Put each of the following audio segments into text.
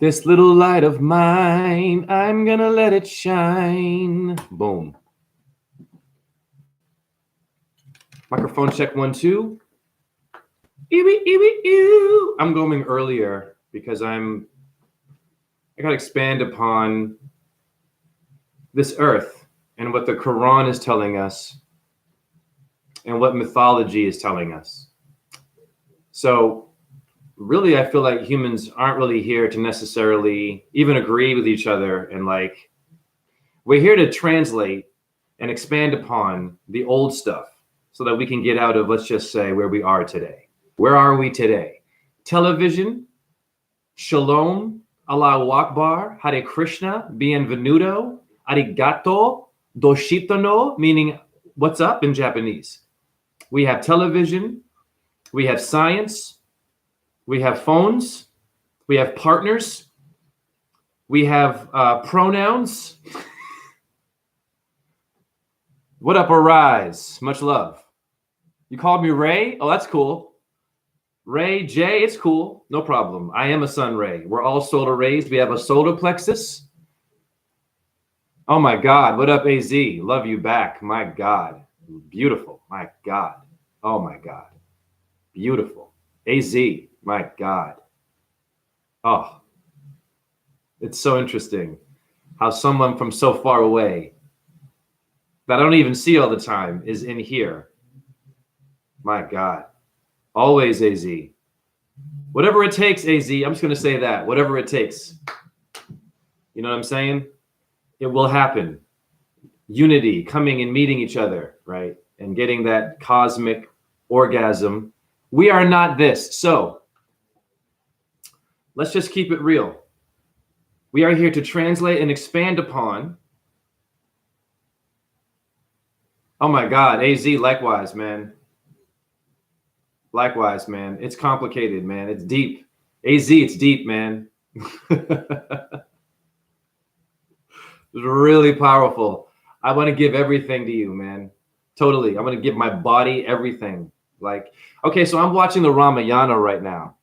This little light of mine, I'm gonna let it shine. Boom. Microphone check 1, 2. I'm going earlier because I gotta expand upon this earth and what the Quran is telling us and what mythology is telling us. So really, I feel like humans aren't really here to necessarily even agree with each other. And like, we're here to translate and expand upon the old stuff so that we can get out of, let's just say, where we are today. Where are we today? Television, shalom, Allahu Akbar, Hare Krishna, bienvenuto, arigato, doshitono, meaning what's up in Japanese. We have television, we have science, we have phones, we have partners, we have pronouns. What up, Arise? Much love. You called me Ray? Oh, that's cool. Ray, J, it's cool. No problem. I am a sun ray. We're all solar rays. We have a solar plexus. Oh my God. What up, AZ? Love you back. My God. Beautiful. My God. Oh my God. Beautiful. AZ. My God. Oh. It's so interesting how someone from so far away that I don't even see all the time is in here. My God. Always AZ. Whatever it takes, AZ. I'm just going to say that. Whatever it takes. You know what I'm saying? It will happen. Unity, coming and meeting each other, right? And getting that cosmic orgasm. We are not this. So let's just keep it real. We are here to translate and expand upon. Oh my God, AZ, likewise, man. Likewise, man. It's complicated, man. It's deep. AZ, it's deep, man. It's really powerful. I want to give everything to you, man. Totally. I'm going to give my body everything. Like, okay, so I'm watching the Ramayana right now.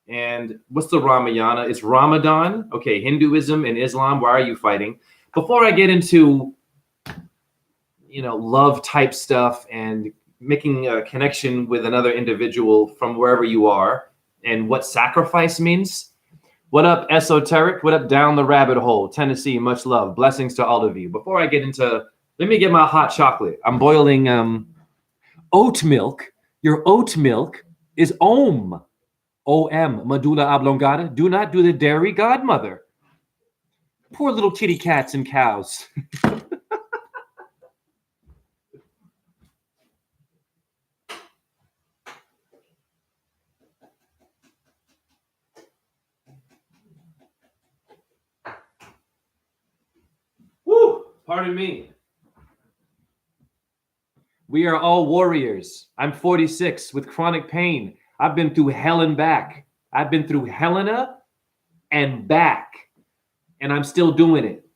And what's the Ramayana? It's Ramadan. Okay, Hinduism and Islam. Why are you fighting? Before I get into, love type stuff and making a connection with another individual from wherever you are and what sacrifice means. What up, Esoteric? What up, Down the Rabbit Hole? Tennessee, much love. Blessings to all of you. Before I get into, let me get my hot chocolate. I'm boiling oat milk. Your oat milk is OM. OM, medulla oblongata. Do not do the dairy godmother. Poor little kitty cats and cows. Woo! Pardon me. We are all warriors. I'm 46 with chronic pain. I've been through hell and back. I've been through Helena and back. And I'm still doing it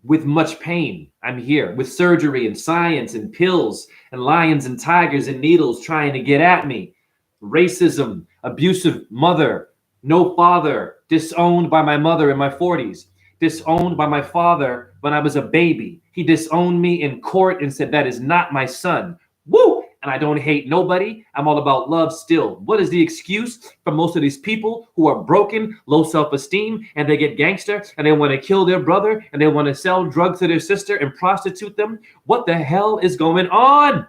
with much pain. I'm here with surgery and science and pills and lions and tigers and needles trying to get at me. Racism, abusive mother, no father, disowned by my mother in my 40s, disowned by my father when I was a baby. He disowned me in court and said, that is not my son. Woo! And I don't hate nobody. I'm all about love still. What is the excuse for most of these people who are broken, low self-esteem, and they get gangster, and they want to kill their brother, and they want to sell drugs to their sister and prostitute them? What the hell is going on?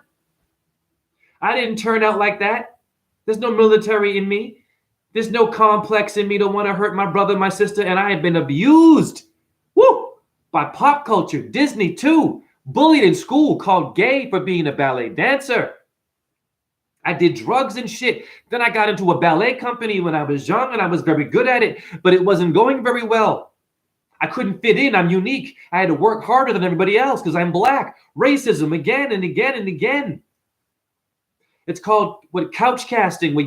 I didn't turn out like that. There's no military in me. There's no complex in me to want to hurt my brother, my sister, and I have been abused. Woo! By pop culture, Disney too. Bullied in school, called gay for being a ballet dancer. I did drugs and shit. Then I got into a ballet company when I was young and I was very good at it, but it wasn't going very well. I couldn't fit in. I'm unique. I had to work harder than everybody else because I'm black. Racism again and again and again. It's called couch casting, where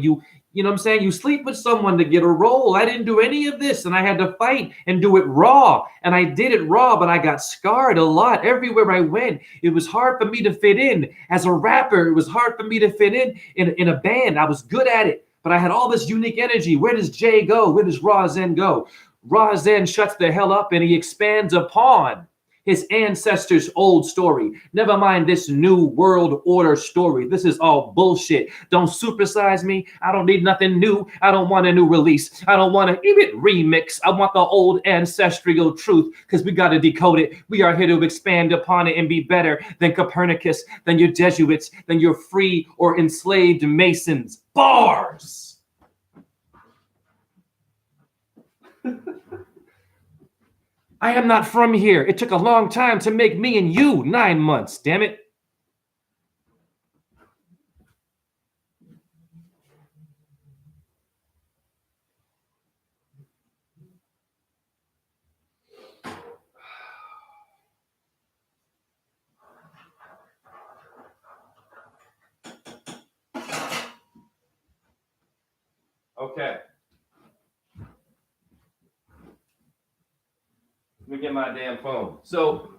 you know what I'm saying? You sleep with someone to get a role. I didn't do any of this, and I had to fight and do it raw. And I did it raw, but I got scarred a lot. Everywhere I went, it was hard for me to fit in. As a rapper, it was hard for me to fit in a band. I was good at it, but I had all this unique energy. Where does Jay go? Where does Raw Zen go? Ra Zen shuts the hell up and he expands upon his ancestors' old story. Never mind this new world order story. This is all bullshit. Don't supersize me. I don't need nothing new. I don't want a new release. I don't want to even remix. I want the old ancestral truth because we got to decode it. We are here to expand upon it and be better than Copernicus, than your Jesuits, than your free or enslaved Masons. Bars! I am not from here. It took a long time to make me and you. 9 months, damn it. Okay. Let me get my damn phone. So,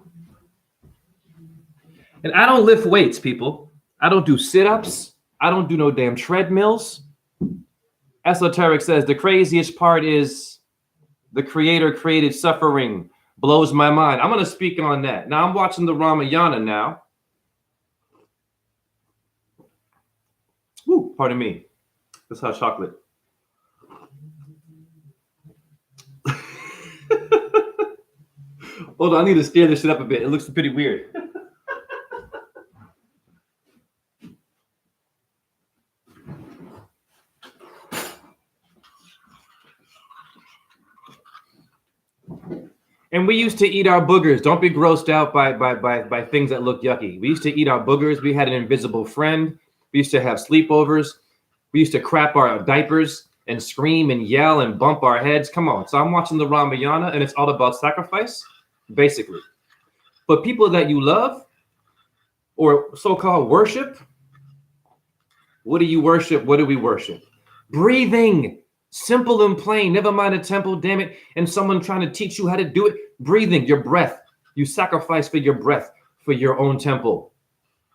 and I don't lift weights, people. I don't do sit-ups. I don't do no damn treadmills. Esoteric says the craziest part is the creator created suffering. Blows my mind. I'm going to speak on that. Now I'm watching the Ramayana now. Woo, pardon me. That's hot chocolate. Hold on, I need to stir this shit up a bit. It looks pretty weird. And we used to eat our boogers. Don't be grossed out by things that look yucky. We used to eat our boogers. We had an invisible friend. We used to have sleepovers. We used to crap our diapers and scream and yell and bump our heads. Come on. So I'm watching the Ramayana, and it's all about sacrifice, basically. But people that you love or so-called worship, what do you worship? What do we worship? Breathing. Simple and plain. Never mind a temple, damn it. And someone trying to teach you how to do it. Breathing, your breath. You sacrifice for your breath, for your own temple.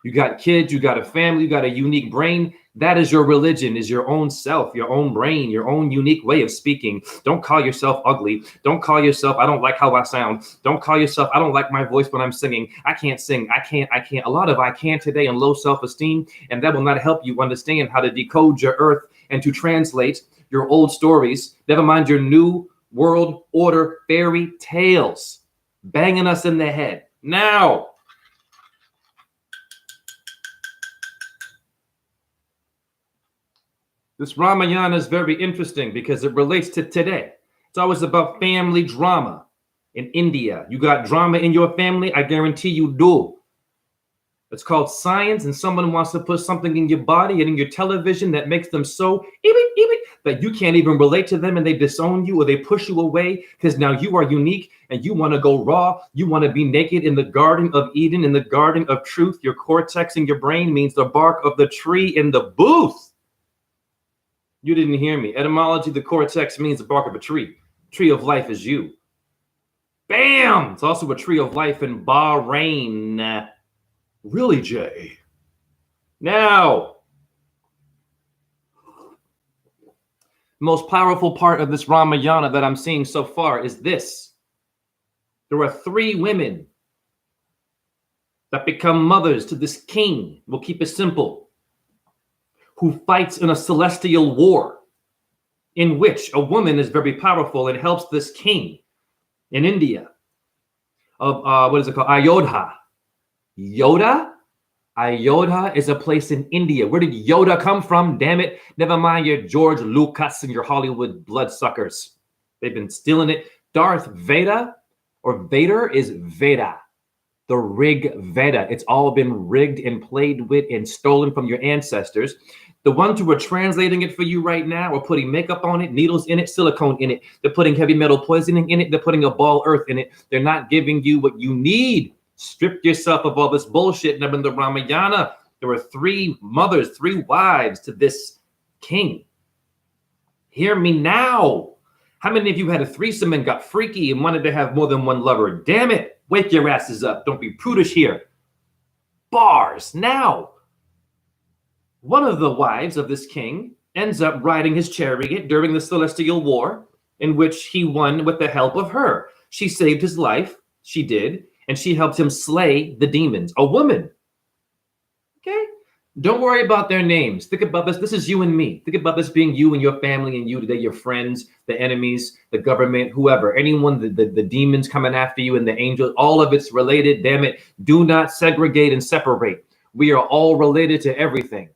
You got kids, you got a family, you got a unique brain. That is your religion, is your own self, your own brain, your own unique way of speaking. Don't call yourself ugly. Don't call yourself, I don't like how I sound. Don't call yourself, I don't like my voice when I'm singing. I can't sing. I can't. A lot of I can't today and low self-esteem. And that will not help you understand how to decode your earth and to translate your old stories. Never mind your new world order fairy tales. Banging us in the head. Now. This Ramayana is very interesting because it relates to today. It's always about family drama in India. You got drama in your family? I guarantee you do. It's called science, and someone wants to put something in your body and in your television that makes them so that you can't even relate to them, and they disown you or they push you away because now you are unique and you want to go raw. You want to be naked in the Garden of Eden, in the Garden of Truth. Your cortex in your brain means the bark of the tree in the booth. You didn't hear me. Etymology, the cortex means the bark of a tree. Tree of life is you. Bam! It's also a tree of life in Bahrain. Really, Jay? Now, most powerful part of this Ramayana that I'm seeing so far is this. There are 3 women that become mothers to this king. We'll keep it simple. Who fights in a celestial war in which a woman is very powerful and helps this king in India of, what is it called? Ayodhya. Ayodhya is a place in India. Where did Yoda come from? Damn it. Never mind your George Lucas and your Hollywood bloodsuckers. They've been stealing it. Darth Vader or Vader is Veda. The Rig Veda. It's all been rigged and played with and stolen from your ancestors. The ones who are translating it for you right now are putting makeup on it, needles in it, silicone in it. They're putting heavy metal poisoning in it. They're putting a ball earth in it. They're not giving you what you need. Strip yourself of all this bullshit. And in the Ramayana, there were 3 mothers, 3 wives to this king. Hear me now. How many of you had a threesome and got freaky and wanted to have more than one lover? Damn it. Wake your asses up. Don't be prudish here. Bars. Now, one of the wives of this king ends up riding his chariot during the celestial war in which he won with the help of her. She saved his life. She did. And she helped him slay the demons. A woman. Okay? Don't worry about their names. Think about this. This is you and me. Think about this being you and your family and you today, your friends, the enemies, the government, whoever, anyone, the demons coming after you and the angels, all of it's related. Damn it. Do not segregate and separate. We are all related to everything.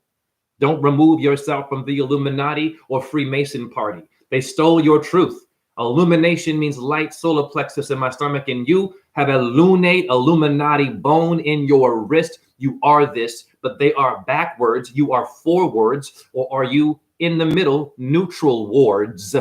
Don't remove yourself from the Illuminati or Freemason party. They stole your truth. Illumination means light, solar plexus in my stomach, and you have a lunate Illuminati bone in your wrist. You are this, but they are backwards. You are forwards, or are you in the middle, neutral wards?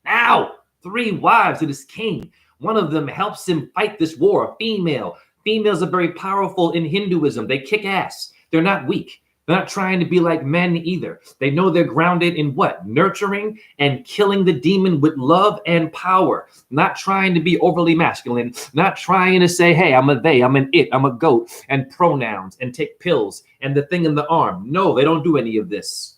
Now, 3 wives of this king. One of them helps him fight this war, a female. Females are very powerful in Hinduism. They kick ass. They're not weak. They're not trying to be like men either. They know they're grounded in what? Nurturing and killing the demon with love and power. Not trying to be overly masculine. Not trying to say, hey, I'm a they, I'm an it, I'm a goat, and pronouns, and take pills, and the thing in the arm. No, they don't do any of this.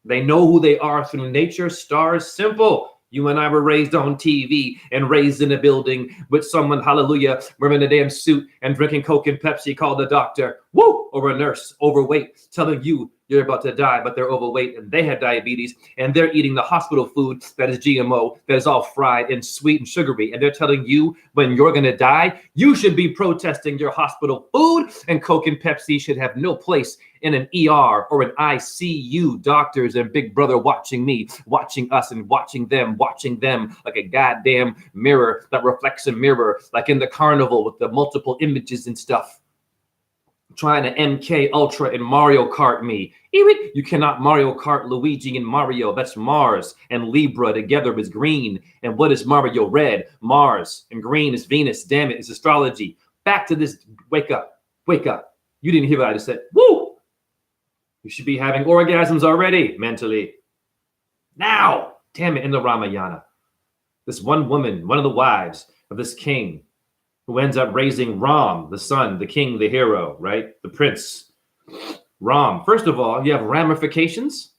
They know who they are through nature, stars, simple. You and I were raised on TV and raised in a building with someone, hallelujah, wearing a damn suit and drinking Coke and Pepsi, called a doctor, woo, or a nurse, overweight, telling you you're about to die, but they're overweight and they have diabetes and they're eating the hospital food that is GMO, that is all fried and sweet and sugary. And they're telling you when you're going to die, you should be protesting your hospital food, and Coke and Pepsi should have no place in an ER or an ICU. Doctors and Big Brother watching me, watching us, and watching them like a goddamn mirror that reflects a mirror, like in the carnival with the multiple images and stuff. Trying to MK Ultra and Mario Kart me. You cannot Mario Kart Luigi and Mario. That's Mars and Libra together is green. And what is Mario? Red. Mars and green is Venus. Damn it, it's astrology. Back to this. Wake up. Wake up. You didn't hear what I just said. Woo! You should be having orgasms already mentally. Now, damn it, in the Ramayana. This one woman, one of the wives of this king, who ends up raising Ram, the son, the king, the hero, right? The prince. Ram. First of all, you have ramifications,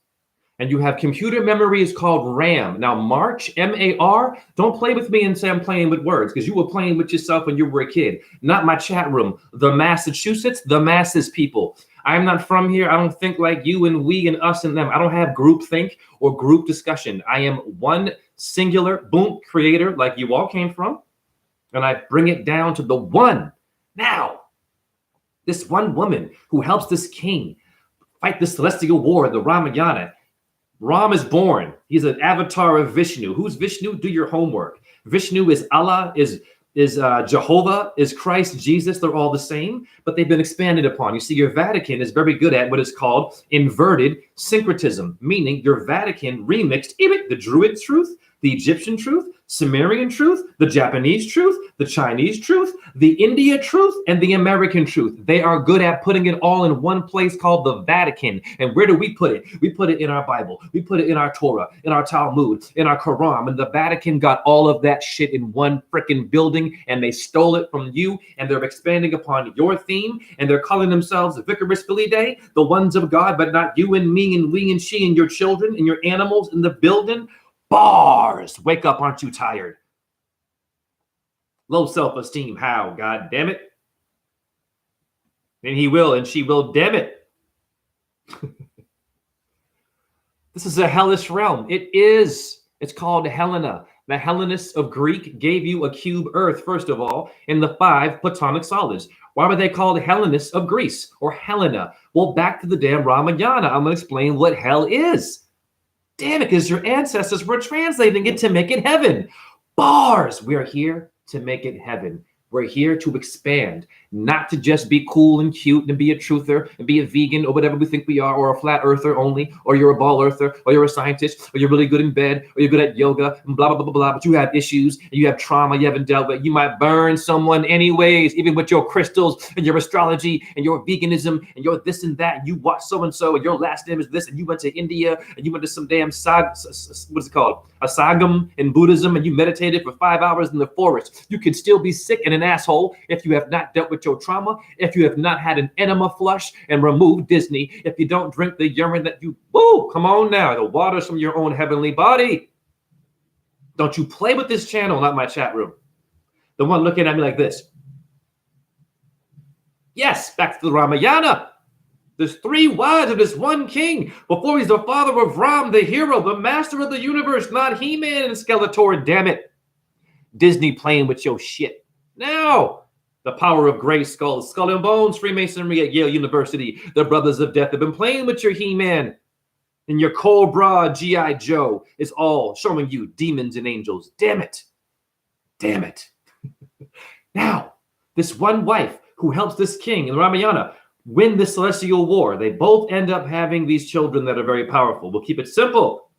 and you have computer memory is called RAM. Now, March, M-A-R, don't play with me and say I'm playing with words, because you were playing with yourself when you were a kid. Not my chat room. The Massachusetts, the masses people. I'm not from here. I don't think like you and we and us and them. I don't have group think or group discussion. I am one singular, boom, creator like you all came from. And I bring it down to the one. Now, this one woman who helps this king fight the celestial war, the Ramayana. Ram is born. He's an avatar of Vishnu. Who's Vishnu? Do your homework. Vishnu is Allah, is Jehovah, is Christ, Jesus. They're all the same, but they've been expanded upon. You see, your Vatican is very good at what is called inverted syncretism, meaning your Vatican remixed the Druid truth, the Egyptian truth, Sumerian truth, the Japanese truth, the Chinese truth, the India truth, and the American truth. They are good at putting it all in one place called the Vatican. And where do we put it? We put it in our Bible. We put it in our Torah, in our Talmud, in our Quran. And the Vatican got all of that shit in one freaking building, and they stole it from you, and they're expanding upon your theme, and they're calling themselves Vicaris Filidae, the ones of God, but not you and me and we and she and your children and your animals in the building. Bars. Wake up, aren't you tired? Low self-esteem. How? God damn it. And he will, and she will, damn it. This is a hellish realm. It is. It's called Helena. The Hellenists of Greek gave you a cube earth, first of all, in the 5 Platonic solids. Why were they called Hellenists of Greece or Helena? Well, back to the damn Ramayana. I'm going to explain what hell is. Damn it, because your ancestors were translating it to make it heaven. Bars. We are here to make it heaven. We're here to expand, not to just be cool and cute and be a truther and be a vegan or whatever we think we are, or a flat earther only, or you're a ball earther, or you're a scientist, or you're really good in bed, or you're good at yoga, and blah, blah, blah, blah, blah. But you have issues, and you have trauma you haven't dealt with. You might burn someone anyways, even with your crystals and your astrology and your veganism and your this and that. And you watch so-and-so, and your last name is this, and you went to India, and you went to some damn what's it called? A Sagam in Buddhism, and you meditated for 5 hours in the forest. You can still be sick and an asshole if you have not dealt with your trauma, if you have not had an enema flush and removed Disney, if you don't drink the urine that you, come on now, the waters from your own heavenly body. Don't you play with this channel, not my chat room. The one looking at me like this. Yes, back to the Ramayana. There's 3 wives of this one king. Before he's the father of Ram, the hero, the master of the universe, not He-Man and Skeletor, damn it. Disney playing with your shit. Now, the power of Grayskull, Skull and Bones, Freemasonry at Yale University, the Brothers of Death have been playing with your He-Man. And your Cobra, G.I. Joe is all showing you demons and angels. Damn it. Damn it. Now, this one wife who helps this king in the Ramayana win the celestial war, they both end up having these children that are very powerful. We'll keep it simple.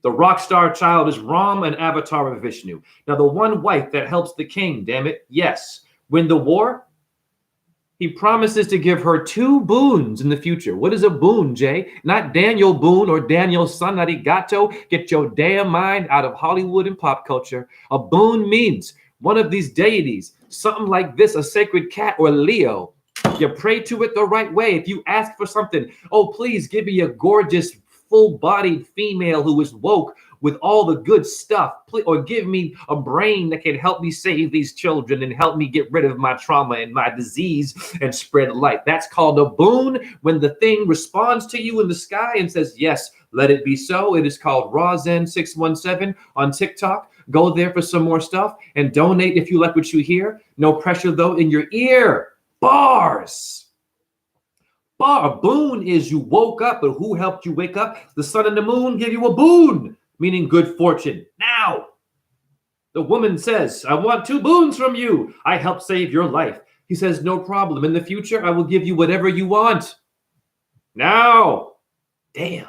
The rock star child is Ram, an avatar of Vishnu. Now, the one wife that helps the king, damn it, yes, win the war, he promises to give her 2 boons in the future. What is a boon, Jay? Not Daniel Boone or Daniel's son, arigato. Get your damn mind out of Hollywood and pop culture. A boon means one of these deities, something like this, a sacred cat or Leo. You pray to it the right way. If you ask for something, oh, please give me a gorgeous, full-bodied female who is woke with all the good stuff, or give me a brain that can help me save these children and help me get rid of my trauma and my disease and spread light. That's called a boon. When the thing responds to you in the sky and says, yes, let it be so. It is called Razen617 on TikTok. Go there for some more stuff and donate if you like what you hear. No pressure, though, in your ear. Bars. A boon is you woke up, but who helped you wake up? The sun and the moon give you a boon, meaning good fortune. Now, the woman says, I want 2 boons from you. I help save your life. He says, no problem. In the future, I will give you whatever you want. Now, damn.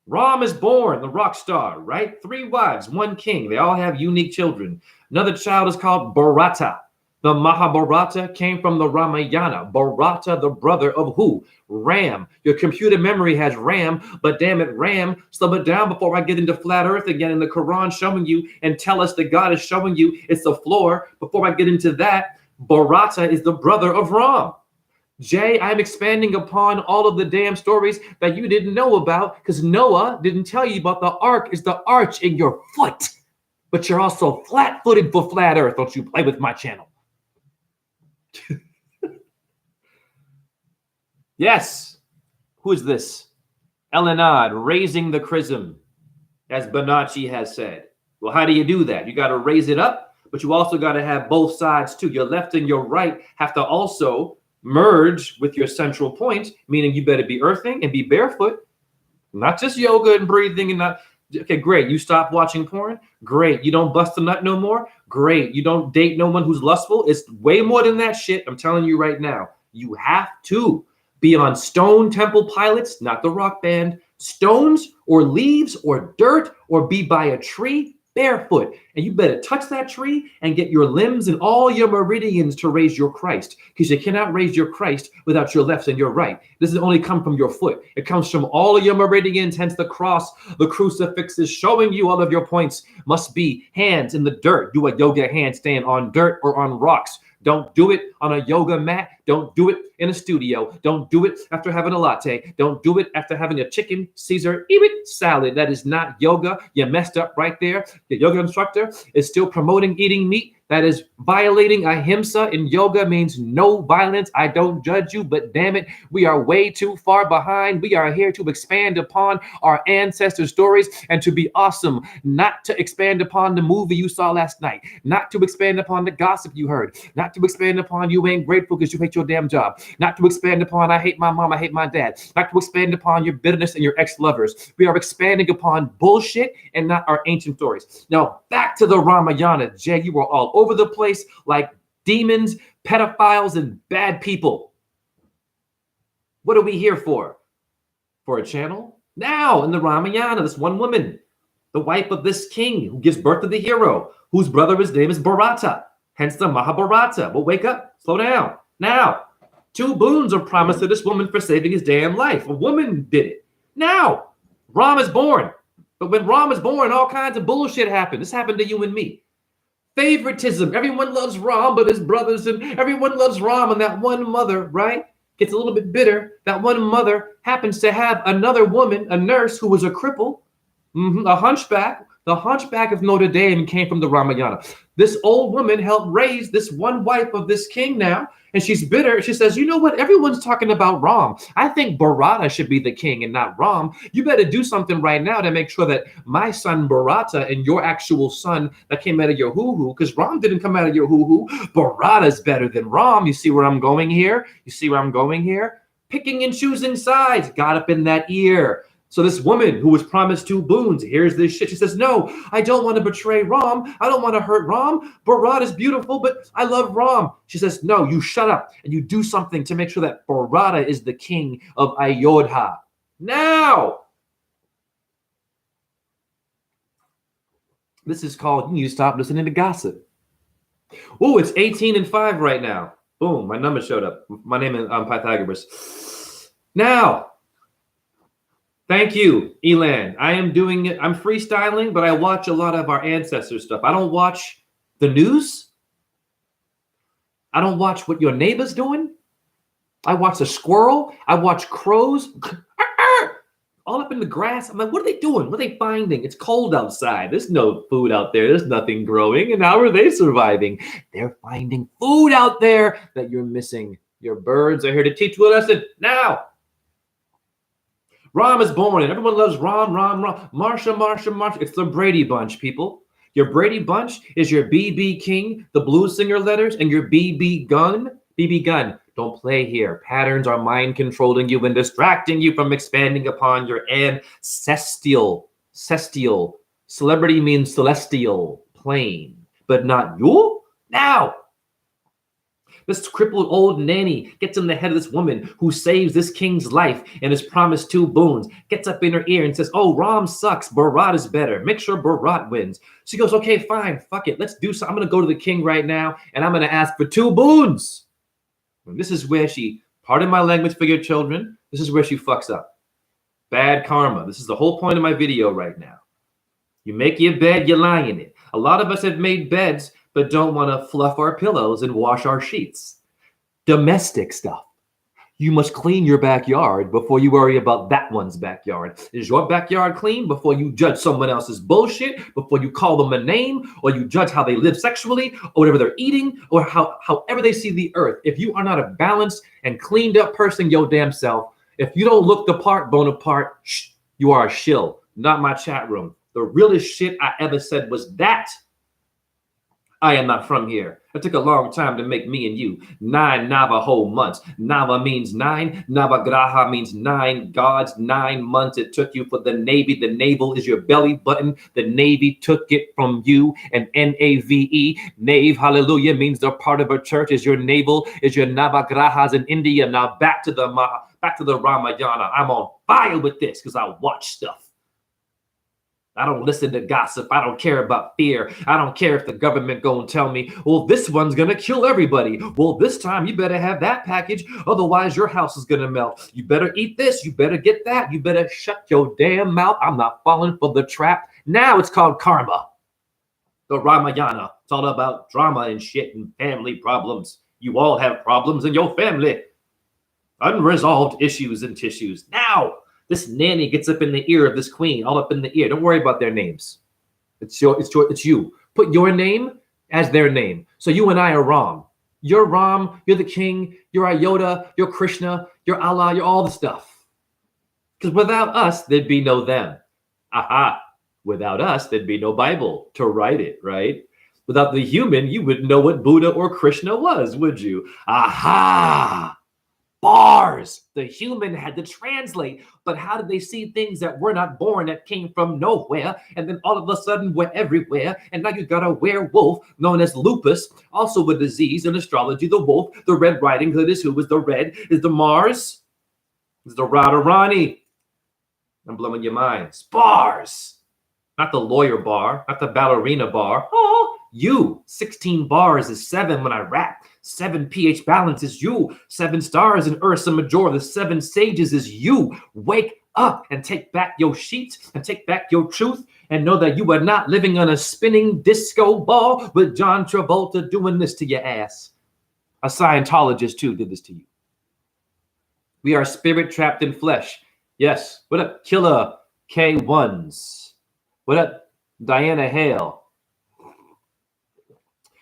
Ram is born, the rock star, right? 3 wives, 1 king. They all have unique children. Another child is called Bharata. The Mahabharata came from the Ramayana. Bharata, the brother of who? Ram. Your computer memory has RAM, but damn it, Ram, slow it down before I get into flat earth again in the Quran showing you and tell us that God is showing you it's the floor. Before I get into that, Bharata is the brother of Ram. Jay, I'm expanding upon all of the damn stories that you didn't know about because Noah didn't tell you about the ark is the arch in your foot. But you're also flat-footed for flat earth. Don't you play with my channel. Yes. Who is this? Elenad, raising the chrism, as Bonacci has said. Well, how do you do that? You got to raise it up, but you also got to have both sides too. Your left and your right have to also merge with your central point, meaning you better be earthing and be barefoot, not just yoga and breathing and not. Okay, great. You stop watching porn? Great. You don't bust a nut no more? Great. You don't date no one who's lustful? It's way more than that shit. I'm telling you right now. You have to be on Stone Temple Pilots, not the rock band, stones or leaves or dirt, or be by a tree barefoot. And you better touch that tree and get your limbs and all your meridians to raise your Christ, because you cannot raise your Christ without your left and your right. This is only come from your foot. It comes from all of your meridians, hence the cross, the crucifix is showing you all of your points must be hands in the dirt. Do a yoga handstand on dirt or on rocks. Don't do it on a yoga mat. Don't do it in a studio. Don't do it after having a latte. Don't do it after having a chicken Caesar salad. That is not yoga. You messed up right there. The yoga instructor is still promoting eating meat. That is violating ahimsa in yoga, means no violence. I don't judge you, but damn it, we are way too far behind. We are here to expand upon our ancestor stories and to be awesome, not to expand upon the movie you saw last night, not to expand upon the gossip you heard, not to expand upon you ain't grateful because you hate your damn job, not to expand upon I hate my mom, I hate my dad, not to expand upon your bitterness and your ex-lovers. We are expanding upon bullshit and not our ancient stories. Now, back to the Ramayana. Jay, you were all over the place like demons, pedophiles, and bad people. What are we here for? For a channel? Now, in the Ramayana, this one woman, the wife of this king who gives birth to the hero, whose brother's name is Bharata, hence the Mahabharata. But wake up, slow down. Now, 2 boons are promised to this woman for saving his damn life. A woman did it. Now, Ram is born. But when Ram is born, all kinds of bullshit happened. This happened to you and me. Favoritism. Everyone loves Ram, but his brothers, and everyone loves Ram, and that one mother, right, gets a little bit bitter. That one mother happens to have another woman, a nurse who was a cripple, a hunchback. The Hunchback of Notre Dame came from the Ramayana. This old woman helped raise this one wife of this king now, and she's bitter. She says, you know what? Everyone's talking about Ram. I think Bharata should be the king and not Ram. You better do something right now to make sure that my son Bharata and your actual son that came out of your hoo-hoo, because Ram didn't come out of your hoo-hoo. Bharata's better than Ram. You see where I'm going here? You see where I'm going here? Picking and choosing sides got up in that ear. So this woman who was promised 2 boons hears this shit. She says, no, I don't want to betray Ram. I don't want to hurt Ram. Bharat is beautiful, but I love Ram. She says, no, you shut up and you do something to make sure that Bharata is the king of Ayodhya. Now, this is called, you need to stop listening to gossip. Oh, it's 18-5 right now. Boom, my number showed up. My name is Pythagoras. Now, thank you, Elan. I am doing it. I'm freestyling, but I watch a lot of our ancestors stuff. I don't watch the news. I don't watch what your neighbor's doing. I watch a squirrel. I watch crows all up in the grass. I'm like, what are they doing? What are they finding? It's cold outside. There's no food out there. There's nothing growing. And how are they surviving? They're finding food out there that you're missing. Your birds are here to teach you a lesson now. Ram is born, and everyone loves Ram. Marsha. It's the Brady Bunch, people. Your Brady Bunch is your BB King, the blues singer letters, and your BB Gun. BB Gun. Don't play here. Patterns are mind controlling you and distracting you from expanding upon your ancestral. Celebrity means celestial, plane, but not you. Now, this crippled old nanny gets in the head of this woman who saves this king's life and is promised 2 boons, gets up in her ear and says, oh, Ram sucks. Bharat is better. Make sure Bharat wins. She goes, okay, fine. Fuck it. Let's do something. I'm going to go to the king right now and I'm going to ask for 2 boons. And this is where she, pardon my language for your children, this is where she fucks up. Bad karma. This is the whole point of my video right now. You make your bed, you lie in it. A lot of us have made beds but don't want to fluff our pillows and wash our sheets. Domestic stuff. You must clean your backyard before you worry about that one's backyard. Is your backyard clean before you judge someone else's bullshit, before you call them a name, or you judge how they live sexually, or whatever they're eating, or however they see the earth? If you are not a balanced and cleaned up person, your damn self, if you don't look the part, Bonaparte, you are a shill. Not my chat room. The realest shit I ever said was that I am not from here. It took a long time to make me and you. 9 Navajo months. Nava means 9. Navagraha means 9 gods. 9 months it took you for the Navy. The navel is your belly button. The Navy took it from you. And Nave, Nave, hallelujah, means the part of a church. Is your navel, is your Navagrahas in India. Now back to the Ramayana. I'm on fire with this because I watch stuff. I don't listen to gossip. I don't care about fear. I don't care if the government gonna tell me, well, this one's gonna kill everybody. Well, this time you better have that package. Otherwise, your house is gonna melt. You better eat this. You better get that. You better shut your damn mouth. I'm not falling for the trap. Now it's called karma. The Ramayana. It's all about drama and shit and family problems. You all have problems in your family. Unresolved issues and tissues. Now, this nanny gets up in the ear of this queen, all up in the ear. Don't worry about their names. It's you. Put your name as their name. So you and I are Ram. You're Ram. You're the king. You're Ayodhya. You're Krishna. You're Allah. You're all the stuff. Because without us, there'd be no them. Aha. Without us, there'd be no Bible to write it, right? Without the human, you wouldn't know what Buddha or Krishna was, would you? Aha. Bars. The human had to translate, but how did they see things that were not born, that came from nowhere, and then all of a sudden we're everywhere, and now you got a werewolf known as lupus, also a disease in astrology, the wolf, the red riding hood is who is the red, is the Mars, is the Radharani. I'm blowing your mind. Bars. Not the lawyer bar, not the ballerina bar. Oh, you. 16 bars is 7 when I rap. 7 pH balance is you. 7 stars in Ursa Major. The 7 sages is you. Wake up and take back your sheets and take back your truth and know that you are not living on a spinning disco ball with John Travolta doing this to your ass. A Scientologist too did this to you. We are spirit trapped in flesh. Yes. What up, Killer K1s? What up, Diana Hale.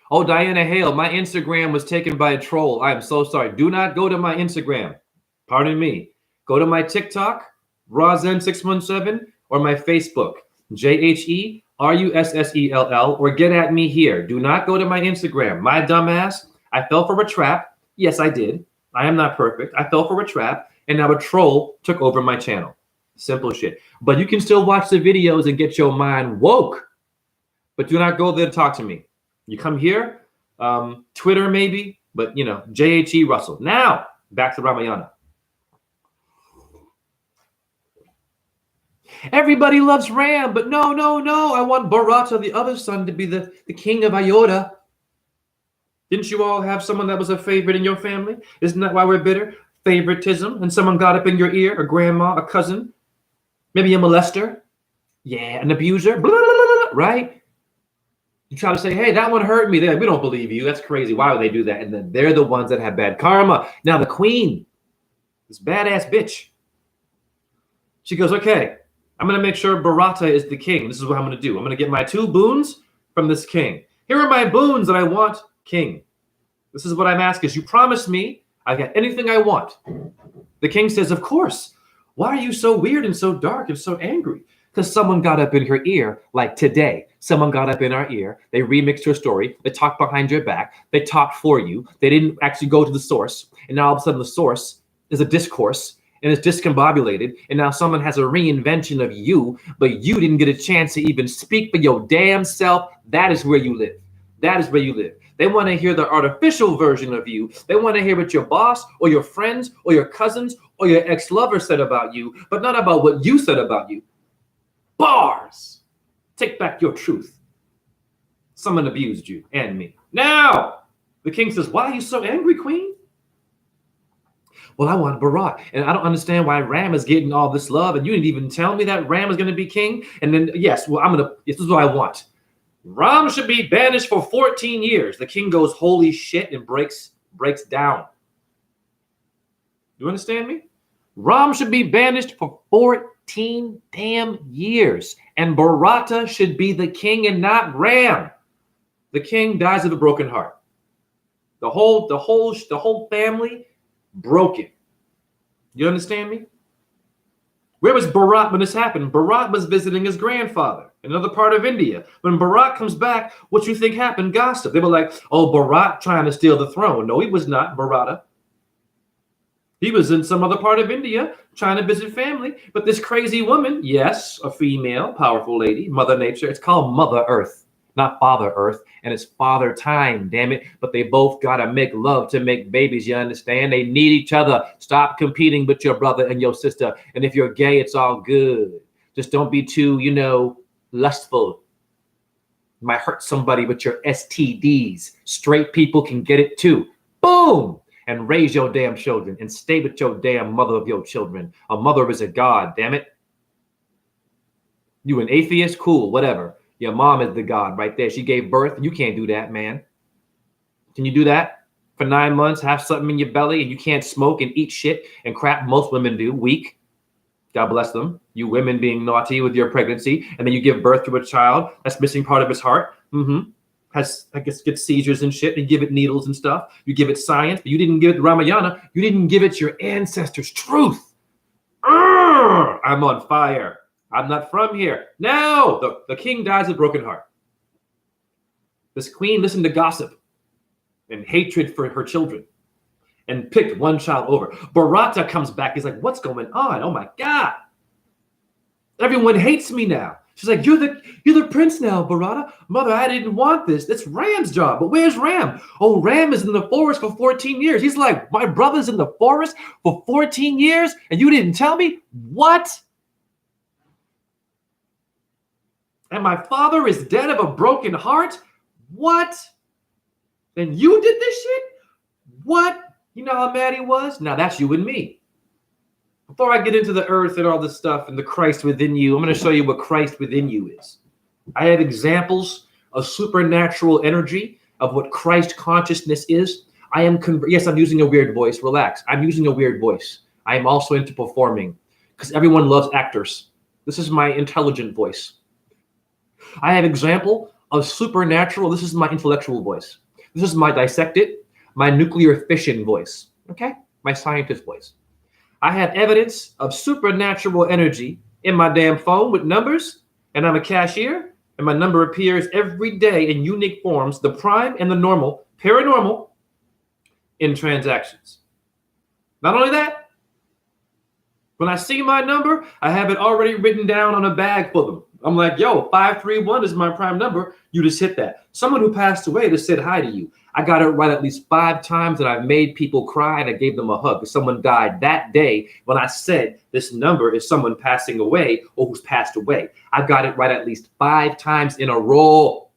Oh, Diana Hale, my Instagram was taken by a troll. I am so sorry. Do not go to my Instagram. Pardon me. Go to my TikTok, Razen617, or my Facebook, JHERUSSELL, or get at me here. Do not go to my Instagram. My dumbass, I fell for a trap. Yes, I did. I am not perfect. I fell for a trap, and now a troll took over my channel. Simple shit. But you can still watch the videos and get your mind woke. But do not go there to talk to me. You come here, Twitter maybe, but you know, JHE Russell. Now, back to Ramayana. Everybody loves Ram, but no. I want Bharata, the other son, to be the king of Ayodhya. Didn't you all have someone that was a favorite in your family? Isn't that why we're bitter? Favoritism, and someone got up in your ear, a grandma, a cousin, maybe a molester. Yeah, an abuser, blah, blah, blah, blah, right? You try to say, hey, that one hurt me. They're like, we don't believe you. That's crazy. Why would they do that? And then they're the ones that have bad karma. Now the queen, this badass bitch, she goes, okay, I'm going to make sure Bharata is the king. This is what I'm going to do. I'm going to get my 2 boons from this king. Here are my boons that I want, king. This is what I'm asking. You promised me I got anything I want. The king says, of course. Why are you so weird and so dark and so angry? Because someone got up in her ear, like today. Someone got up in our ear. They remixed your story. They talked behind your back. They talked for you. They didn't actually go to the source. And now all of a sudden the source is a discourse and it's discombobulated. And now someone has a reinvention of you, but you didn't get a chance to even speak for your damn self. That is where you live. That is where you live. They want to hear the artificial version of you. They want to hear what your boss or your friends or your cousins or your ex-lover said about you, but not about what you said about you. Bars. Take back your truth. Someone abused you and me. Now, the king says, why are you so angry, queen? Well, I want Bharat, and I don't understand why Ram is getting all this love, and you didn't even tell me that Ram is going to be king. And then, yes, well, this is what I want. Ram should be banished for 14 years. The king goes, holy shit, and breaks down. You understand me? Ram should be banished for 14 damn years. And Bharata should be the king and not Ram. The king dies of a broken heart. The whole family broken. You understand me? Where was Bharat when this happened? Bharat was visiting his grandfather in another part of India. When Bharat comes back, what you think happened? Gossip. They were like, oh, Bharat trying to steal the throne. No, he was not, Bharata. He was in some other part of India trying to visit family. But this crazy woman, yes, a female, powerful lady, Mother Nature. It's called Mother Earth, not Father Earth. And it's Father Time, damn it. But they both got to make love to make babies, you understand? They need each other. Stop competing with your brother and your sister. And if you're gay, it's all good. Just don't be too, lustful. You might hurt somebody with your STDs. Straight people can get it too. Boom! And raise your damn children and stay with your damn mother of your children. A mother is a god, damn it. You an atheist? Cool, whatever. Your mom is the god right there. She gave birth. You can't do that, man. Can you do that? For 9 months, have something in your belly and you can't smoke and eat shit and crap most women do. Weak. God bless them. You women being naughty with your pregnancy. And then you give birth to a child that's missing part of his heart. Gets seizures and shit. You give it needles and stuff. You give it science, but you didn't give it Ramayana. You didn't give it your ancestors' truth. I'm on fire. I'm not from here. Now the king dies with broken heart. This queen listened to gossip and hatred for her children and picked one child over. Bharata comes back. He's like, what's going on? Oh my God. Everyone hates me now. She's like, you're the prince now, Bharata. Mother, I didn't want this. That's Ram's job. But where's Ram? Oh, Ram is in the forest for 14 years. He's like, my brother's in the forest for 14 years and you didn't tell me? What? And my father is dead of a broken heart? What? And you did this shit? What? You know how mad he was? Now that's you and me. Before I get into the earth and all this stuff and the Christ within you, I'm going to show you what Christ within you is. I have examples of supernatural energy of what Christ consciousness is. Yes, I'm using a weird voice. Relax. I'm using a weird voice. I am also into performing because everyone loves actors. This is my intelligent voice. I have example of supernatural. This is my intellectual voice. This is my dissected, my nuclear fission voice. Okay? My scientist voice. I have evidence of supernatural energy in my damn phone with numbers, and I'm a cashier, and my number appears every day in unique forms, the prime and the normal, paranormal, in transactions. Not only that, when I see my number, I have it already written down on a bag for them. I'm like, yo, 531 is my prime number. You just hit that. Someone who passed away just said hi to you. I got it right at least 5 times, and I've made people cry, and I gave them a hug. If someone died that day when I said this number is someone passing away or who's passed away. I've got it right at least 5 times in a row.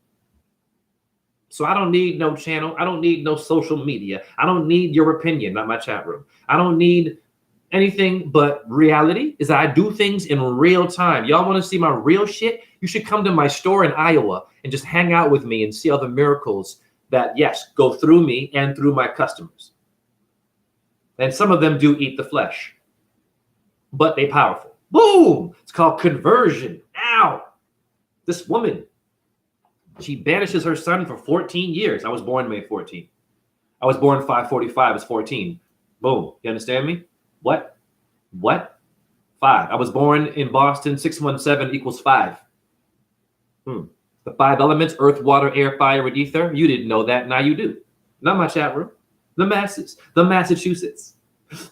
So I don't need no channel. I don't need no social media. I don't need your opinion, not my chat room. I don't need anything but reality. Is that I do things in real time. Y'all want to see my real shit? You should come to my store in Iowa and just hang out with me and see all the miracles that, yes, go through me and through my customers. And some of them do eat the flesh, but they powerful. Boom! It's called conversion. Ow! This woman, she banishes her son for 14 years. I was born May 14. I was born 545. It's 14. Boom. You understand me? What? 5. I was born in Boston. 617 equals 5. The 5 elements, earth, water, air, fire, and ether. You didn't know that. Now you do. Not my chat room. The masses. The Massachusetts.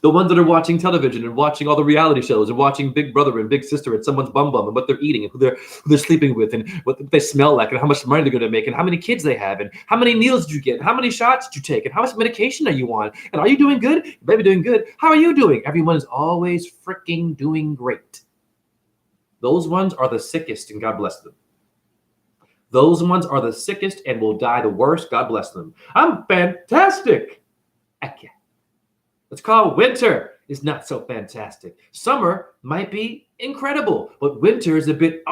The ones that are watching television and watching all the reality shows and watching Big Brother and Big Sister and someone's bum and what they're eating and who they're sleeping with and what they smell like and how much money they're going to make and how many kids they have and how many meals did you get and how many shots did you take and how much medication are you on and are you doing good? Baby doing good. How are you doing? Everyone is always freaking doing great. Those ones are the sickest, and God bless them. Those ones are the sickest and will die the worst. God bless them. I'm fantastic. Okay. It's called winter. Is not so fantastic. Summer might be incredible, but winter is a bit,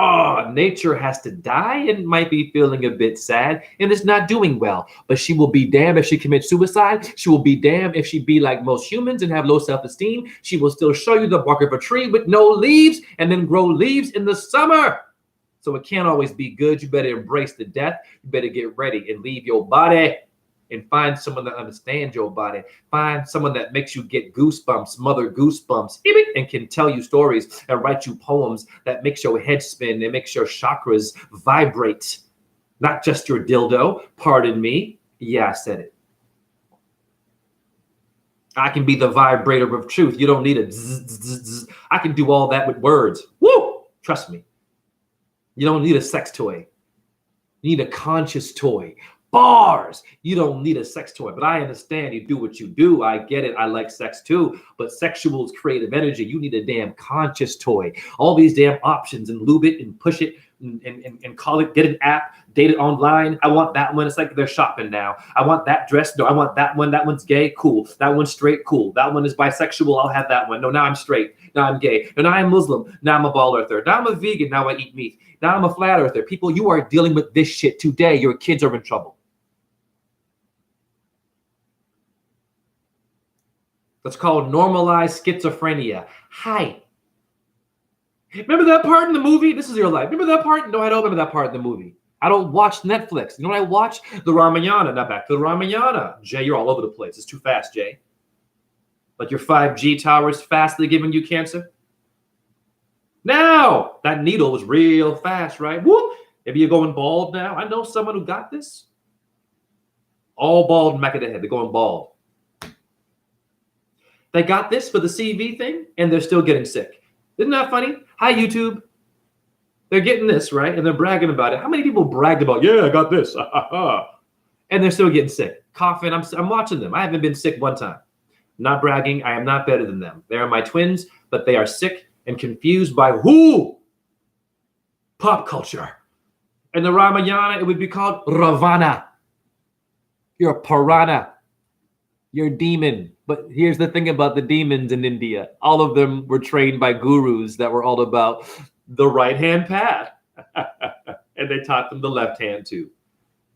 nature has to die and might be feeling a bit sad and is not doing well. But she will be damned if she commits suicide. She will be damned if she be like most humans and have low self-esteem. She will still show you the bark of a tree with no leaves and then grow leaves in the summer. So it can't always be good. You better embrace the death. You better get ready and leave your body. And find someone that understands your body. Find someone that makes you get goosebumps, mother goosebumps, and can tell you stories and write you poems that makes your head spin and makes your chakras vibrate. Not just your dildo. Pardon me. Yeah, I said it. I can be the vibrator of truth. You don't need a zzz, zzz, zzz. I can do all that with words. Woo! Trust me. You don't need a sex toy. You need a conscious toy. Bars. You don't need a sex toy, but I understand you do what you do. I get it. I like sex too, but sexual is creative energy. You need a damn conscious toy. All these damn options and lube it and push it and call it, get an app, date it online. I want that one. It's like they're shopping now. I want that dress. No, I want that one. That one's gay. Cool. That one's straight. Cool. That one is bisexual. I'll have that one. No, now I'm straight. Now I'm gay. No, now I'm Muslim. Now I'm a ball earther. Now I'm a vegan. Now I eat meat. Now I'm a flat earther. People, you are dealing with this shit today. Your kids are in trouble. That's called normalized schizophrenia. Hi. Remember that part in the movie? This is your life. Remember that part? No, I don't remember that part in the movie. I don't watch Netflix. You know what I watch? The Ramayana. Now back to the Ramayana. Jay, you're all over the place. It's too fast, Jay. Like your 5G tower is fastly giving you cancer. Now, that needle was real fast, right? Whoop. Maybe you're going bald now. I know someone who got this. All bald in the back of the head. They're going bald. They got this for the CV thing, and they're still getting sick. Isn't that funny? Hi, YouTube. They're getting this, right? And they're bragging about it. How many people bragged about, yeah, I got this. And they're still getting sick. Coughing. I'm watching them. I haven't been sick one time. Not bragging. I am not better than them. They are my twins, but they are sick and confused by who? Pop culture. In the Ramayana, it would be called Ravana. You're a piranha. You're a demon. But here's the thing about the demons in India. All of them were trained by gurus that were all about the right-hand path. And they taught them the left hand too.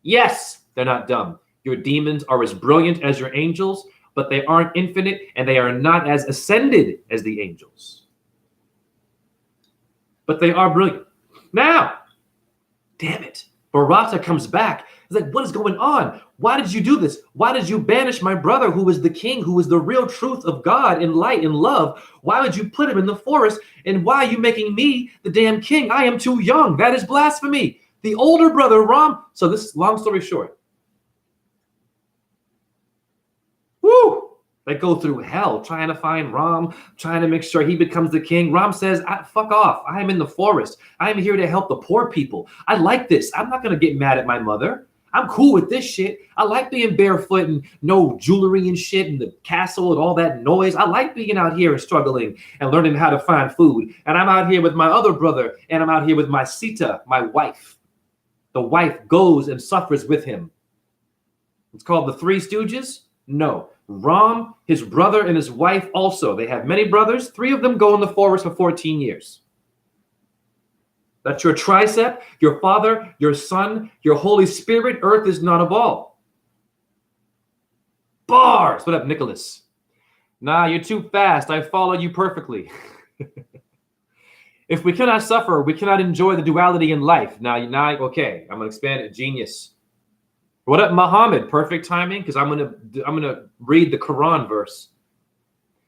Yes, they're not dumb. Your demons are as brilliant as your angels, but they aren't infinite and they are not as ascended as the angels. But they are brilliant. Now, Damn it. Bharata comes back. He's like, what is going on? Why did you do this? Why did you banish my brother who is the king, who is the real truth of God and light and love? Why would you put him in the forest? And why are you making me the damn king? I am too young. That is blasphemy. The older brother, Ram. So this, long story short. Woo! They go through hell trying to find Ram, trying to make sure he becomes the king. Ram says, fuck off. I am in the forest. I am here to help the poor people. I like this. I'm not going to get mad at my mother. I'm cool with this shit. I like being barefoot and no jewelry and shit and the castle and all that noise. I like being out here and struggling and learning how to find food. And I'm out here with my other brother, and I'm out here with my Sita, my wife. The wife goes and suffers with him. It's called the Three Stooges? No. Ram, his brother, and his wife also. They have many brothers. 3 of them go in the forest for 14 years. That's your tricep, your Father, your Son, your Holy Spirit. Earth is not of all. Bars! What up, Nicholas? Nah, you're too fast. I follow you perfectly. If we cannot suffer, we cannot enjoy the duality in life. Now, okay, I'm going to expand it. Genius. What up, Muhammad? Perfect timing, because I'm gonna read the Quran verse.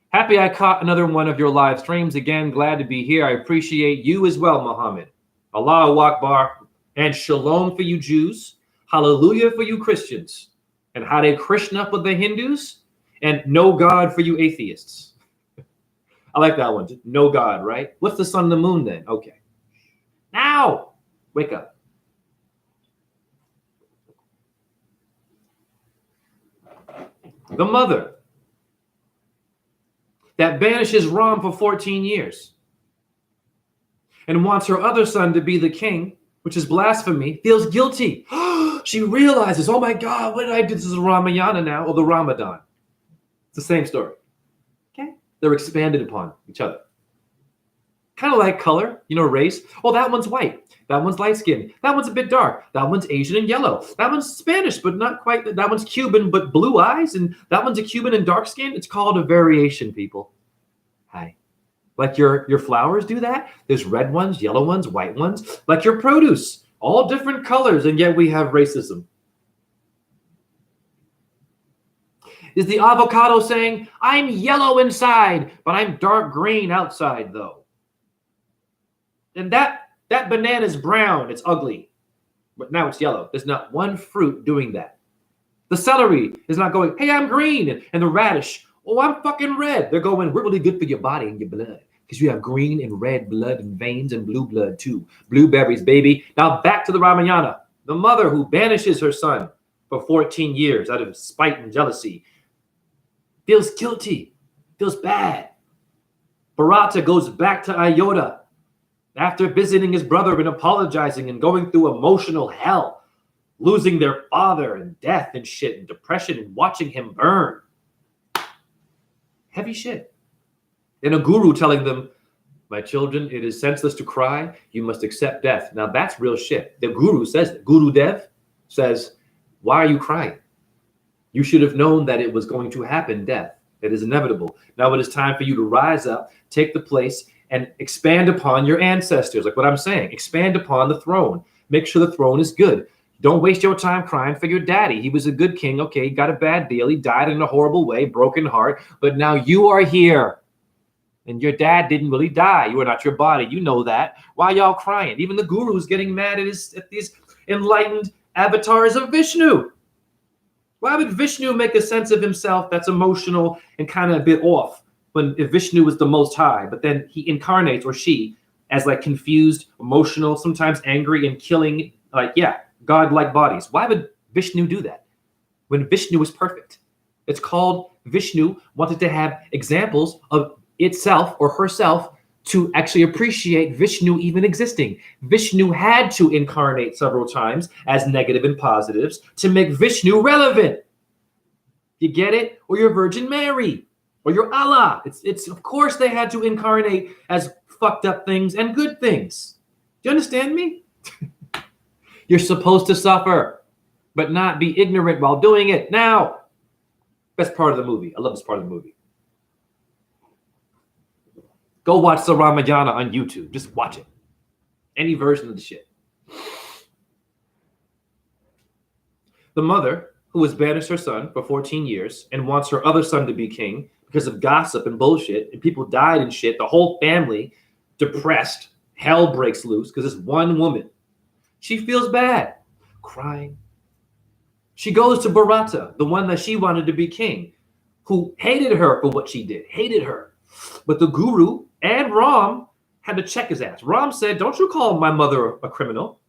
Happy I caught another one of your live streams again. Glad to be here. I appreciate you as well, Muhammad. Allahu Akbar and Shalom for you Jews. Hallelujah for you Christians. And Hare Krishna for the Hindus. And no God for you atheists. I like that one. No God, right? What's the sun and the moon then? Okay. Now, wake up. The mother that banishes Ram for 14 years and wants her other son to be the king, which is blasphemy, feels guilty. She realizes, oh my God, what did I do? This is Ramayana now, or the Ramadan. It's the same story. Okay? They're expanded upon each other. Kind of like color, race. Oh, that one's white. That one's light skinned. That one's a bit dark. That one's Asian and yellow. That one's Spanish, but not quite. That one's Cuban, but blue eyes. And that one's a Cuban and dark skin. It's called a variation, people. Hi. Like your flowers do that. There's red ones, yellow ones, white ones. Like your produce. All different colors, and yet we have racism. Is the avocado saying, I'm yellow inside, but I'm dark green outside, though? And that banana is brown. It's ugly. But now it's yellow. There's not one fruit doing that. The celery is not going, hey, I'm green. And the radish, oh, I'm fucking red. They're going, we're really good for your body and your blood. Because you have green and red blood and veins and blue blood too. Blueberries, baby. Now back to the Ramayana. The mother who banishes her son for 14 years out of spite and jealousy feels guilty, feels bad. Bharata goes back to Ayodhya after visiting his brother and apologizing and going through emotional hell, losing their father and death and shit and depression and watching him burn. Heavy shit. And a guru telling them, my children, it is senseless to cry. You must accept death. Now that's real shit. The guru says it. Guru Dev says, why are you crying? You should have known that it was going to happen, death. It is inevitable. Now it is time for you to rise up, take the place, and expand upon your ancestors. Like what I'm saying, expand upon the throne. Make sure the throne is good. Don't waste your time crying for your daddy. He was a good king. Okay, he got a bad deal. He died in a horrible way, broken heart. But now you are here. And your dad didn't really die. You are not your body. You know that. Why y'all crying? Even the guru is getting mad at these enlightened avatars of Vishnu. Why would Vishnu make a sense of himself that's emotional and kind of a bit off? When if Vishnu was the most high, but then he incarnates, or she, as like confused, emotional, sometimes angry and killing, God-like bodies. Why would Vishnu do that when Vishnu is perfect? It's called Vishnu wanted to have examples of itself or herself to actually appreciate Vishnu even existing. Vishnu had to incarnate several times as negative and positives to make Vishnu relevant. You get it? Or your Virgin Mary. Or your Allah. It's of course they had to incarnate as fucked up things and good things. Do you understand me? You're supposed to suffer, but not be ignorant while doing it. Now, best part of the movie. I love this part of the movie. Go watch the Ramayana on YouTube. Just watch it. Any version of the shit. The mother, who has banished her son for 14 years and wants her other son to be king because of gossip and bullshit, and people died and shit, the whole family depressed, hell breaks loose because it's one woman. She feels bad, crying. She goes to Bharata, the one that she wanted to be king, who hated her for what she did, hated her. But the guru and Ram had to check his ass. Ram said, "Don't you call my mother a criminal.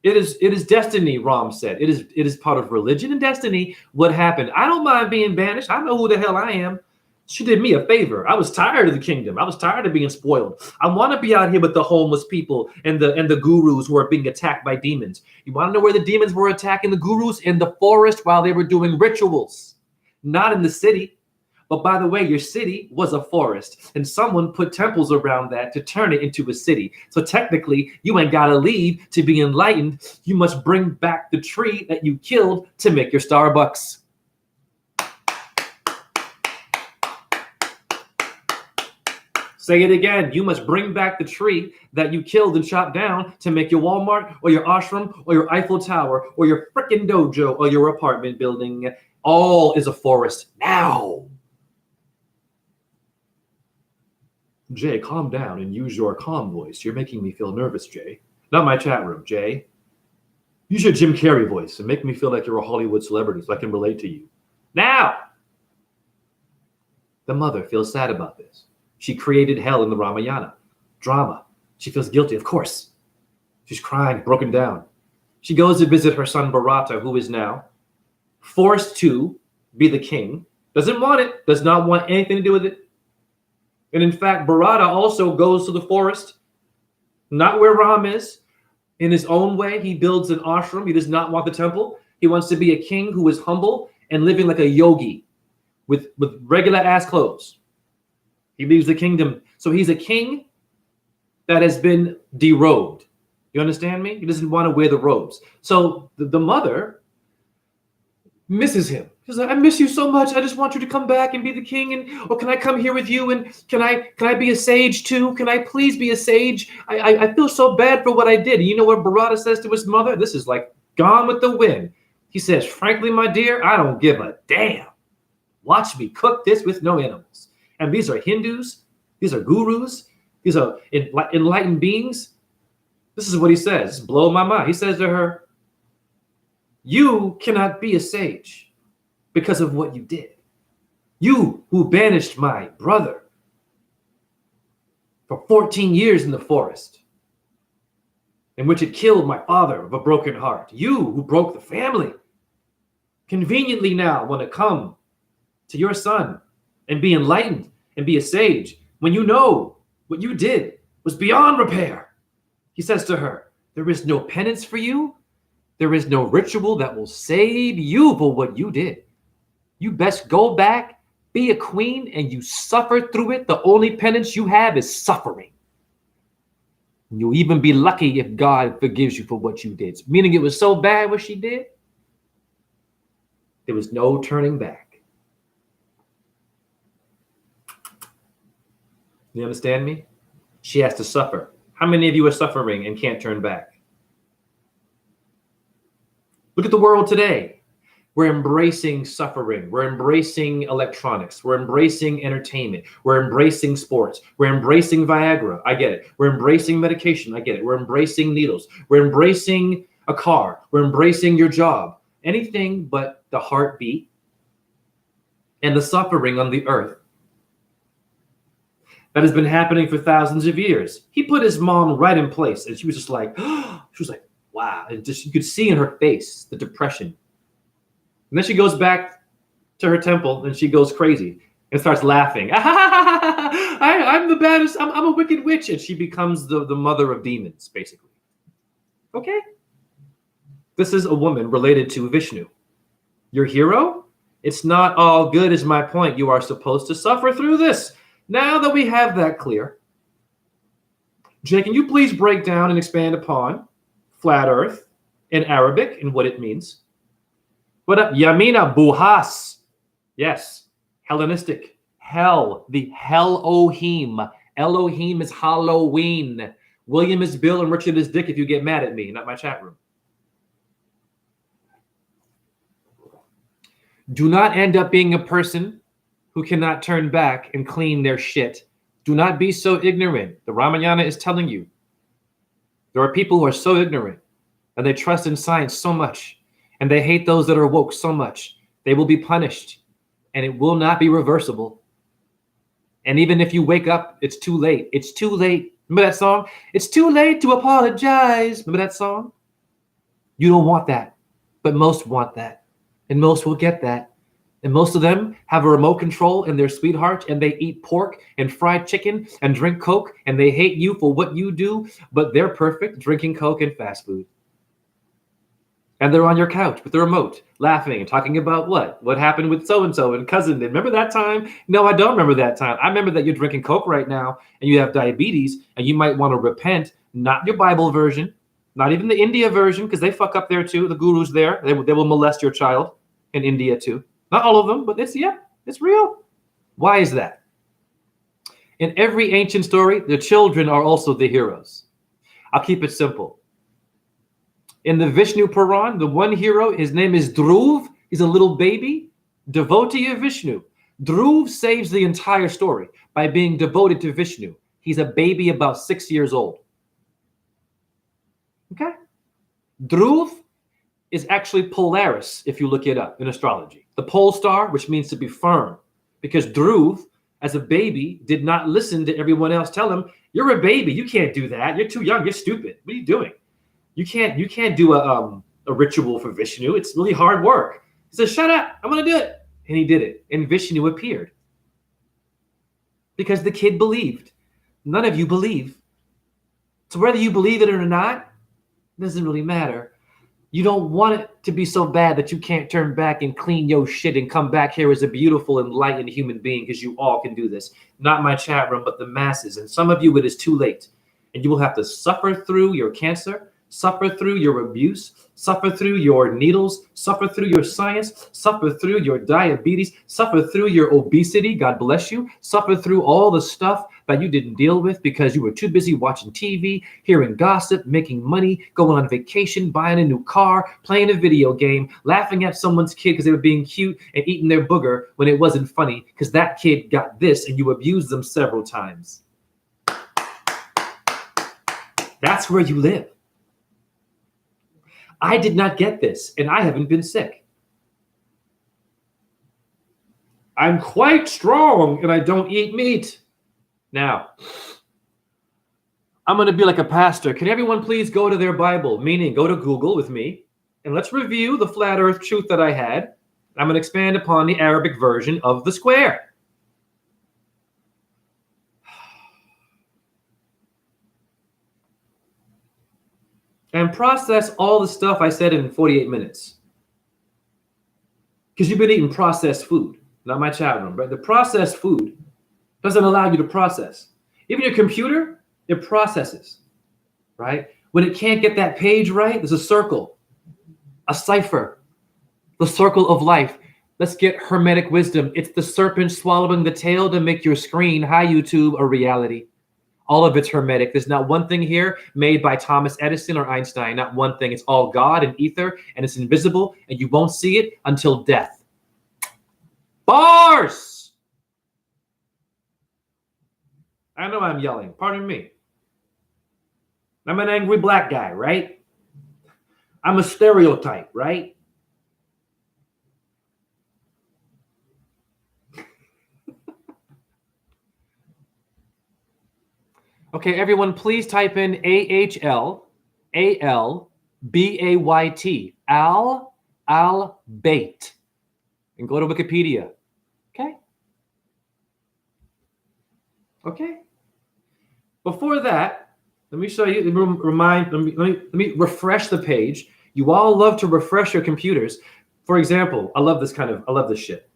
It is destiny," Ram said. It is part of religion and destiny what happened. I don't mind being banished. I know who the hell I am. She did me a favor. I was tired of the kingdom. I was tired of being spoiled. I want to be out here with the homeless people and the gurus who are being attacked by demons. You want to know where the demons were attacking the gurus? In the forest while they were doing rituals, not in the city. But by the way, your city was a forest, and someone put temples around that to turn it into a city. So technically, you ain't got to leave to be enlightened. You must bring back the tree that you killed to make your Starbucks. Say it again. You must bring back the tree that you killed and chopped down to make your Walmart or your ashram or your Eiffel Tower or your frickin' dojo or your apartment building. All is a forest now. Jay, calm down and use your calm voice. You're making me feel nervous, Jay. Not my chat room, Jay. Use your Jim Carrey voice and make me feel like you're a Hollywood celebrity so I can relate to you. Now! The mother feels sad about this. She created hell in the Ramayana. Drama. She feels guilty, of course. She's crying, broken down. She goes to visit her son Bharata, who is now forced to be the king. Doesn't want it. Does not want anything to do with it. And in fact, Bharata also goes to the forest, not where Ram is. In his own way, he builds an ashram. He does not want the temple. He wants to be a king who is humble and living like a yogi with regular ass clothes. He leaves the kingdom. So he's a king that has been derobed. You understand me? He doesn't want to wear the robes. So the mother misses him. She's like, "I miss you so much. I just want you to come back and be the king. And or can I come here with you? And can I be a sage too? Can I please be a sage? I feel so bad for what I did." And you know what Bharata says to his mother? This is like Gone with the Wind. He says, "Frankly, my dear, I don't give a damn. Watch me cook this with no animals." And these are Hindus. These are gurus. These are enlightened beings. This is what he says. It's blowing my mind. He says to her, "You cannot be a sage because of what you did. You who banished my brother for 14 years in the forest, in which it killed my father of a broken heart. You who broke the family, conveniently now want to come to your son and be enlightened and be a sage when you know what you did was beyond repair." He says to her, "There is no penance for you. There is no ritual that will save you for what you did. You best go back, be a queen, and you suffer through it. The only penance you have is suffering. You'll even be lucky if God forgives you for what you did." Meaning it was so bad what she did, there was no turning back. You understand me? She has to suffer. How many of you are suffering and can't turn back? Look at the world today. We're embracing suffering. We're embracing electronics. We're embracing entertainment. We're embracing sports. We're embracing Viagra. I get it. We're embracing medication. I get it. We're embracing needles. We're embracing a car. We're embracing your job. Anything but the heartbeat and the suffering on the earth that has been happening for thousands of years. He put his mom right in place, and she was just like, she was like, wow. And just you could see in her face the depression. And then she goes back to her temple and she goes crazy and starts laughing. I'm the baddest. I'm a wicked witch. And she becomes the mother of demons, basically. Okay. This is a woman related to Vishnu. Your hero? It's not all good is my point. You are supposed to suffer through this. Now that we have that clear, Jay, can you please break down and expand upon flat earth in Arabic and what it means? What up? Yamina Buhas. Yes. Hellenistic. Hell. The Hell-ohim. Elohim is Halloween. William is Bill and Richard is Dick if you get mad at me, not my chat room. Do not end up being a person who cannot turn back and clean their shit. Do not be so ignorant. The Ramayana is telling you. There are people who are so ignorant and they trust in science so much and they hate those that are woke so much. They will be punished and it will not be reversible. And even if you wake up, it's too late. It's too late. Remember that song? It's too late to apologize. Remember that song? You don't want that, but most want that. And most will get that. And most of them have a remote control in their sweetheart and they eat pork and fried chicken and drink Coke and they hate you for what you do, but they're perfect drinking Coke and fast food. And they're on your couch with the remote, laughing and talking about what happened with so-and-so and cousin. Remember that time? No, I don't remember that time. I remember that you're drinking Coke right now and you have diabetes and you might want to repent, not your Bible version, not even the India version, because they fuck up there too. The gurus there, they will molest your child in India too. Not all of them, but it's real. Why is that? In every ancient story, the children are also the heroes. I'll keep it simple. In the Vishnu Puran, the one hero, his name is Dhruv. He's a little baby, devotee of Vishnu. Dhruv saves the entire story by being devoted to Vishnu. He's a baby about 6 years old. Okay? Dhruv is actually Polaris, if you look it up in astrology. The pole star, which means to be firm. Because Dhruv, as a baby, did not listen to everyone else tell him, you're a baby, you can't do that. You're too young, you're stupid. What are you doing? You can't do a ritual for Vishnu. It's really hard work. He says, shut up, I'm gonna do it. And he did it. And Vishnu appeared. Because the kid believed. None of you believe. So whether you believe it or not, doesn't really matter. You don't want it to be so bad that you can't turn back and clean your shit and come back here as a beautiful, enlightened human being, because you all can do this. Not my chat room, but the masses. And some of you, it is too late. And you will have to suffer through your cancer, suffer through your abuse, suffer through your needles, suffer through your science, suffer through your diabetes, suffer through your obesity, God bless you, suffer through all the stuff that you didn't deal with because you were too busy watching TV, hearing gossip, making money, going on vacation, buying a new car, playing a video game, laughing at someone's kid because they were being cute and eating their booger when it wasn't funny because that kid got this and you abused them several times. That's where you live. I did not get this, and I haven't been sick. I'm quite strong, and I don't eat meat. Now, I'm going to be like a pastor. Can everyone please go to their Bible, meaning go to Google with me, and let's review the flat earth truth that I had. I'm going to expand upon the Arabic version of the square. And process all the stuff I said in 48 minutes. Because you've been eating processed food, not my chat room, but the processed food doesn't allow you to process. Even your computer, it processes, right? When it can't get that page right, there's a circle, a cipher, the circle of life. Let's get hermetic wisdom. It's the serpent swallowing the tail to make your screen, hi YouTube, a reality. All of it's hermetic. There's not one thing here made by Thomas Edison or Einstein. Not one thing. It's all God and ether, and it's invisible, and you won't see it until death. Bars! I know I'm yelling. Pardon me. I'm an angry black guy, right? I'm a stereotype, right? Okay, everyone, please type in AHLALBAYT, Al-Bait, and go to Wikipedia. Okay? Okay. Before that, let me show you, let me refresh the page. You all love to refresh your computers. For example, I love this shit.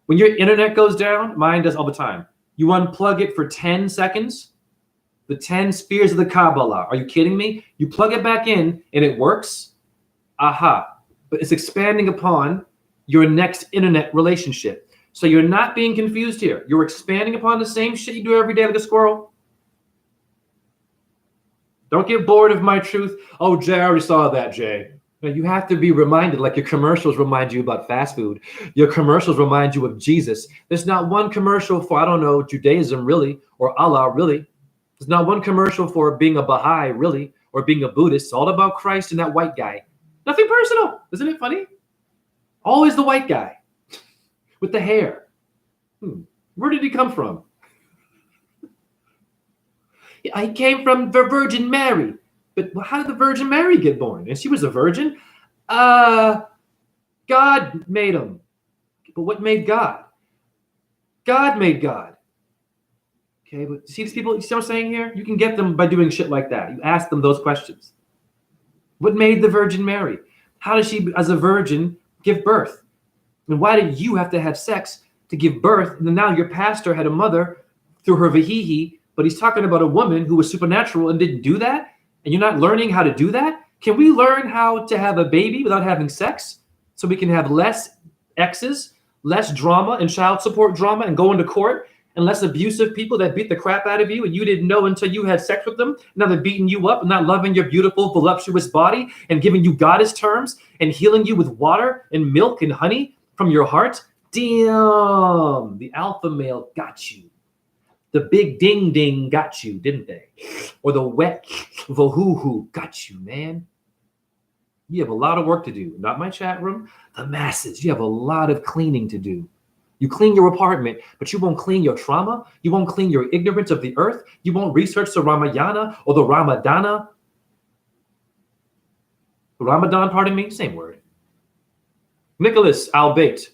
When your internet goes down, mine does all the time. You unplug it for 10 seconds. The 10 spheres of the Kabbalah. Are you kidding me? You plug it back in and it works. Aha. But it's expanding upon your next internet relationship. So you're not being confused here. You're expanding upon the same shit you do every day like a squirrel. Don't get bored of my truth. Oh, Jay, I already saw that, Jay. You have to be reminded, like your commercials remind you about fast food. Your commercials remind you of Jesus. There's not one commercial for, I don't know, Judaism really, or Allah really. There's not one commercial for being a Baha'i really, or being a Buddhist. It's all about Christ and that white guy. Nothing personal. Isn't it funny? Always the white guy with the hair. Where did he come from? He came from the Virgin Mary. But how did the Virgin Mary get born? And she was a virgin? God made him. But what made God? God made God. Okay, but see these people, you see what I'm saying here? You can get them by doing shit like that. You ask them those questions. What made the Virgin Mary? How does she, as a virgin, give birth? And why did you have to have sex to give birth? And then now your pastor had a mother through her vahihi, but he's talking about a woman who was supernatural and didn't do that? And you're not learning how to do that? Can we learn how to have a baby without having sex so we can have less exes, less drama and child support drama and go into court, and less abusive people that beat the crap out of you and you didn't know until you had sex with them? Now they're beating you up and not loving your beautiful, voluptuous body and giving you goddess terms and healing you with water and milk and honey from your heart? Damn, the alpha male got you. The big ding ding got you, didn't they? Or the wet vohoo got you, man. You have a lot of work to do. Not my chat room, the masses. You have a lot of cleaning to do. You clean your apartment, but you won't clean your trauma. You won't clean your ignorance of the earth. You won't research the Ramayana or the Ramadana. Ramadan, pardon me, same word. Nicholas Albate.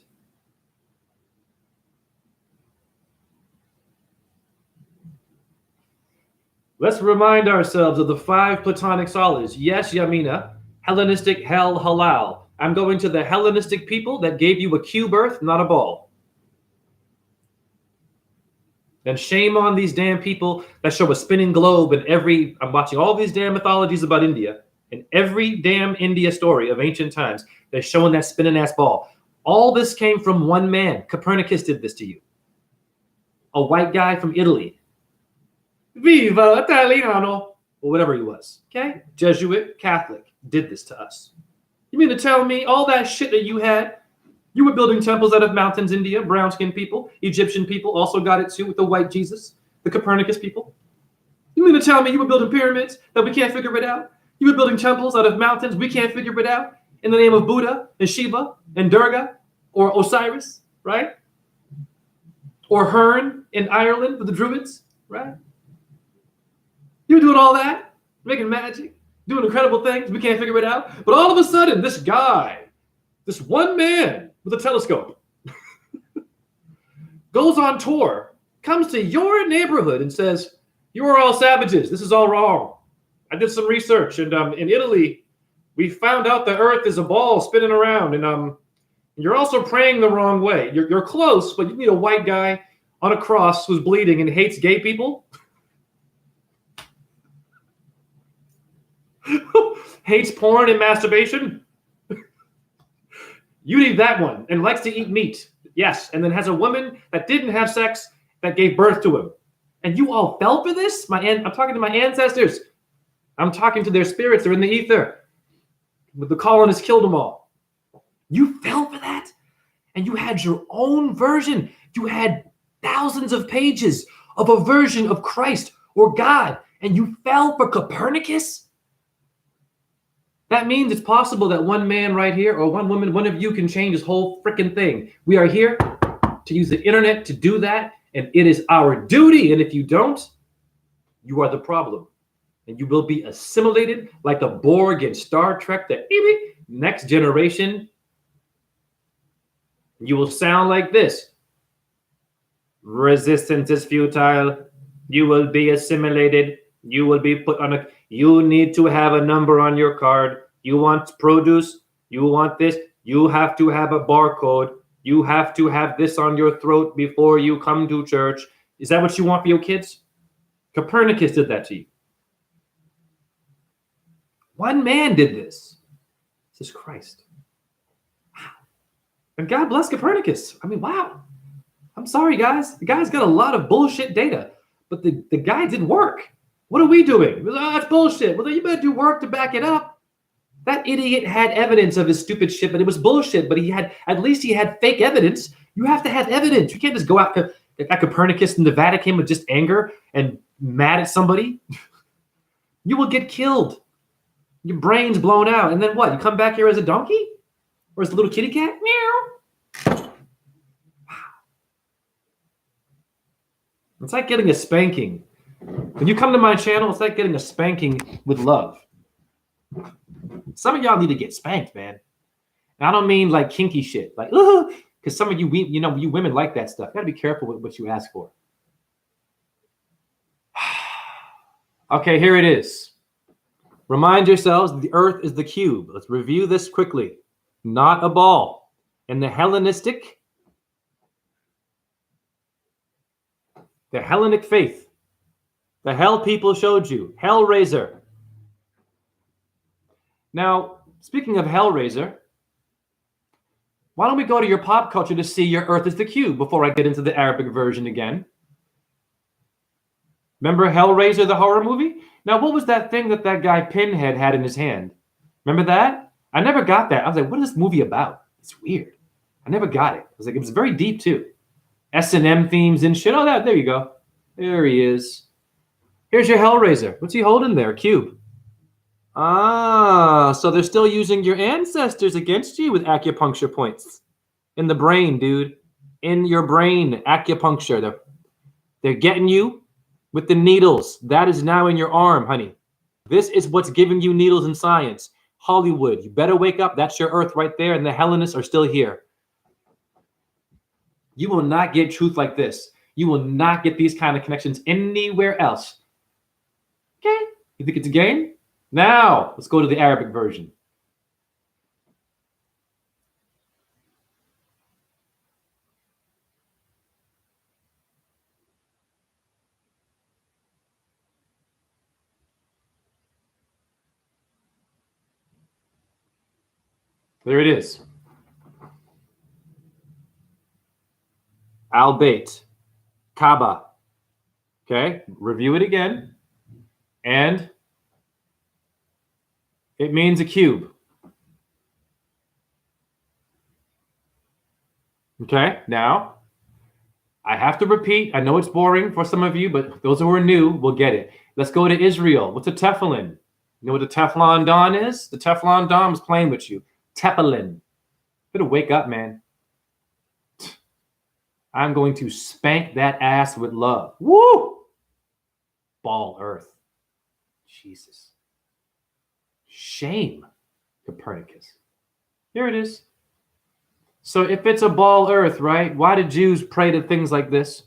Let's remind ourselves of the 5 Platonic solids. Yes, Yamina. Hellenistic, hell, halal. I'm going to the Hellenistic people that gave you a Q birth, not a ball. And shame on these damn people that show a spinning globe in every, I'm watching all these damn mythologies about India, and every damn India story of ancient times, they're showing that spinning ass ball. All this came from one man. Copernicus did this to you. A white guy from Italy. Viva Italiano, or whatever he was, okay? Jesuit, Catholic, did this to us. You mean to tell me all that shit that you had, you were building temples out of mountains, India, brown-skinned people, Egyptian people also got it too with the white Jesus, the Copernicus people. You mean to tell me you were building pyramids that we can't figure it out? You were building temples out of mountains, we can't figure it out? In the name of Buddha and Shiva and Durga or Osiris, right? Or Hearn in Ireland with the Druids, right? You were doing all that, making magic, doing incredible things. We can't figure it out. But all of a sudden, this guy, this one man with a telescope, goes on tour, comes to your neighborhood and says, you are all savages. This is all wrong. I did some research. And in Italy, we found out the earth is a ball spinning around. And you're also praying the wrong way. You're close, but you need a white guy on a cross who's bleeding and hates gay people. Hates porn and masturbation. You need that one and likes to eat meat. Yes. And then has a woman that didn't have sex that gave birth to him. And you all fell for this? I'm talking to my ancestors. I'm talking to their spirits. They're in the ether. The colonists killed them all. You fell for that? And you had your own version. You had thousands of pages of a version of Christ or God. And you fell for Copernicus? That means it's possible that one man right here or one woman, one of you can change this whole freaking thing. We are here to use the internet to do that, and it is our duty. And if you don't, you are the problem. And you will be assimilated like the Borg in Star Trek, the next generation. You will sound like this. Resistance is futile. You will be assimilated. You will be put on a... You need to have a number on your card. You want produce. You want this. You have to have a barcode. You have to have this on your throat before you come to church. Is that what you want for your kids? Copernicus did that to you. One man did this. This is Christ. Wow. And God bless Copernicus. I mean, wow. I'm sorry, guys. The guy's got a lot of bullshit data, but the guy didn't work. What are we doing? Oh, that's bullshit. Well, then you better do work to back it up. that idiot had evidence of his stupid shit, but it was bullshit. But at least he had fake evidence. You have to have evidence. You can't just go out at Copernicus in the Vatican with just anger and mad at somebody. You will get killed. Your brain's blown out. And then what? You come back here as a donkey? Or as a little kitty cat? Meow. It's like getting a spanking. When you come to my channel, it's like getting a spanking with love. Some of y'all need to get spanked, man. And I don't mean like kinky shit. Like, because some of you, you women like that stuff. You got to be careful with what you ask for. Okay, here it is. Remind yourselves the earth is the cube. Let's review this quickly. Not a ball. In the Hellenistic faith, the hell people showed you. Hellraiser. Now, speaking of Hellraiser, why don't we go to your pop culture to see your earth is the cube before I get into the Arabic version again? Remember Hellraiser, the horror movie? Now, what was that thing that guy Pinhead had in his hand? Remember that? I never got that. I was like, what is this movie about? It's weird. I never got it. I was like, it was very deep too. S&M themes and shit. Oh, there you go. There he is. Here's your Hellraiser. What's he holding there? A cube. Ah, so they're still using your ancestors against you with acupuncture points. In the brain, dude. In your brain, acupuncture. They're getting you with the needles. That is now in your arm, honey. This is what's giving you needles in science. Hollywood, you better wake up. That's your earth right there, and the Hellenists are still here. You will not get truth like this. You will not get these kind of connections anywhere else. Okay? You think it's a game? Now, let's go to the Arabic version. There it is. Al-Bayt, Kaaba. Okay, review it again. And it means a cube. Okay, now I have to repeat. I know it's boring for some of you, but those who are new will get it. Let's go to Israel. What's a Tefillin? You know what the Teflon Don is? The Teflon Don is playing with you. Tefillin. Better wake up, man. I'm going to spank that ass with love. Woo! Ball earth. Jesus. Shame, Copernicus. Here it is. So if it's a ball earth, right? Why did Jews pray to things like this?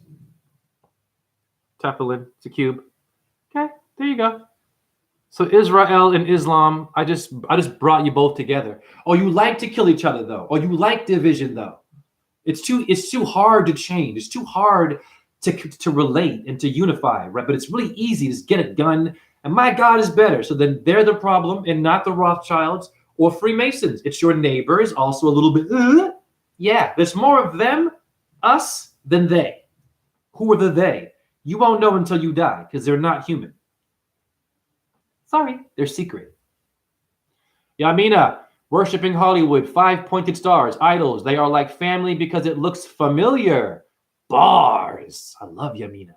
Tefillin, it's a cube. Okay, there you go. So Israel and Islam, I just brought you both together. Oh, you like to kill each other though. Oh, you like division though. It's too hard to change. It's too hard to relate and to unify, right? But it's really easy to just get a gun, and my God is better. So then they're the problem and not the Rothschilds or Freemasons. It's your neighbors, also a little bit, yeah, there's more of them, us, than they. Who are the they? You won't know until you die because they're not human. Sorry, they're secret. Yamina, worshiping Hollywood, 5-pointed stars, idols. They are like family because it looks familiar. Bars. I love Yamina.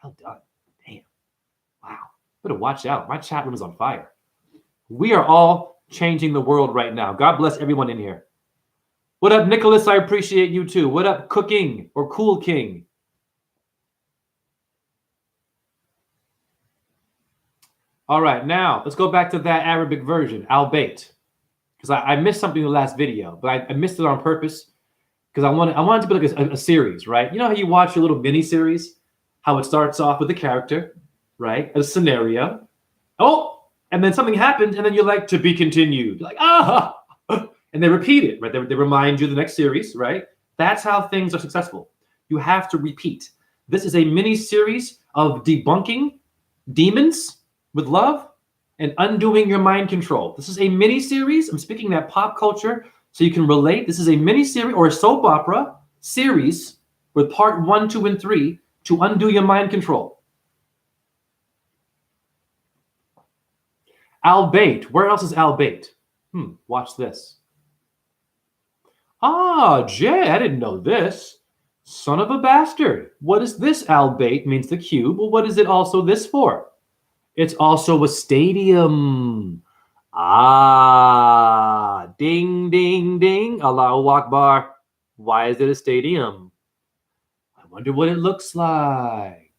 Well done. Damn. Wow. Better watch out. My chat room is on fire. We are all changing the world right now. God bless everyone in here. What up, Nicholas? I appreciate you too. What up, Cooking or Cool King? All right, now let's go back to that Arabic version, Al-Bayt. Because I missed something in the last video, but I missed it on purpose because I wanted to be like a series, right? You know how you watch a little mini series, how it starts off with a character, right? A scenario. Oh, and then something happens, and then you're like, to be continued. You're like, ah, and they repeat it, right? They remind you of the next series, right? That's how things are successful. You have to repeat. This is a mini series of debunking demons with love and undoing your mind control. This is a mini series. I'm speaking that pop culture so you can relate. This is a mini series or a soap opera series with part 1, 2, and 3 to undo your mind control. Al-Bayt. Where else is Al-Bayt? Watch this. Ah, Jay, I didn't know this. Son of a bastard. What is this, Albate? Means the cube. Well, what is it also this for? It's also a stadium. Ah, ding, ding, ding. Allahu Akbar. Why is it a stadium? I wonder what it looks like.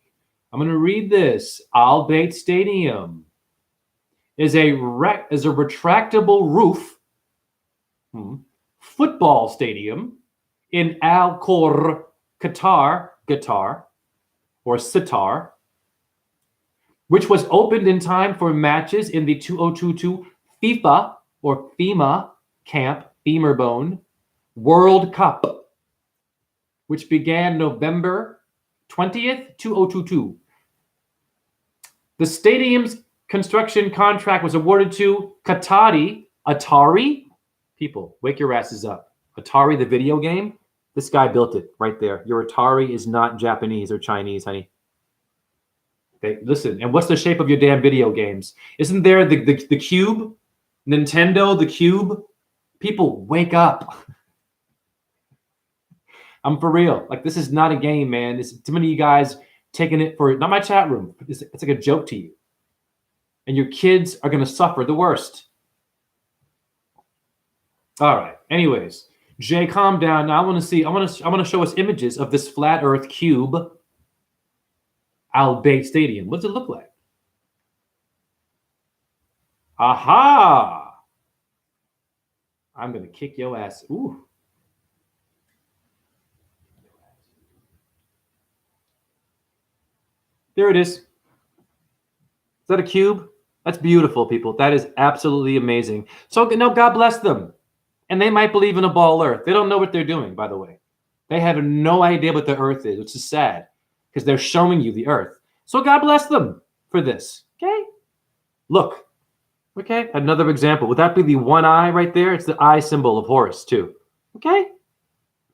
I'm going to read this. Albate Stadium is a retractable roof football stadium in Al Khor, Qatar, or Sitar, which was opened in time for matches in the 2022 FIFA or FEMA Camp Femur World Cup, which began November 20th, 2022. The stadium's construction contract was awarded to Atari. People, wake your asses up. Atari, the video game, this guy built it right there. Your Atari is not Japanese or Chinese, honey. Okay, listen, and what's the shape of your damn video games? Isn't there the cube? Nintendo, the cube? People, wake up. I'm for real. Like, this is not a game, man. It's too many of you guys taking it for, not my chat room. It's like a joke to you. And your kids are going to suffer the worst. All right. Anyways, Jay, calm down. Now I want to show us images of this flat Earth cube, Al Bayt Stadium. What does it look like? Aha! I'm gonna kick your ass. Ooh. There it is. Is that a cube? That's beautiful, people. That is absolutely amazing. So, no, God bless them. And they might believe in a ball Earth. They don't know what they're doing, by the way. They have no idea what the Earth is, which is sad, because they're showing you the Earth. So God bless them for this, okay? Look, okay? Another example. Would that be the one eye right there? It's the eye symbol of Horus, too, okay?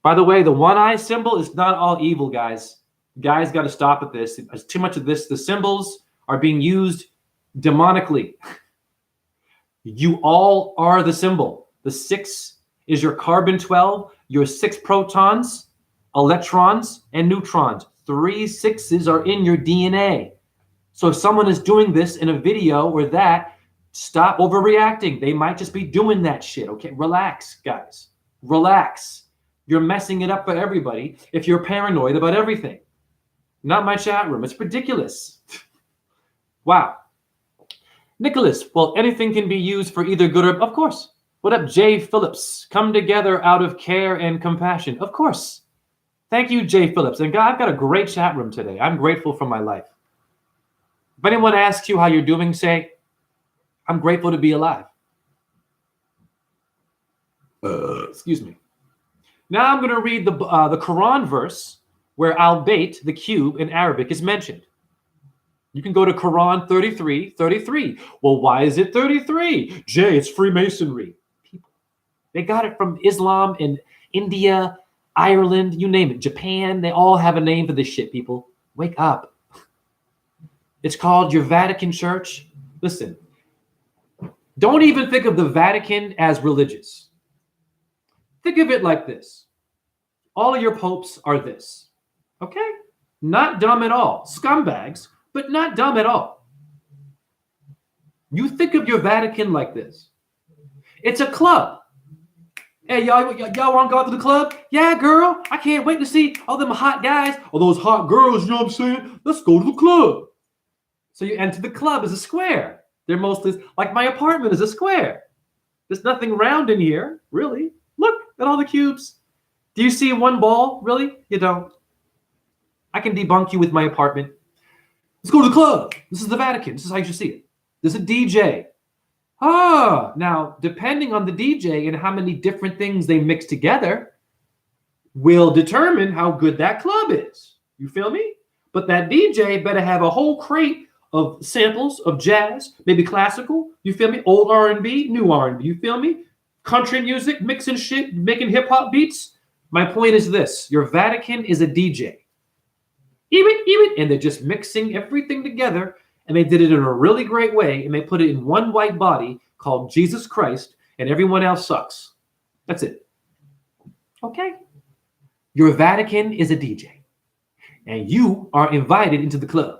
By the way, the one eye symbol is not all evil, guys. Guys got to stop at this. There's too much of this. The symbols are being used demonically. You all are the symbol. The 6 is your carbon-12, your 6 protons, electrons, and neutrons. 3 6s are in your DNA. So if someone is doing this in a video or that, stop overreacting. They might just be doing that shit, okay? Relax, guys. Relax. You're messing it up for everybody if you're paranoid about everything. Not my chat room. It's ridiculous. Wow. Nicholas, well, anything can be used for either good or, of course. What up, Jay Phillips? Come together out of care and compassion. Of course. Thank you, Jay Phillips. And God, I've got a great chat room today. I'm grateful for my life. If anyone asks you how you're doing, say, I'm grateful to be alive. Excuse me. Now I'm going to read the Quran verse where Al-Bayt, the cube in Arabic, is mentioned. You can go to Quran 33:33. Well, why is it 33? Jay, it's Freemasonry. People, they got it from Islam in India, Ireland, you name it, Japan. They all have a name for this shit, people. Wake up. It's called your Vatican Church. Listen, don't even think of the Vatican as religious. Think of it like this. All of your popes are this. Okay? Not dumb at all. Scumbags, but not dumb at all. You think of your Vatican like this. It's a club. Hey, y'all want to go out to the club? Yeah, girl. I can't wait to see all them hot guys, all those hot girls, you know what I'm saying? Let's go to the club. So you enter the club as a square. They're mostly, like my apartment is a square. There's nothing round in here, really. Look at all the cubes. Do you see one ball? Really? You don't. I can debunk you with my apartment. Let's go to the club. This is the Vatican. This is how you should see it. There's a DJ. Now, depending on the DJ and how many different things they mix together will determine how good that club is. You feel me? But that DJ better have a whole crate of samples of jazz, maybe classical. You feel me? Old R&B, new R&B. You feel me? Country music, mixing shit, making hip-hop beats. My point is this. Your Vatican is a DJ. Even, and they're just mixing everything together, and they did it in a really great way, and they put it in one white body called Jesus Christ, and everyone else sucks. That's it. Okay? Your Vatican is a DJ, and you are invited into the club.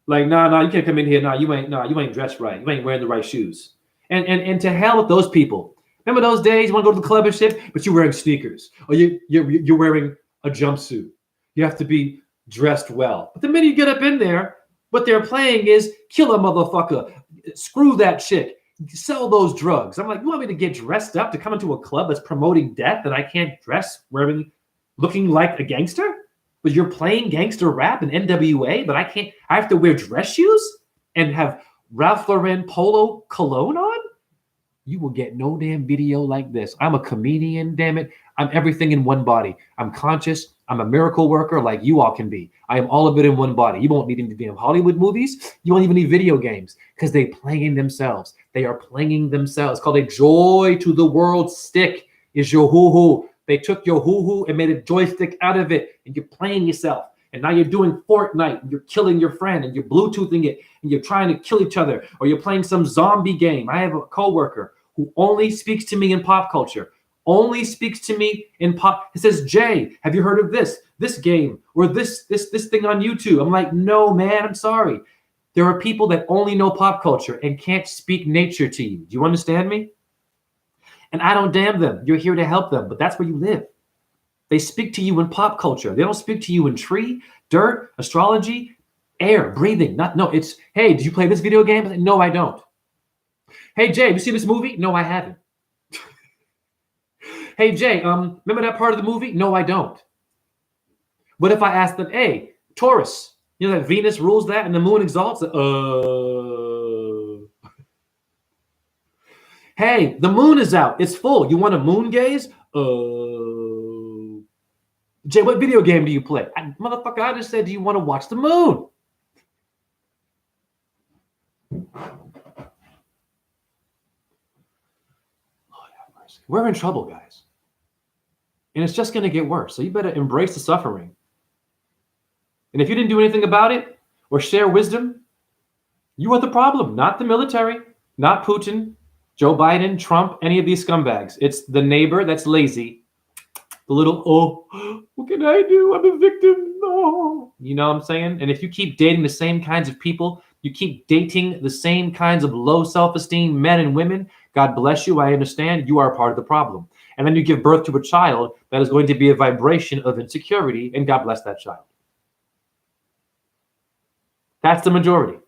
Like, nah, you can't come in here. You ain't dressed right. You ain't wearing the right shoes. And to hell with those people. Remember those days you want to go to the club and shit, but you're wearing sneakers, or you're wearing a jumpsuit. You have to be dressed well. But the minute you get up in there, what they're playing is kill a motherfucker, screw that chick, sell those drugs. I'm like, you want me to get dressed up to come into a club that's promoting death and I can't dress looking like a gangster? But you're playing gangster rap and NWA, but I have to wear dress shoes and have Ralph Lauren polo cologne on? You will get no damn video like this. I'm a comedian, damn it. I'm everything in one body. I'm conscious. I'm a miracle worker like you all can be. I am all of it in one body. You won't need any damn Hollywood movies. You won't even need video games because they playing themselves. They are playing themselves. It's called a joy to the world stick is your hoo-hoo. They took your hoo-hoo and made a joystick out of it, and you're playing yourself. And now you're doing Fortnite, and you're killing your friend, and you're Bluetoothing it, and you're trying to kill each other, or you're playing some zombie game. I have a coworker who only speaks to me in pop culture, only speaks to me in pop. He says, Jay, have you heard of this game, or this thing on YouTube? I'm like, no, man, I'm sorry. There are people that only know pop culture and can't speak nature to you. Do you understand me? And I don't damn them. You're here to help them, but that's where you live. They speak to you in pop culture. They don't speak to you in tree, dirt, astrology, air, breathing. It's, hey, did you play this video game? No, I don't. Hey, Jay, have you seen this movie? No, I haven't. Hey, Jay, remember that part of the movie? No, I don't. What if I ask them, hey, Taurus, you know that Venus rules that and the moon exalts? Hey, the moon is out. It's full. You want a moon gaze? Jay, what video game do you play? Motherfucker, I just said, do you want to watch the moon? We're in trouble, guys. And it's just going to get worse. So you better embrace the suffering. And if you didn't do anything about it or share wisdom, you are the problem, not the military, not Putin, Joe Biden, Trump, any of these scumbags. It's the neighbor that's lazy. The little, oh, what can I do? I'm a victim. No. You know what I'm saying? And if you keep dating the same kinds of people, you keep dating the same kinds of low self-esteem men and women, God bless you. I understand you are part of the problem. And then you give birth to a child that is going to be a vibration of insecurity, and God bless that child. That's the majority.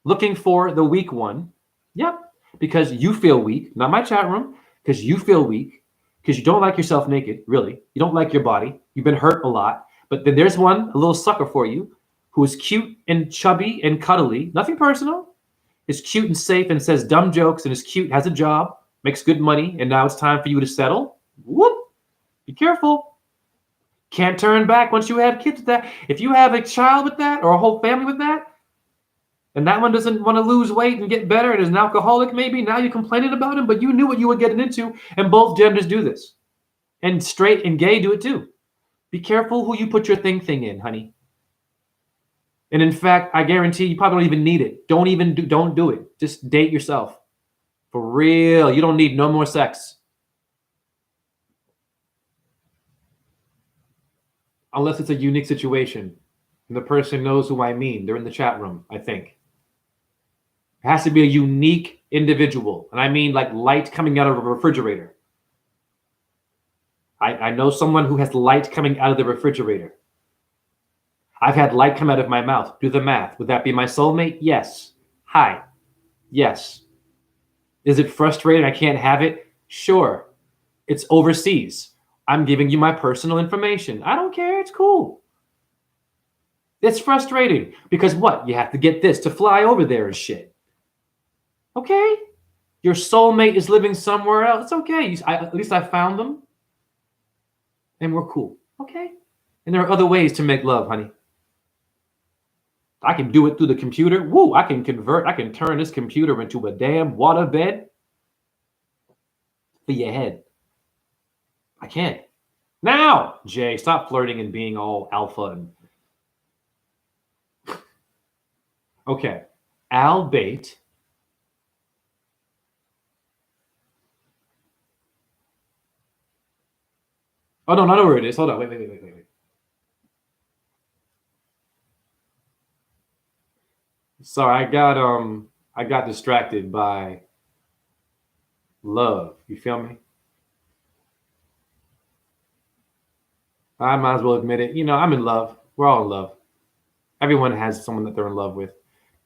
Looking for the weak one. Yep. Because you feel weak, not my chat room, because you feel weak, because you don't like yourself naked, really. You don't like your body. You've been hurt a lot. But then there's one, a little sucker for you, who is cute and chubby and cuddly, nothing personal, is cute and safe and says dumb jokes and is cute, has a job, makes good money, and now it's time for you to settle. Whoop. Be careful. Can't turn back once you have kids with that. If you have a child with that or a whole family with that, and that one doesn't want to lose weight and get better and is an alcoholic maybe, now you're complaining about him, but you knew what you were getting into, and both genders do this. And straight and gay do it too. Be careful who you put your thing in, honey. And in fact, I guarantee you probably don't even need it. Don't do it. Just date yourself. For real. You don't need no more sex. Unless it's a unique situation. And the person knows who I mean. They're in the chat room, I think. It has to be a unique individual. And I mean like light coming out of a refrigerator. I know someone who has light coming out of the refrigerator. I've had light come out of my mouth. Do the math. Would that be my soulmate? Yes. Hi. Yes. Is it frustrating I can't have it? Sure. It's overseas. I'm giving you my personal information. I don't care. It's cool. It's frustrating because what? You have to get this to fly over there and shit. Okay. Your soulmate is living somewhere else. It's okay. At least I found them. And we're cool. Okay. And there are other ways to make love, honey. I can do it through the computer. Woo, I can turn this computer into a damn waterbed for your head. I can. Now, Jay, stop flirting and being all alpha. Okay. Al Bate Oh no, I know where it is. Hold on. Wait. Sorry, I got distracted by love. You feel me? I might as well admit it. You know, I'm in love. We're all in love. Everyone has someone that they're in love with.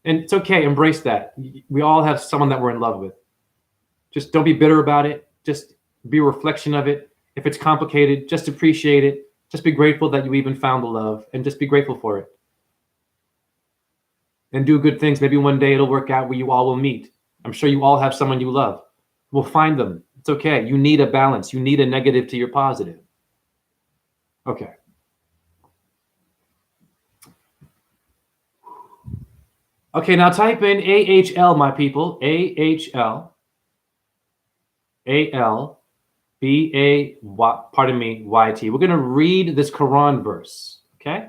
And it's okay. Embrace that. We all have someone that we're in love with. Just don't be bitter about it. Just be a reflection of it. If it's complicated, just appreciate it. Just be grateful that you even found the love and just be grateful for it. And do good things. Maybe one day it'll work out where you all will meet. I'm sure you all have someone you love. We'll find them. It's okay. You need a balance. You need a negative to your positive. Okay. Okay, now type in AHL, my people. AHL. YT. We're going to read this Quran verse. Okay?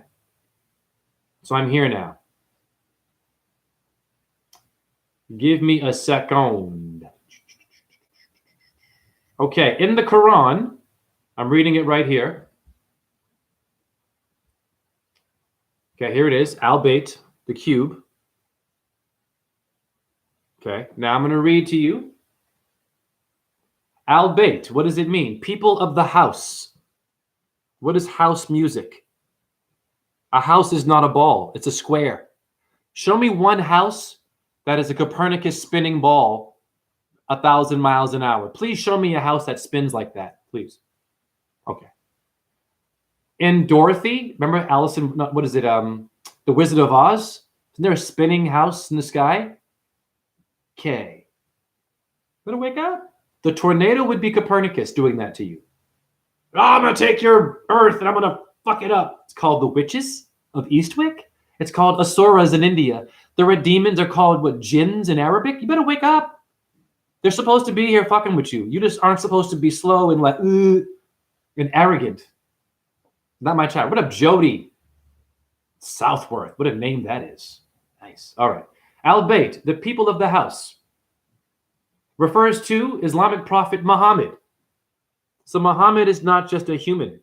So I'm here now. Give me a second. Okay, in the Quran, I'm reading it right here. Okay, here it is. Al-Bayt, the cube. Okay, now I'm going to read to you. Al-Bayt, what does it mean? People of the house. What is house music? A house is not a ball, it's a square. Show me one house that is a Copernicus spinning ball 1,000 miles an hour. Please show me a house that spins like that, please. Okay. In Dorothy, remember Allison, what is it? The Wizard of Oz? Isn't there a spinning house in the sky? Okay. Gonna wake up? The tornado would be Copernicus doing that to you. Oh, I'm gonna take your Earth and I'm gonna fuck it up. It's called the witches of Eastwick. It's called Asuras in India. The red demons are called what? Jinns in Arabic. You better wake up. They're supposed to be here fucking with you. You just aren't supposed to be slow and like and arrogant. Not my child. What up, Jody? Southworth. What a name that is. Nice. All right. Al-Bayt, the people of the house, refers to Islamic prophet Muhammad. So Muhammad is not just a human.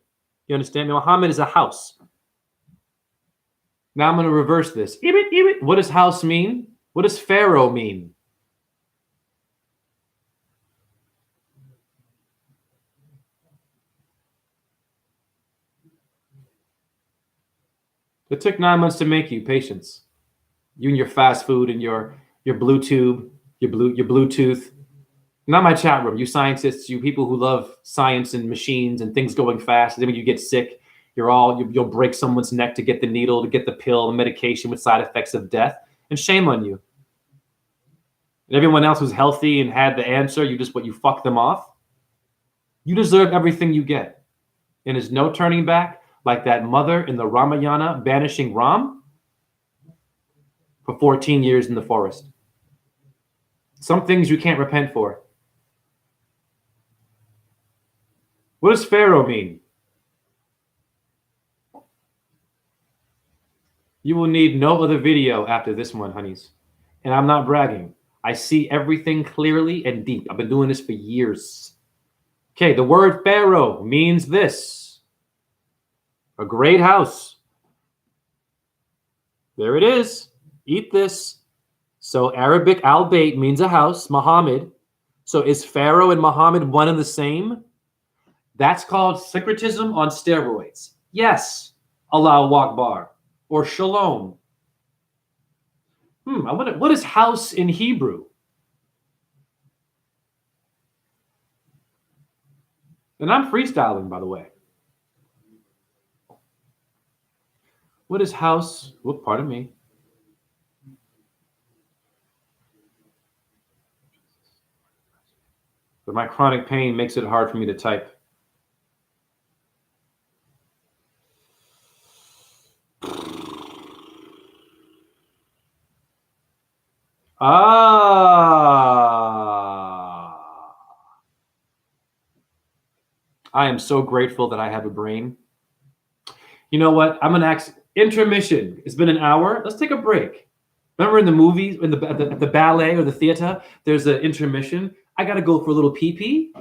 You understand? Muhammad is a house. Now I'm going to reverse this. What does house mean? What does Pharaoh mean? It took 9 months to make you. Patience. You and your fast food and your Bluetooth, your Bluetooth. Not my chat room. You scientists, you people who love science and machines and things going fast. And then when you get sick, you'll break someone's neck to get the needle, to get the pill, the medication with side effects of death. And shame on you. And everyone else who's healthy and had the answer, you fuck them off. You deserve everything you get. And there's no turning back, like that mother in the Ramayana banishing Ram for 14 years in the forest. Some things you can't repent for. What does Pharaoh mean? You will need no other video after this one, honeys. And I'm not bragging. I see everything clearly and deep. I've been doing this for years. Okay, the word Pharaoh means this. A great house. There it is. Eat this. So Arabic Al-Bayt means a house, Muhammad. So is Pharaoh and Muhammad one and the same? That's called syncretism on steroids. Yes, Allahu Akbar or Shalom. What is house in Hebrew? And I'm freestyling, by the way. What is house? Whoop, pardon me. But my chronic pain makes it hard for me to type. I am so grateful that I have a brain. You know what? I'm going to ask intermission. It's been an hour. Let's take a break. Remember in the movies, at the ballet or the theater, there's an intermission. I got to go for a little pee-pee.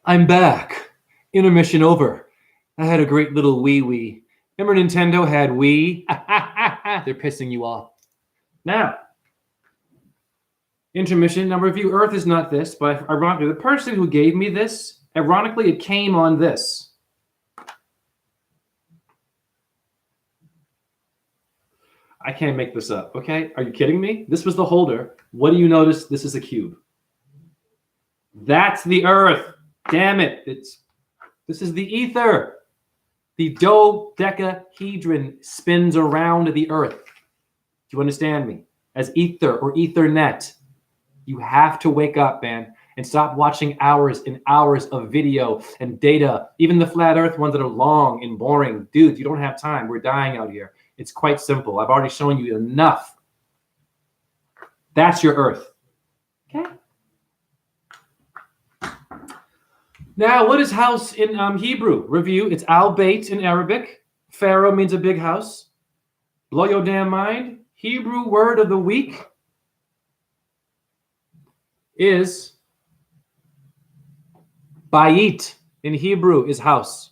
I'm back. Intermission over. I had a great little wee. Remember Nintendo had Wii? They're pissing you off. Now, intermission, number review. Earth is not this, but ironically, the person who gave me this, ironically, it came on this. I can't make this up, okay? Are you kidding me? This was the holder. What do you notice? This is a cube. That's the Earth. Damn it. This is the ether. The dodecahedron spins around the Earth. Do you understand me? As ether or Ethernet. You have to wake up, man, and stop watching hours and hours of video and data. Even the flat Earth ones that are long and boring. Dude, you don't have time. We're dying out here. It's quite simple. I've already shown you enough. That's your Earth. Okay? Now, what is house in Hebrew? Review. It's al-Bait in Arabic. Pharaoh means a big house. Blow your damn mind. Hebrew word of the week is bayit. In Hebrew is house.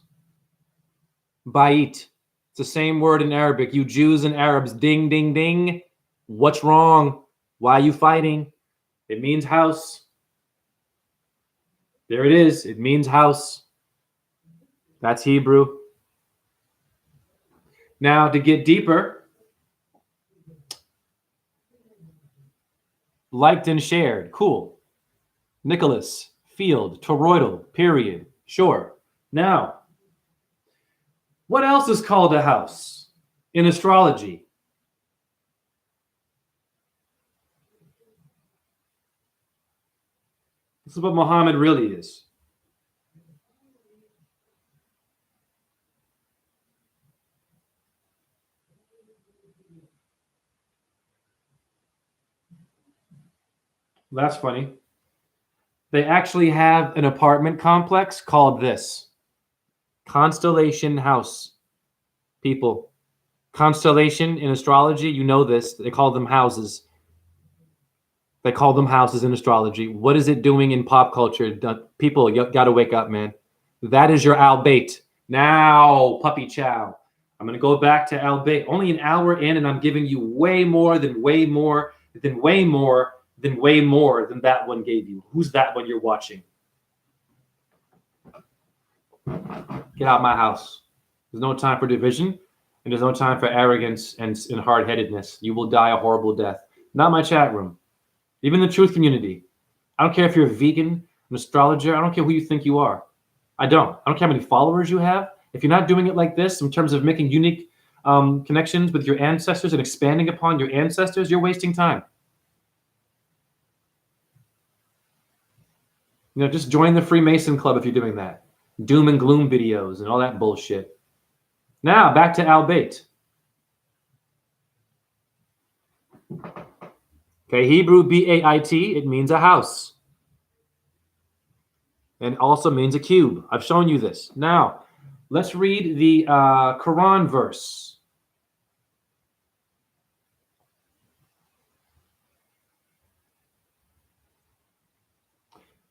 Bayit. It's the same word in Arabic. You Jews and Arabs, ding, ding, ding. What's wrong? Why are you fighting? It means house. There it is. It means house. That's Hebrew. Now, to get deeper, liked and shared. Cool. Nicholas, field, toroidal, period. Sure. Now, what else is called a house in astrology? This is what Muhammad really is. That's funny. They actually have an apartment complex called this. Constellation House. People. Constellation in astrology, you know this. They call them houses. They call them houses in astrology. What is it doing in pop culture? People, you got to wake up, man. That is your al-Bait. Now, puppy chow. I'm going to go back to al-Bait. Only an hour in, and I'm giving you way more than that one gave you. Who's that one you're watching? Get out of my house. There's no time for division, and there's no time for arrogance and hard-headedness. You will die a horrible death. Not my chat room. Even the truth community. I don't care if you're a vegan, an astrologer. I don't care who you think you are. I don't care how many followers you have. If you're not doing it like this in terms of making unique connections with your ancestors and expanding upon your ancestors, you're wasting time. Just join the Freemason Club if you're doing that. Doom and gloom videos and all that bullshit. Now, back to al-Bait. Okay, Hebrew B-A-I-T, it means a house. And also means a cube. I've shown you this. Now, let's read the Quran verse.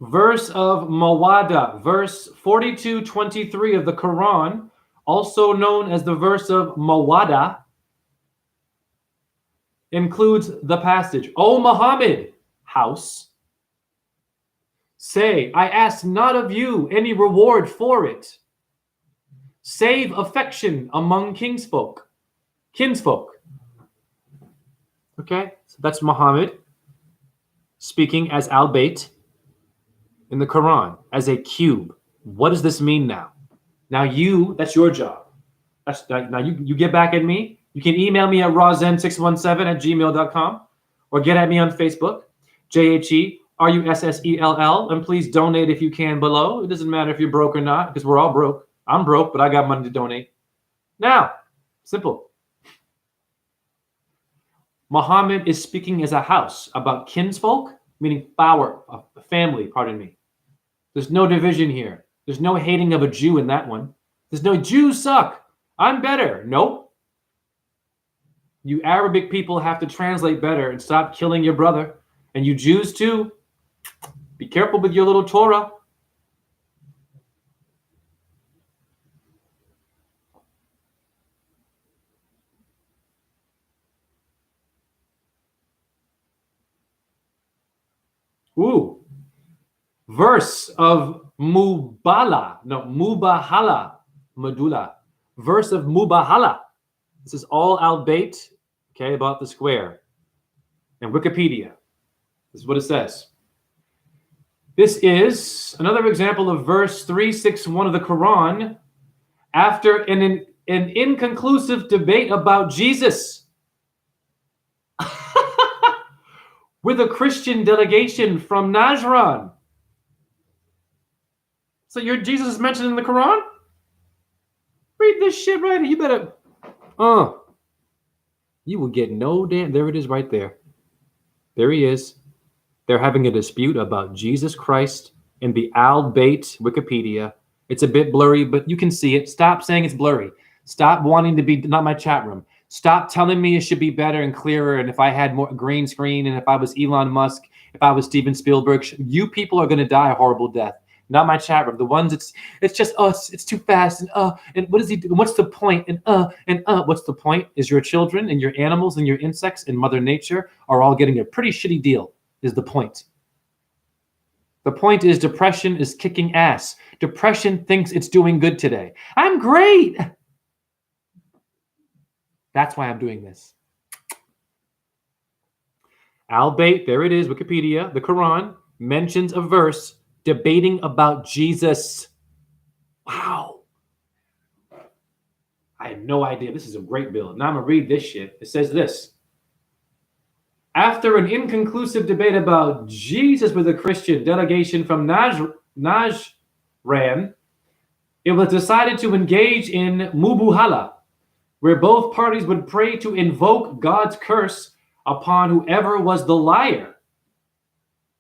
Verse of Mawada, verse 42:23 of the Quran, also known as the verse of Mawada, includes the passage, O Muhammad, house, say, I ask not of you any reward for it, save affection among kinsfolk. Okay, so that's Muhammad speaking as Al-Bayt in the Quran, as a cube. What does this mean now? Now that's your job. Now you get back at me. You can email me at rawzen617@gmail.com or get at me on Facebook, JHERUSSELL, and please donate if you can below. It doesn't matter if you're broke or not, because we're all broke. I'm broke, but I got money to donate. Now, simple. Muhammad is speaking as a house about kinsfolk, meaning family, pardon me. There's no division here. There's no hating of a Jew in that one. There's no Jews suck. I'm better. Nope. You Arabic people have to translate better and stop killing your brother. And you Jews too. Be careful with your little Torah. Ooh. Verse of Mubahala, Madula. Verse of Mubahala. This is all Al-Bayt, okay, about the square. And Wikipedia. This is what it says. This is another example of verse 361 of the Quran. After an inconclusive debate about Jesus with a Christian delegation from Najran. So your Jesus is mentioned in the Quran? Read this shit right here. You better, you will get no damn, there it is right there. There he is. They're having a dispute about Jesus Christ in the Al-Bayt Wikipedia. It's a bit blurry, but you can see it. Stop saying it's blurry. Stop wanting to be, not my chat room. Stop telling me it should be better and clearer. And if I had more green screen, and if I was Elon Musk, if I was Steven Spielberg, you people are going to die a horrible death. Not my chat room. The ones it's just it's too fast and what is he doing? What's the point? And what's the point? Is your children and your animals and your insects and Mother Nature are all getting a pretty shitty deal, is the point. The point is depression is kicking ass. Depression thinks it's doing good today. I'm great. That's why I'm doing this. Al-Bayt, there it is, Wikipedia, the Quran mentions a verse debating about Jesus. Wow. I have no idea. This is a great bill. Now I'm going to read this shit. It says this. After an inconclusive debate about Jesus with a Christian delegation from Najran, it was decided to engage in Mubuhala, where both parties would pray to invoke God's curse upon whoever was the liar.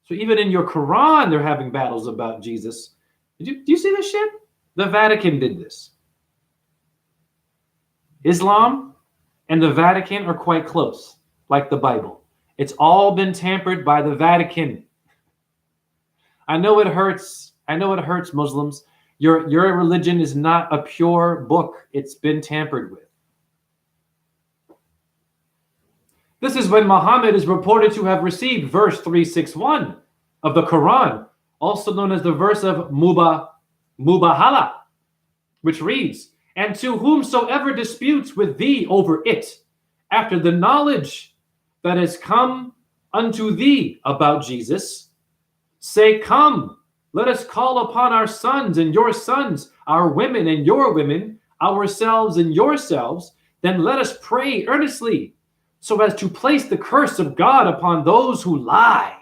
So even in your Quran, they're having battles about Jesus. Do you see this shit? The Vatican did this. Islam and the Vatican are quite close, like the Bible. It's all been tampered by the Vatican. I know it hurts. I know it hurts, Muslims. Your religion is not a pure book. It's been tampered with. This is when Muhammad is reported to have received verse 361 of the Quran, also known as the verse of Mubahala, which reads, and to whomsoever disputes with thee over it, after the knowledge that has come unto thee about Jesus, say, come, let us call upon our sons and your sons, our women and your women, ourselves and yourselves, then let us pray earnestly, so as to place the curse of God upon those who lie.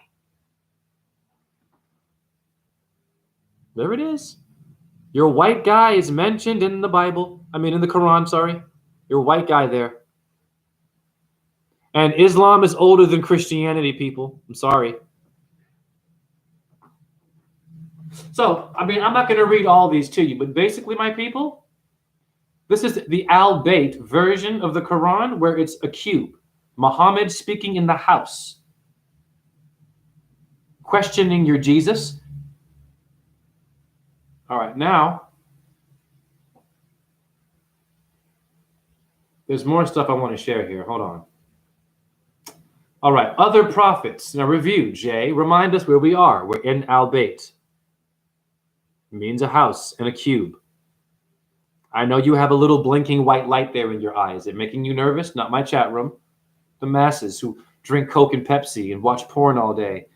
There it is. Your white guy is mentioned in the Bible. I mean, in the Quran, sorry. Your white guy there. And Islam is older than Christianity, people. I'm sorry. So, I mean, I'm not going to read all these to you, but basically, my people, this is the Al-Bayt version of the Quran where it's a cube. Muhammad speaking in the house, questioning your Jesus, All right, now there's more stuff I want to share here. Hold on. All right, other prophets. Now review, Jay. Remind us where we are. We're in Al-Bayt. It means a house and a cube. I know you have a little blinking white light there in your eye. Is it making you nervous? Not my chat room. The masses who drink Coke and Pepsi and watch porn all day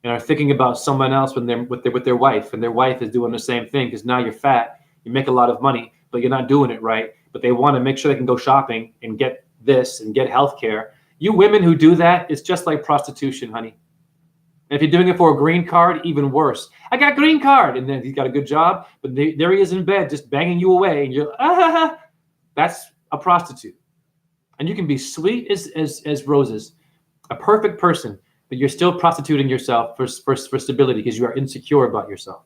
and are thinking about someone else when they're with their wife, and their wife is doing the same thing because now you're fat, you make a lot of money, but you're not doing it right. But they want to make sure they can go shopping and get this and get health care. You women who do that, it's just like prostitution, honey. And if you're doing it for a green card, even worse. I got green card, and then he's got a good job, but there he is in bed just banging you away, and you're that's a prostitute. And you can be sweet as roses, a perfect person, but you're still prostituting yourself for stability because you are insecure about yourself.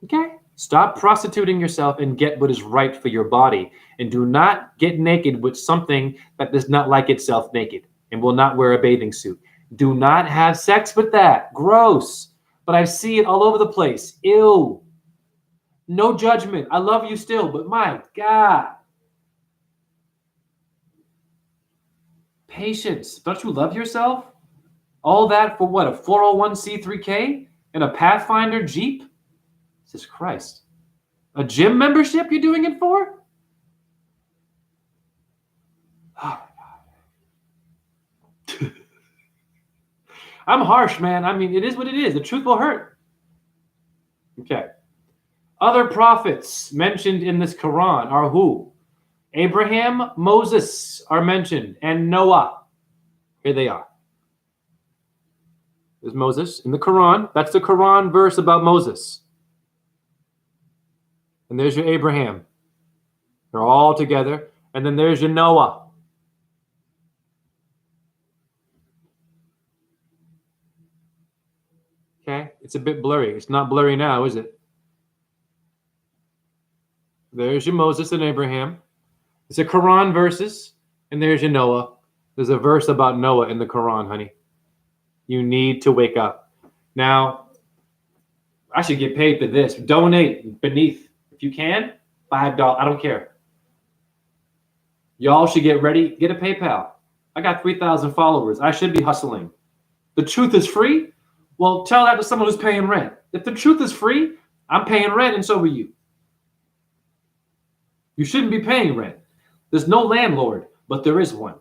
Okay? Stop prostituting yourself and get what is right for your body. And do not get naked with something that does not like itself naked and will not wear a bathing suit. Do not have sex with that. Gross. But I see it all over the place. Ew. No judgment. I love you still, but my God. Patience. Don't you love yourself? All that for what? A 401c3K and a Pathfinder Jeep? Jesus Christ. A gym membership you're doing it for? Oh, my God. I'm harsh, man. I mean, it is what it is. The truth will hurt. Okay. Other prophets mentioned in this Quran are who? Abraham, Moses are mentioned, and Noah. Here they are. There's Moses in the Quran. That's the Quran verse about Moses. And there's your Abraham. They're all together. And then there's your Noah. Okay, it's a bit blurry. It's not blurry now, is it? There's your Moses and Abraham. It's a Quran verses, and there's your Noah. There's a verse about Noah in the Quran, honey. You need to wake up. Now, I should get paid for this. Donate beneath. If you can, $5. I don't care. Y'all should get ready. Get a PayPal. I got 3,000 followers. I should be hustling. The truth is free? Well, tell that to someone who's paying rent. If the truth is free, I'm paying rent and so are you. You shouldn't be paying rent. There's no landlord, but there is one.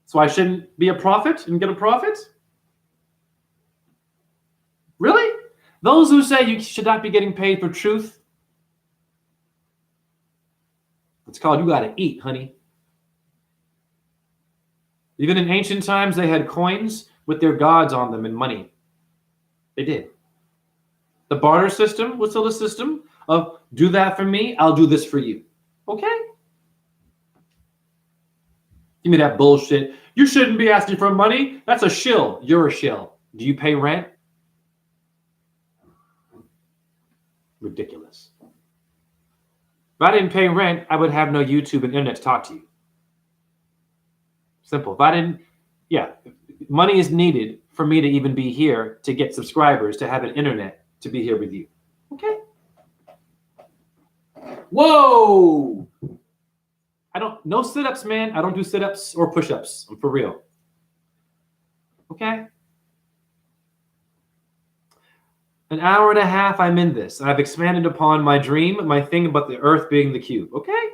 So I shouldn't be a prophet and get a profit? Really? Those who say you should not be getting paid for truth, it's called you got to eat, honey. Even in ancient times, they had coins with their gods on them and money. They did. The barter system was still a system of do that for me, I'll do this for you. Okay? Give me that bullshit. You shouldn't be asking for money. That's a shill. You're a shill. Do you pay rent? Ridiculous. If I didn't pay rent, I would have no YouTube and internet to talk to you. Simple. If I didn't, money is needed for me to even be here, to get subscribers, to have an internet, to be here with you. Okay? Whoa! No sit-ups, man. I don't do sit-ups or push-ups. I'm for real. Okay? An hour and a half, I'm in this. I've expanded upon my dream, my thing about the earth being the cube. Okay?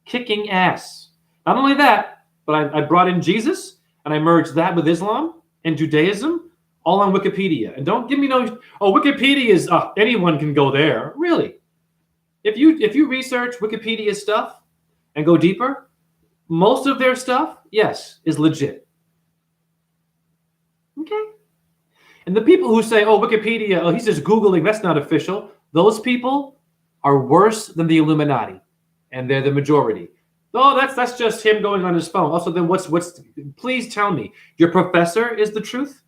Kicking ass. Not only that, but I brought in Jesus, and I merged that with Islam and Judaism, all on Wikipedia. And don't give me Wikipedia is, anyone can go there. Really? If you research Wikipedia stuff and go deeper, most of their stuff, yes, is legit. Okay? And the people who say, Wikipedia, he's just Googling, that's not official. Those people are worse than the Illuminati, and they're the majority. Oh, that's just him going on his phone. Also, then please tell me, your professor is the truth?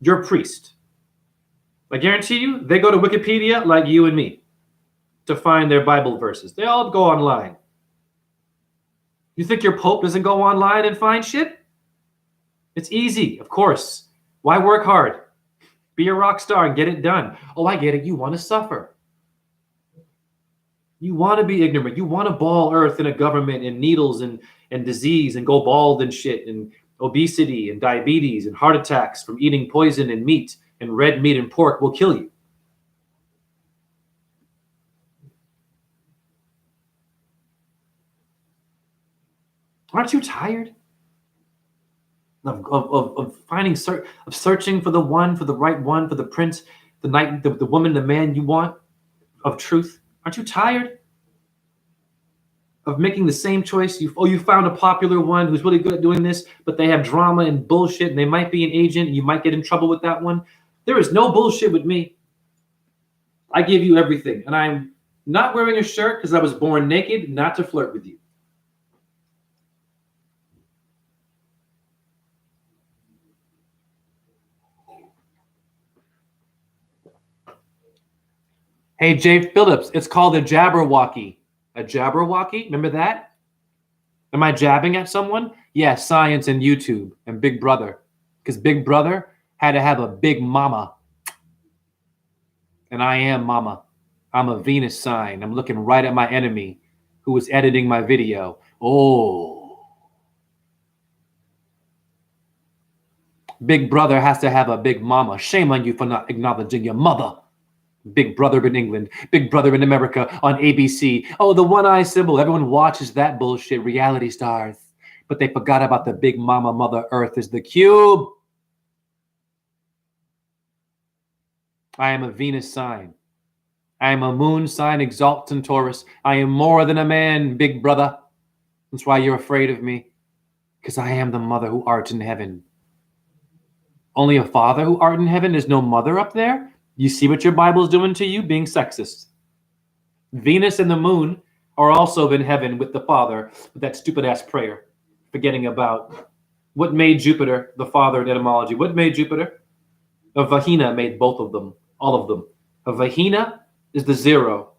Your priest. I guarantee you, they go to Wikipedia like you and me to find their Bible verses. They all go online. You think your Pope doesn't go online and find shit? It's easy, of course. Why work hard? Be a rock star and get it done. Oh, I get it. You want to suffer. You want to be ignorant. You want to ball earth in a government and needles and disease and go bald and shit and obesity and diabetes and heart attacks from eating poison and meat and red meat and pork will kill you. Aren't you tired of finding, of searching for the one, for the right one, for the prince, the knight, the woman, the man you want of truth? Aren't you tired of making the same choice? You found a popular one who's really good at doing this, but they have drama and bullshit, and they might be an agent, and you might get in trouble with that one. There is no bullshit with me. I give you everything, and I'm not wearing a shirt because I was born naked, not to flirt with you. Hey, Jay Phillips, it's called a Jabberwocky. A Jabberwocky? Remember that? Am I jabbing at someone? Yeah, science and YouTube and Big Brother. Because Big Brother had to have a big mama. And I am mama. I'm a Venus sign. I'm looking right at my enemy who was editing my video. Oh. Big Brother has to have a big mama. Shame on you for not acknowledging your mother. Big Brother in England, Big Brother in America on ABC. Oh, the one-eye symbol. Everyone watches that bullshit, reality stars. But they forgot about the big mama, Mother Earth is the cube. I am a Venus sign. I am a moon sign, exalted Taurus. I am more than a man, Big Brother. That's why you're afraid of me. Because I am the mother who art in heaven. Only a father who art in heaven? There's no mother up there? You see what your Bible's doing to you? Being sexist. Venus and the moon are also in heaven with the Father with that stupid-ass prayer, forgetting about what made Jupiter the father in etymology. What made Jupiter? A vagina made both of them, all of them. A vagina is the zero.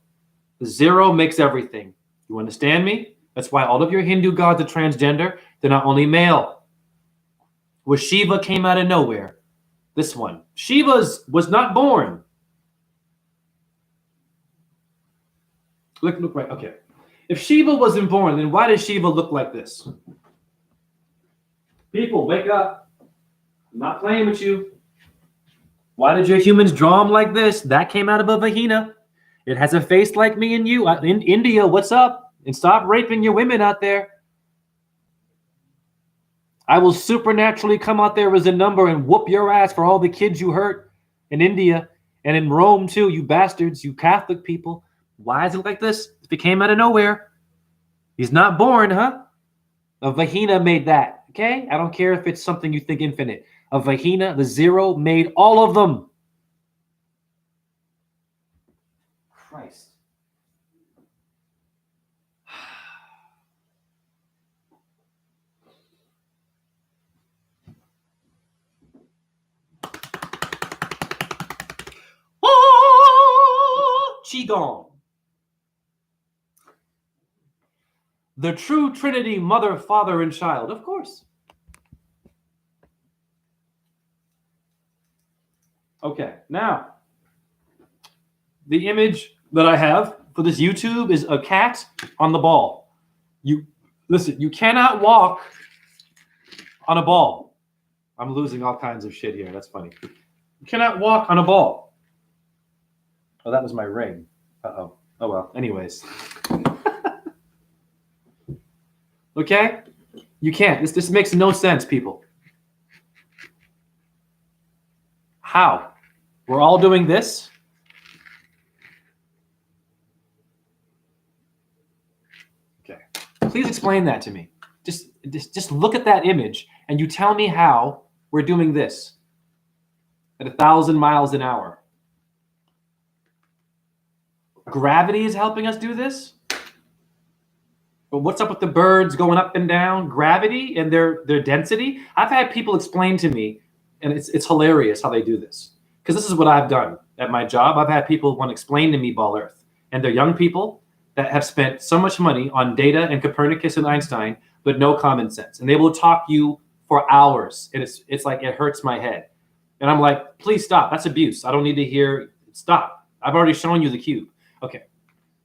The zero makes everything. You understand me? That's why all of your Hindu gods are transgender. They're not only male. Where Shiva came out of nowhere. This one. Shiva was not born. Look right. Okay. If Shiva wasn't born, then why does Shiva look like this? People, wake up. I'm not playing with you. Why did your humans draw him like this? That came out of a vagina. It has a face like me and you. In India, what's up? And stop raping your women out there. I will supernaturally come out there as a number and whoop your ass for all the kids you hurt in India and in Rome too, you bastards, you Catholic people. Why is it like this? It came out of nowhere. He's not born, huh? A vagina made that, okay? I don't care if it's something you think infinite. A vagina, the zero, made all of them. Christ. Qigong. The true Trinity, Mother, Father, and Child, of course. Okay, now, the image that I have for this YouTube is a cat on the ball. Listen, you cannot walk on a ball. I'm losing all kinds of shit here. That's funny. You cannot walk on a ball. Oh, that was my ring. Uh-oh. Oh, well. Anyways. Okay? You can't. This makes no sense, people. How? We're all doing this? Okay. Please explain that to me. Just look at that image and you tell me how we're doing this at 1,000 miles an hour. Gravity is helping us do this? But what's up with the birds going up and down? Gravity and their density? I've had people explain to me, and it's hilarious how they do this. Because this is what I've done at my job. I've had people want to explain to me Ball Earth. And they're young people that have spent so much money on data and Copernicus and Einstein, but no common sense. And they will talk you for hours. And it's like it hurts my head. And I'm like, please stop. That's abuse. I don't need to hear. Stop. I've already shown you the cube. Okay.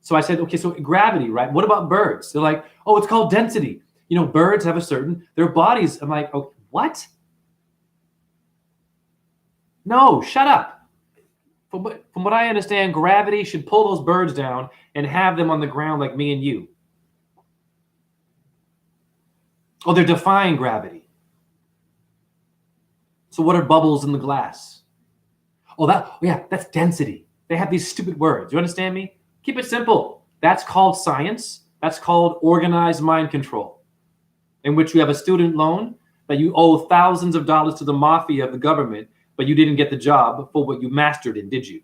So I said, okay, so gravity, right? What about birds? They're like, oh, it's called density. You know, birds have their bodies. I'm like, oh, what? No, shut up. From what I understand, gravity should pull those birds down and have them on the ground like me and you. Oh, they're defying gravity. So what are bubbles in the glass? Oh, that's density. They have these stupid words. You understand me? Keep it simple. That's called science. That's called organized mind control, in which you have a student loan that you owe thousands of dollars to the mafia of the government, but you didn't get the job for what you mastered in, did you?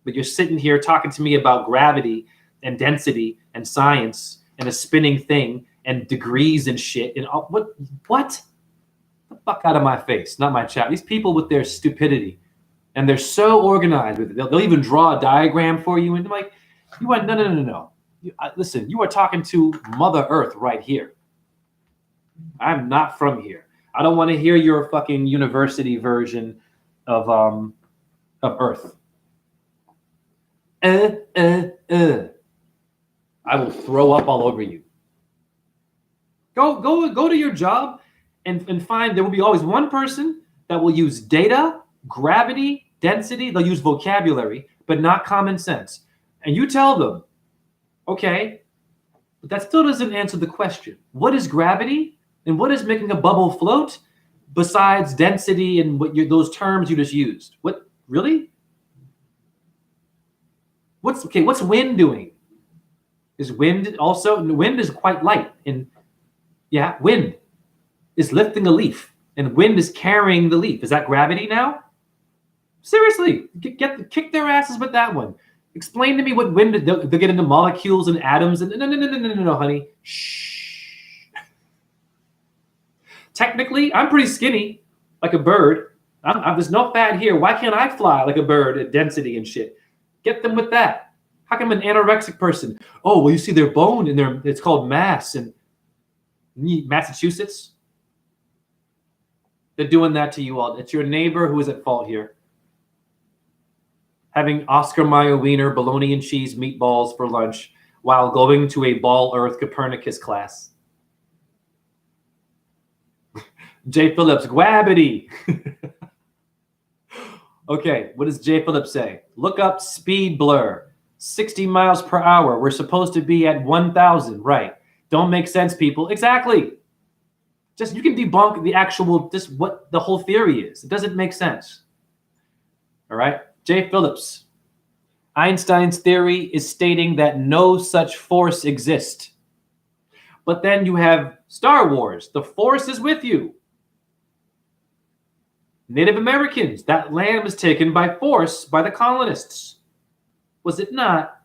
But you're sitting here talking to me about gravity and density and science and a spinning thing and degrees and shit. And all, what? Get the fuck out of my face, not my chat. These people with their stupidity, and they're so organized with it. They'll even draw a diagram for you. And I'm like, you are, no. Listen, you are talking to Mother Earth right here. I'm not from here. I don't want to hear your fucking university version of Earth. I will throw up all over you. Go to your job and find there will be always one person that will use data, gravity, density. They'll use vocabulary, but not common sense. And you tell them, okay, but that still doesn't answer the question. What is gravity? And what is making a bubble float besides density and those terms you just used? What, really? What's wind doing? Is wind also, wind is quite light. And yeah, wind is lifting a leaf and wind is carrying the leaf. Is that gravity now? Seriously, kick their asses with that one. Explain to me what wind, they'll get into molecules and atoms and no, honey. Shh. Technically, I'm pretty skinny, like a bird. There's no fat here. Why can't I fly like a bird at density and shit? Get them with that. How come an anorexic person? Oh, well, you see their bone and it's called mass in Massachusetts. They're doing that to you all. It's your neighbor who is at fault here. Having Oscar Mayer Wiener bologna and cheese meatballs for lunch while going to a Ball Earth Copernicus class. Jay Phillips, gravity. Okay, what does Jay Phillips say? Look up speed blur, 60 miles per hour. We're supposed to be at 1,000, right? Don't make sense, people. Exactly. Just you can debunk the actual, just what the whole theory is. It doesn't make sense. All right, Jay Phillips. Einstein's theory is stating that no such force exists. But then you have Star Wars. The force is with you. Native Americans, that land was taken by force by the colonists. Was it not?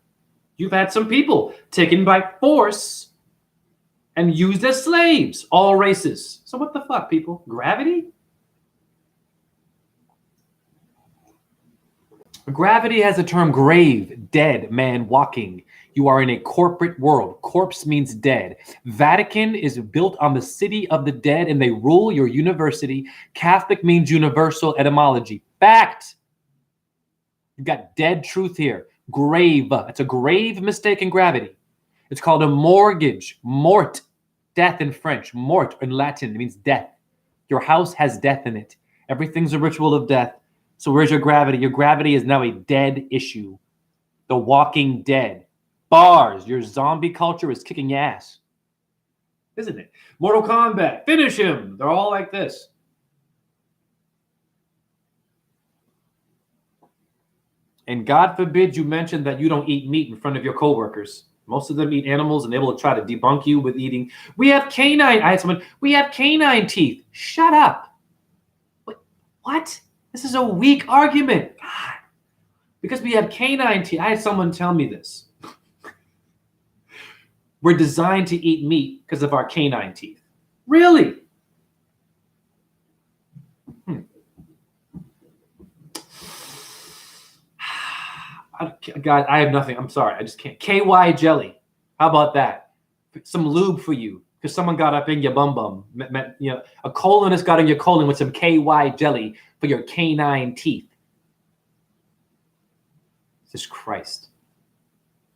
You've had some people taken by force and used as slaves, all races. So what the fuck, people? Gravity? Gravity has the term grave, dead man walking. You are in a corporate world. Corpse means dead. Vatican is built on the city of the dead and they rule your university. Catholic means universal etymology. Fact. You've got dead truth here. Grave. It's a grave mistake in gravity. It's called a mortgage. Mort. Death in French. Mort in Latin. It means death. Your house has death in it. Everything's a ritual of death. So where's your gravity? Your gravity is now a dead issue. The Walking Dead. Bars. Your zombie culture is kicking ass. Isn't it? Mortal Kombat. Finish him. They're all like this. And God forbid you mention that you don't eat meat in front of your coworkers. Most of them eat animals and they will try to debunk you with eating. We have canine. I had someone, we have canine teeth. Shut up. What? This is a weak argument. God. Because we have canine teeth. I had someone tell me this. We're designed to eat meat because of our canine teeth. Really? God, I have nothing. I'm sorry. I just can't. KY jelly. How about that? Some lube for you because someone got up in your bum. You know, a colonist got in your colon with some KY jelly for your canine teeth. Jesus Christ.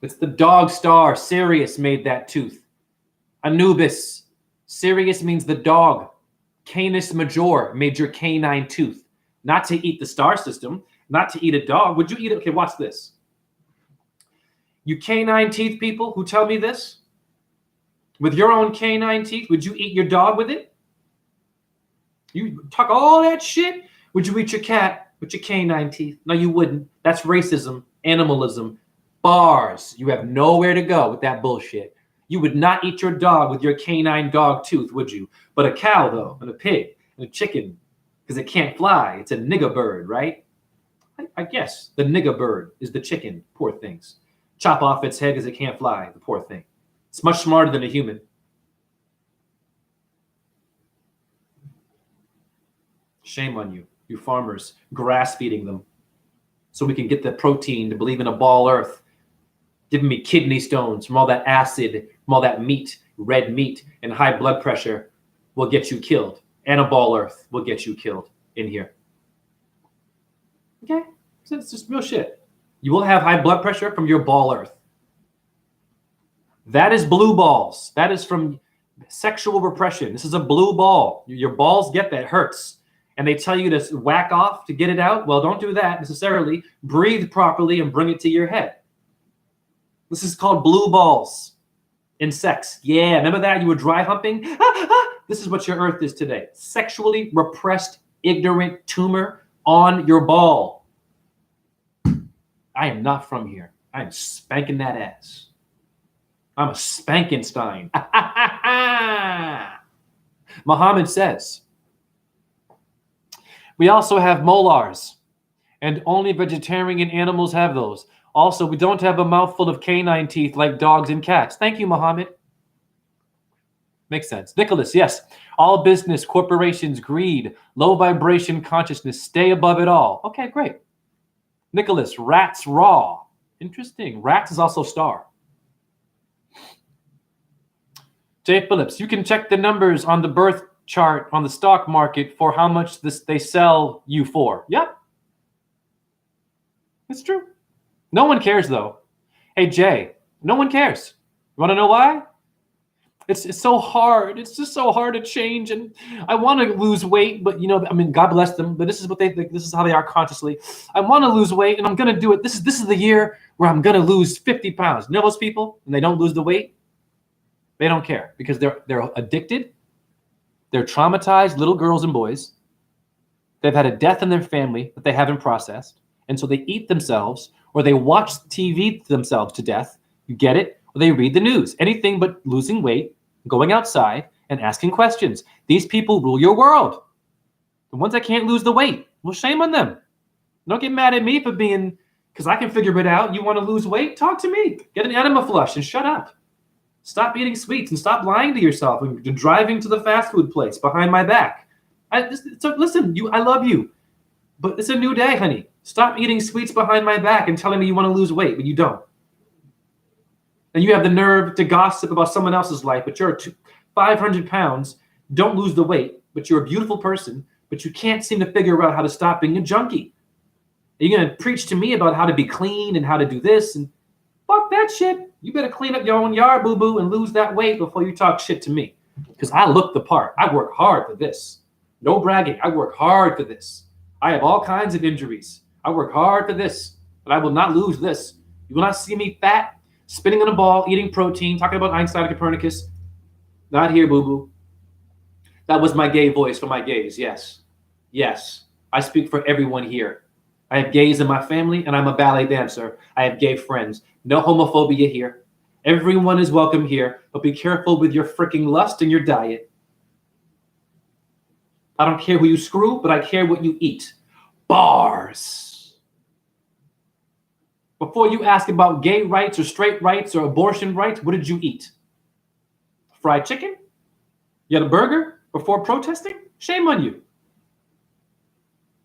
It's the dog star. Sirius made that tooth. Anubis. Sirius means the dog. Canis major made your canine tooth. Not to eat the star system, not to eat a dog. Would you eat it? Okay, watch this. You canine teeth people who tell me this, with your own canine teeth, would you eat your dog with it? You talk all that shit? Would you eat your cat with your canine teeth? No, you wouldn't. That's racism, animalism, bars. You have nowhere to go with that bullshit. You would not eat your dog with your canine dog tooth, would you? But a cow, though, and a pig, and a chicken, because it can't fly. It's a nigger bird, right? I guess the nigger bird is the chicken, poor things. Chop off its head because it can't fly, the poor thing. It's much smarter than a human. Shame on you, you farmers, grass feeding them so we can get the protein to believe in a ball earth, giving me kidney stones from all that acid, from all that meat, red meat, and high blood pressure will get you killed. And a ball earth will get you killed in here. Okay? So it's just real shit. You will have high blood pressure from your ball earth. That is blue balls. That is from sexual repression. This is a blue ball. Your balls get that. It hurts. And they tell you to whack off to get it out. Well, don't do that necessarily. Breathe properly and bring it to your head. This is called blue balls in sex. Yeah, remember that? You were dry humping? This is what your earth is today. Sexually repressed, ignorant tumor on your ball. I am not from here. I am spanking that ass. I'm a Spankenstein. Muhammad says, we also have molars, and only vegetarian animals have those. Also, we don't have a mouthful of canine teeth like dogs and cats. Thank you, Muhammad. Makes sense. Nicholas, yes. All business, corporations, greed, low vibration consciousness, stay above it all. Okay, great. Nicholas, rats raw. Interesting. Rats is also star. Jay Phillips, you can check the numbers on the birth chart on the stock market for how much they sell you for. Yep. It's true. No one cares, though. Hey, Jay, no one cares. You want to know why? It's so hard. It's just so hard to change. And I want to lose weight, but, God bless them. But this is what they think. This is how they are consciously. I want to lose weight, and I'm going to do it. This is the year where I'm going to lose 50 pounds. You know those people? And they don't lose the weight? They don't care because they're addicted. They're traumatized little girls and boys. They've had a death in their family that they haven't processed. And so they eat themselves, or they watch TV themselves to death. You get it? Or they read the news. Anything but losing weight, going outside, and asking questions. These people rule your world. The ones that can't lose the weight, well, shame on them. Don't get mad at me for because I can figure it out. You want to lose weight? Talk to me. Get an enema flush and shut up. Stop eating sweets and stop lying to yourself and driving to the fast food place behind my back. Listen, I love you, but it's a new day, honey. Stop eating sweets behind my back and telling me you want to lose weight, but you don't. And you have the nerve to gossip about someone else's life, but you're 500 pounds, don't lose the weight, but you're a beautiful person, but you can't seem to figure out how to stop being a junkie. Are you going to preach to me about how to be clean and how to do this? And fuck that shit. You better clean up your own yard, boo-boo, and lose that weight before you talk shit to me. Because I look the part. I work hard for this. No bragging. I work hard for this. I have all kinds of injuries. I work hard for this, but I will not lose this. You will not see me fat, spinning on a ball, eating protein, talking about Einstein and Copernicus. Not here, boo-boo. That was my gay voice for my gays, yes. Yes, I speak for everyone here. I have gays in my family, and I'm a ballet dancer. I have gay friends. No homophobia here. Everyone is welcome here, but be careful with your freaking lust and your diet. I don't care who you screw, but I care what you eat. Bars. Before you ask about gay rights or straight rights or abortion rights, what did you eat? Fried chicken? You had a burger before protesting? Shame on you.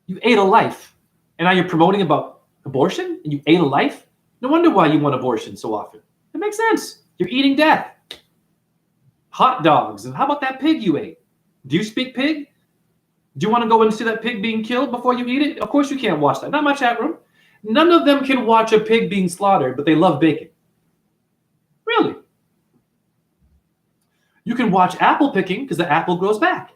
You ate a life. And now you're promoting about abortion? And you ate a life? No wonder why you want abortion so often. It makes sense. You're eating death. Hot dogs. And how about that pig you ate? Do you speak pig? Do you want to go and see that pig being killed before you eat it? Of course you can't watch that. Not my chat room. None of them can watch a pig being slaughtered, but they love bacon. Really? You can watch apple picking because the apple grows back,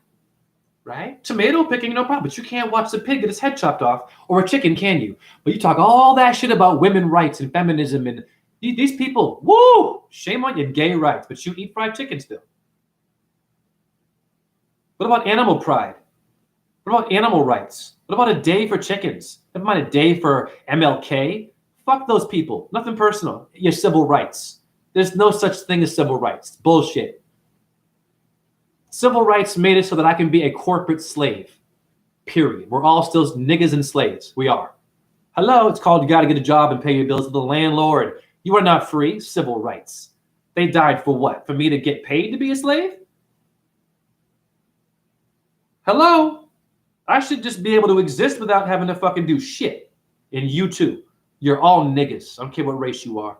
right? Tomato picking, no problem. But you can't watch the pig get his head chopped off, or a chicken, can you? But you talk all that shit about women rights and feminism and these people, woo! Shame on you, gay rights, but you eat fried chicken still. What about animal pride? What about animal rights? What about a day for chickens? Never mind a day for MLK. Fuck those people. Nothing personal. Your civil rights. There's no such thing as civil rights. Bullshit. Civil rights made it so that I can be a corporate slave. Period. We're all still niggas and slaves. We are. Hello, it's called you got to get a job and pay your bills to the landlord. You are not free. Civil rights. They died for what? For me to get paid to be a slave? Hello? I should just be able to exist without having to fucking do shit. And you too. You're all niggas. I don't care what race you are.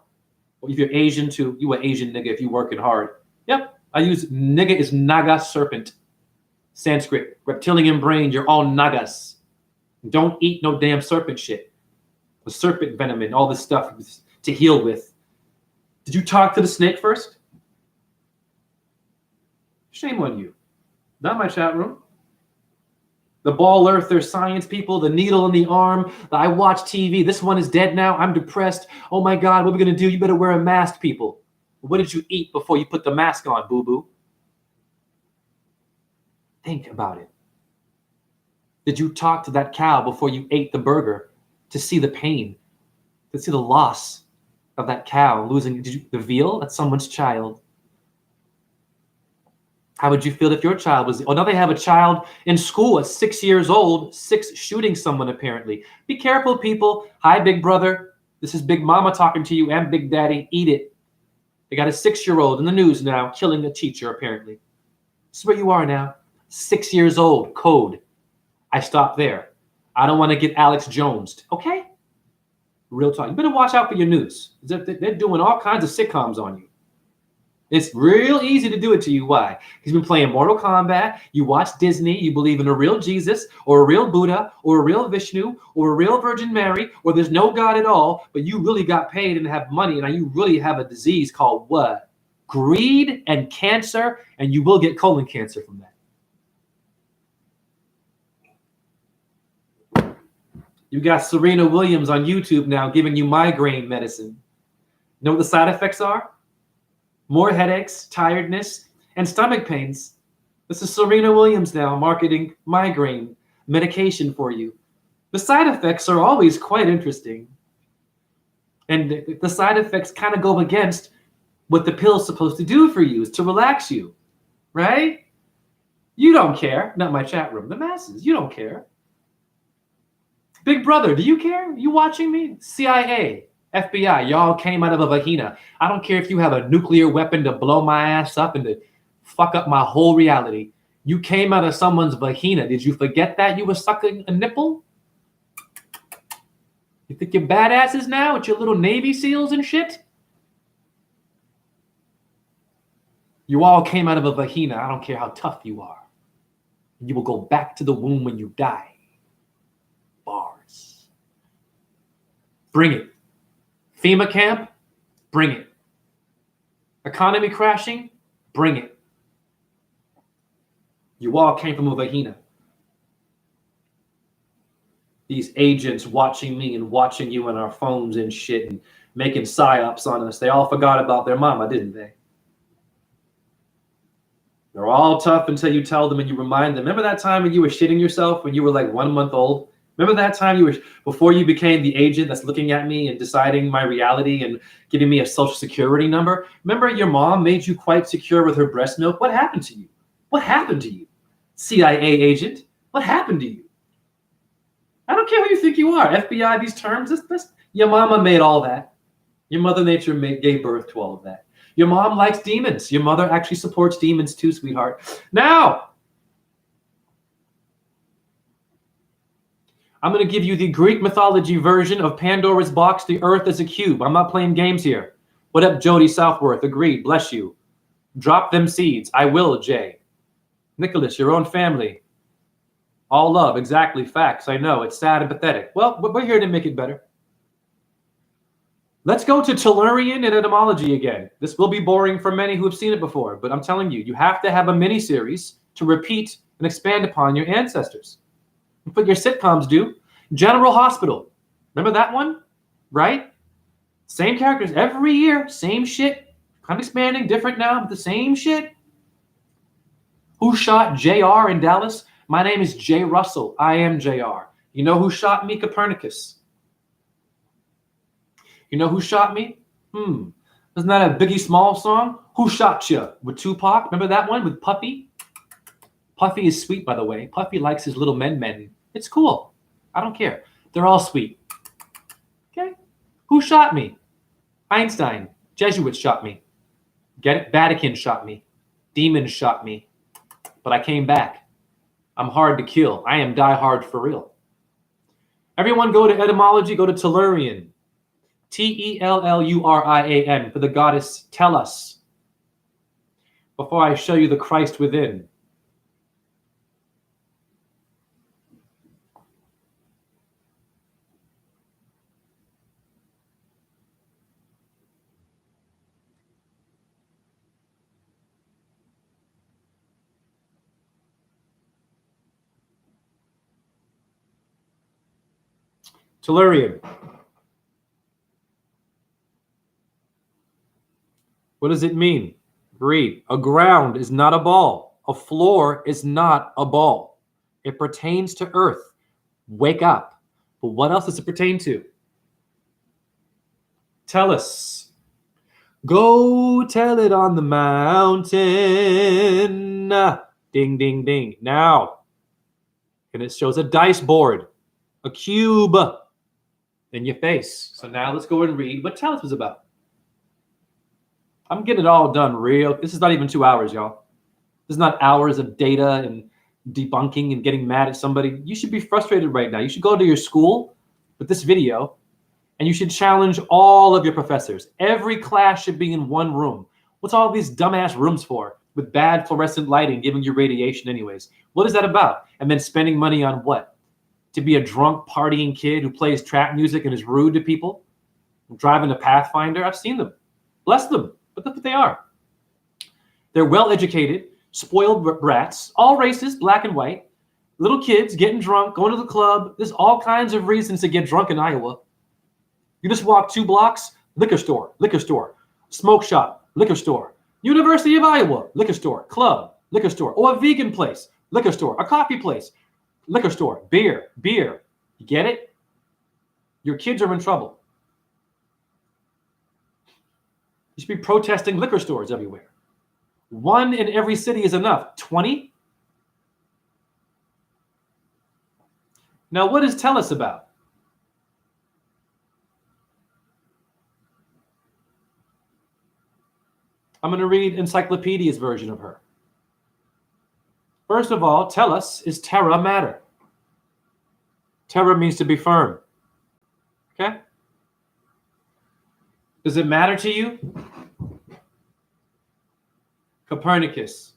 If you're Asian too, you an Asian nigga if you working hard. Yep. I use nigga is naga serpent. Sanskrit. Reptilian brain. You're all nagas. Don't eat no damn serpent shit. The serpent venom and all this stuff to heal with. Did you talk to the snake first? Shame on you. Not my chat room. The ball earther, science people, the needle in the arm, the I watch TV. This one is dead now. I'm depressed. Oh my God, what are we going to do? You better wear a mask, people. What did you eat before you put the mask on, boo-boo? Think about it. Did you talk to that cow before you ate the burger to see the pain, to see the loss of that cow losing the veal? That's someone's child. How would you feel if your child was... Oh, now they have a child in school at 6 years old, 6 shooting someone apparently. Be careful, people. Hi, big brother. This is Big Mama talking to you and Big Daddy. Eat it. They got a 6-year-old in the news now killing a teacher apparently. This is where you are now. 6 years old. Code. I stopped there. I don't want to get Alex Jones'd. Okay? Real talk. You better watch out for your news. They're doing all kinds of sitcoms on you. It's real easy to do it to you. Why? Because you've been playing Mortal Kombat, you watch Disney, you believe in a real Jesus, or a real Buddha, or a real Vishnu, or a real Virgin Mary, or there's no God at all, but you really got paid and have money, and you really have a disease called what? Greed and cancer, and you will get colon cancer from that. You got Serena Williams on YouTube now giving you migraine medicine. You know what the side effects are? More headaches, tiredness, and stomach pains. This is Serena Williams now marketing migraine medication for you. The side effects are always quite interesting. And the side effects kind of go against what the pill's supposed to do for you, is to relax you, right? You don't care. Not my chat room. The masses, you don't care. Big brother, do you care? You watching me? CIA. FBI, y'all came out of a vagina. I don't care if you have a nuclear weapon to blow my ass up and to fuck up my whole reality. You came out of someone's vagina. Did you forget that you were sucking a nipple? You think you're badasses now with your little Navy SEALs and shit? You all came out of a vagina. I don't care how tough you are. You will go back to the womb when you die. Bars. Bring it. FEMA camp, bring it. Economy crashing, bring it. You all came from a vagina. These agents watching me and watching you on our phones and shit and making psyops on us, they all forgot about their mama, didn't they? They're all tough until you tell them and you remind them. Remember that time when you were shitting yourself when you were like 1 month old? Remember that time before you became the agent that's looking at me and deciding my reality and giving me a social security number? Remember your mom made you quite secure with her breast milk? What happened to you? What happened to you? CIA agent, what happened to you? I don't care who you think you are. FBI, these terms, your mama made all that. Your mother nature gave birth to all of that. Your mom likes demons. Your mother actually supports demons too, sweetheart. Now, I'm going to give you the Greek mythology version of Pandora's box, the earth as a cube. I'm not playing games here. What up, Jody Southworth? Agreed. Bless you. Drop them seeds. I will, Jay. Nicholas, your own family. All love, exactly, facts. I know, it's sad and pathetic. Well, but we're here to make it better. Let's go to Tellurian and etymology again. This will be boring for many who have seen it before, but I'm telling you, you have to have a mini-series to repeat and expand upon your ancestors. That's what your sitcoms do. General Hospital. Remember that one? Right? Same characters every year, same shit. Kind of expanding, different now, but the same shit. Who shot JR in Dallas? My name is Jay Russell. I am JR. You know who shot me? Copernicus. You know who shot me? Isn't that a Biggie Smalls song? Who Shot Ya? With Tupac. Remember that one with Puffy? Puffy is sweet, by the way. Puffy likes his little men. It's cool. I don't care. They're all sweet. Okay? Who shot me? Einstein. Jesuits shot me. Get it? Vatican shot me. Demons shot me. But I came back. I'm hard to kill. I am die hard for real. Everyone go to etymology, go to Tellurian. Tellurian for the goddess Tellus. Before I show you the Christ within. Tellurian. What does it mean? Read. A ground is not a ball. A floor is not a ball. It pertains to earth. Wake up. But what else does it pertain to? Tell us. Go tell it on the mountain. Ding, ding, ding. Now. And it shows a dice board. A cube in your face. So now let's go and read what Tellus was about. I'm getting it all done real. This is not even 2 hours, y'all. This is not hours of data and debunking and getting mad at somebody. You should be frustrated right now. You should go to your school with this video and you should challenge all of your professors. Every class should be in one room. What's all these dumbass rooms for with bad fluorescent lighting giving you radiation anyways? What is that about? And then spending money on what? To be a drunk partying kid who plays trap music and is rude to people? Driving a Pathfinder? I've seen them. Bless them. But that's what they are. They're well-educated, spoiled brats, all races, black and white, little kids getting drunk, going to the club. There's all kinds of reasons to get drunk in Iowa. You just walk 2 blocks, liquor store, smoke shop, liquor store, University of Iowa, liquor store, club, liquor store, or a vegan place, liquor store, a coffee place, liquor store, beer. You get it? Your kids are in trouble. You should be protesting liquor stores everywhere. 1 in every city is enough. 20? Now, what does tell us about? I'm going to read Encyclopedia's version of her. First of all, tellus is terra mater. Terra means to be firm. Okay? Does it matter to you? Copernicus.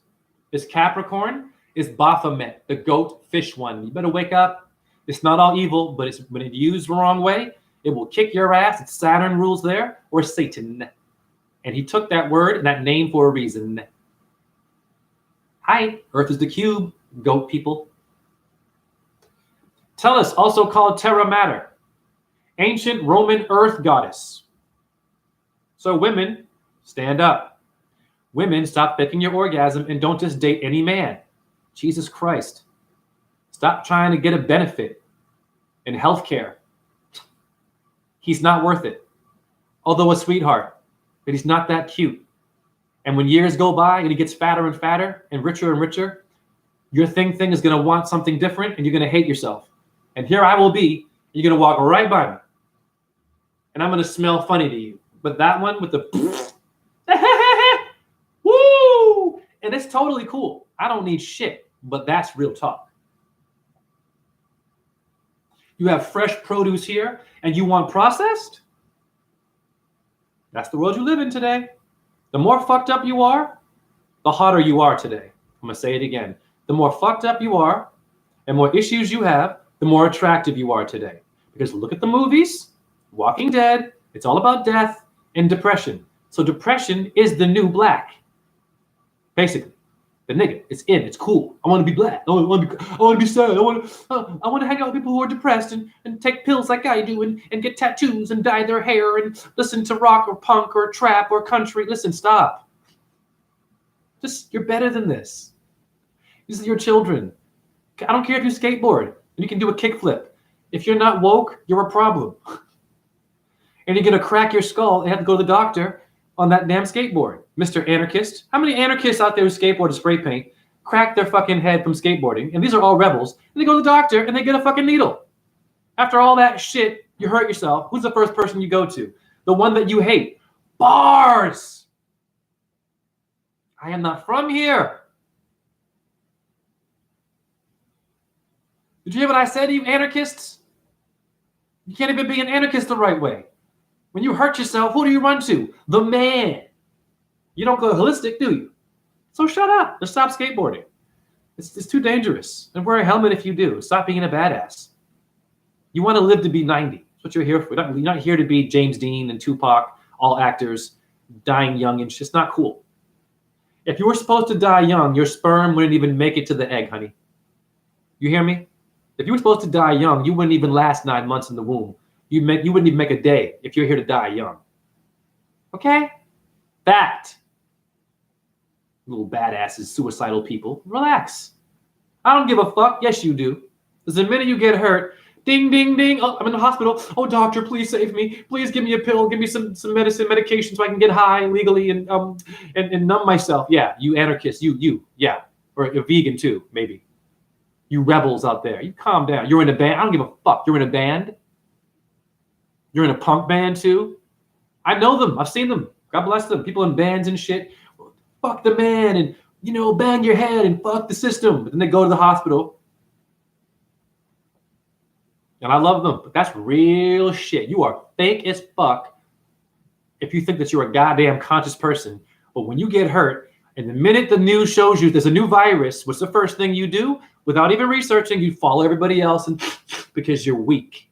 Is Capricorn? Is Baphomet, the goat fish one. You better wake up. It's not all evil, but it's when it's used the wrong way, it will kick your ass. It's Saturn rules there, or Satan. And he took that word and that name for a reason. Hi, Earth is the cube, goat people. Tellus, also called Terra Mater, ancient Roman earth goddess. So women, stand up. Women, stop faking your orgasm and don't just date any man. Jesus Christ. Stop trying to get a benefit in healthcare. He's not worth it. Although a sweetheart, but he's not that cute. And when years go by and he gets fatter and fatter and richer, your thing is going to want something different and you're going to hate yourself. And here I will be. You're going to walk right by me. And I'm going to smell funny to you. But that one with the woo! And it's totally cool. I don't need shit, but that's real talk. You have fresh produce here and you want processed? That's the world you live in today. The more fucked up you are, the hotter you are today. I'm going to say it again. The more fucked up you are, And more issues you have, the more attractive you are today. Because look at the movies, Walking Dead, it's all about death and depression. So depression is the new black. Basically. The nigga, it's cool. I want to be black. I want to be sad. I want to hang out with people who are depressed and take pills like I do and get tattoos and dye their hair and listen to rock or punk or trap or country. Listen, stop. You're better than this. These are your children. I don't care if you skateboard and you can do a kickflip. If you're not woke, you're a problem. And you're going to crack your skull and have to go to the doctor on that damn skateboard. Mr. Anarchist. How many anarchists out there who skateboard and spray paint crack their fucking head from skateboarding? And these are all rebels. And they go to the doctor and they get a fucking needle. After all that shit, you hurt yourself. Who's the first person you go to? The one that you hate. Bars! I am not from here. Did you hear what I said to you, anarchists? You can't even be an anarchist the right way. When you hurt yourself, who do you run to? The man. You don't go holistic, do you? So shut up. Just stop skateboarding. It's too dangerous. And wear a helmet if you do. Stop being a badass. You want to live to be 90. That's what you're here for. You're not here to be James Dean and Tupac, all actors, dying young, and it's just not cool. If you were supposed to die young, your sperm wouldn't even make it to the egg, honey. You hear me? If you were supposed to die young, you wouldn't even last 9 months in the womb. You wouldn't even make a day if you're here to die young. Okay? Fact. Little badasses, suicidal people. Relax. I don't give a fuck. Yes, you do. Because the minute you get hurt, ding, ding, ding. Oh, I'm in the hospital. Oh, doctor, please save me. Please give me a pill. Give me some medication so I can get high legally and numb myself. Yeah, you anarchists. You. Yeah. Or a vegan too, maybe. You rebels out there. You calm down. You're in a band. I don't give a fuck. You're in a band. You're in a punk band too. I know them. I've seen them. God bless them. People in bands and shit. Fuck the man and, bang your head and fuck the system. But then they go to the hospital. And I love them. But that's real shit. You are fake as fuck if you think that you're a goddamn conscious person. But when you get hurt, and the minute the news shows you there's a new virus, what's the first thing you do? Without even researching, you follow everybody else and because you're weak.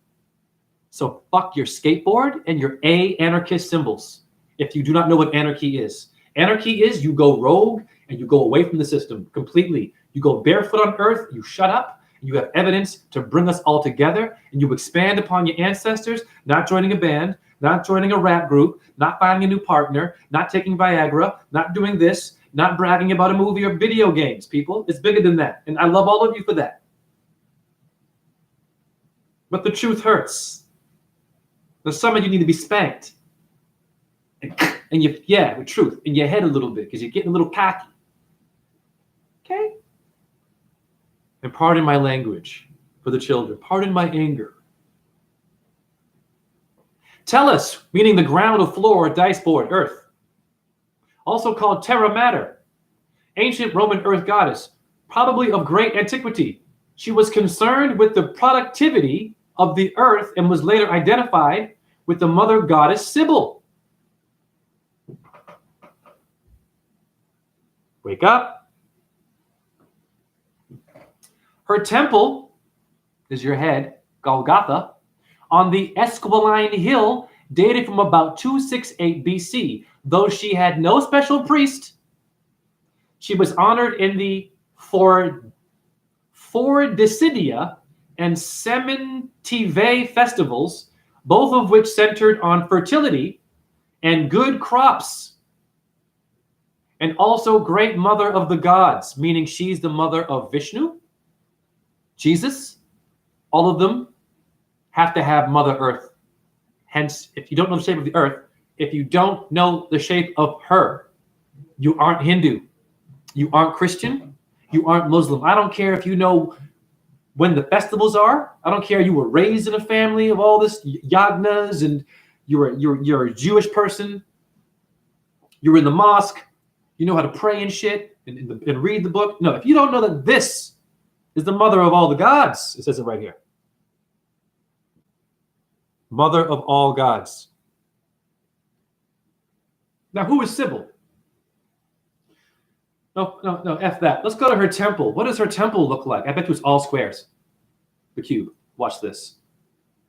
So fuck your skateboard and your anarchist symbols. If you do not know what anarchy is. Anarchy is you go rogue and you go away from the system completely. You go barefoot on earth, you shut up, you have evidence to bring us all together, and you expand upon your ancestors, not joining a band, not joining a rap group, not finding a new partner, not taking Viagra, not doing this, not bragging about a movie or video games, people. It's bigger than that. And I love all of you for that. But the truth hurts. There's some of you need to be spanked. And with truth, in your head a little bit, because you're getting a little cocky. Okay? And pardon my language for the children. Pardon my anger. Tellus, meaning the ground or floor or dice board, earth. Also called terra mater. Ancient Roman earth goddess, probably of great antiquity. She was concerned with the productivity of the earth and was later identified with the mother goddess Sybil. Wake up. Her temple is your head, Golgotha, on the Esquiline Hill, dated from about 268 BC. Though she had no special priest, she was honored in the Fordicidia and Sementive festivals, both of which centered on fertility and good crops. And also great mother of the gods, meaning she's the mother of Vishnu, Jesus. All of them have to have Mother Earth. Hence, if you don't know the shape of the earth, if you don't know the shape of her, you aren't Hindu, you aren't Christian, you aren't Muslim. I don't care if you know when the festivals are. I don't care you were raised in a family of all this yagnas and you're a Jewish person. You're in the mosque. You know how to pray and shit and read the book. No, if you don't know that this is the mother of all the gods, it says it right here. Mother of all gods. Now, who is Sybil? No, F that. Let's go to her temple. What does her temple look like? I bet you it's all squares. The cube. Watch this.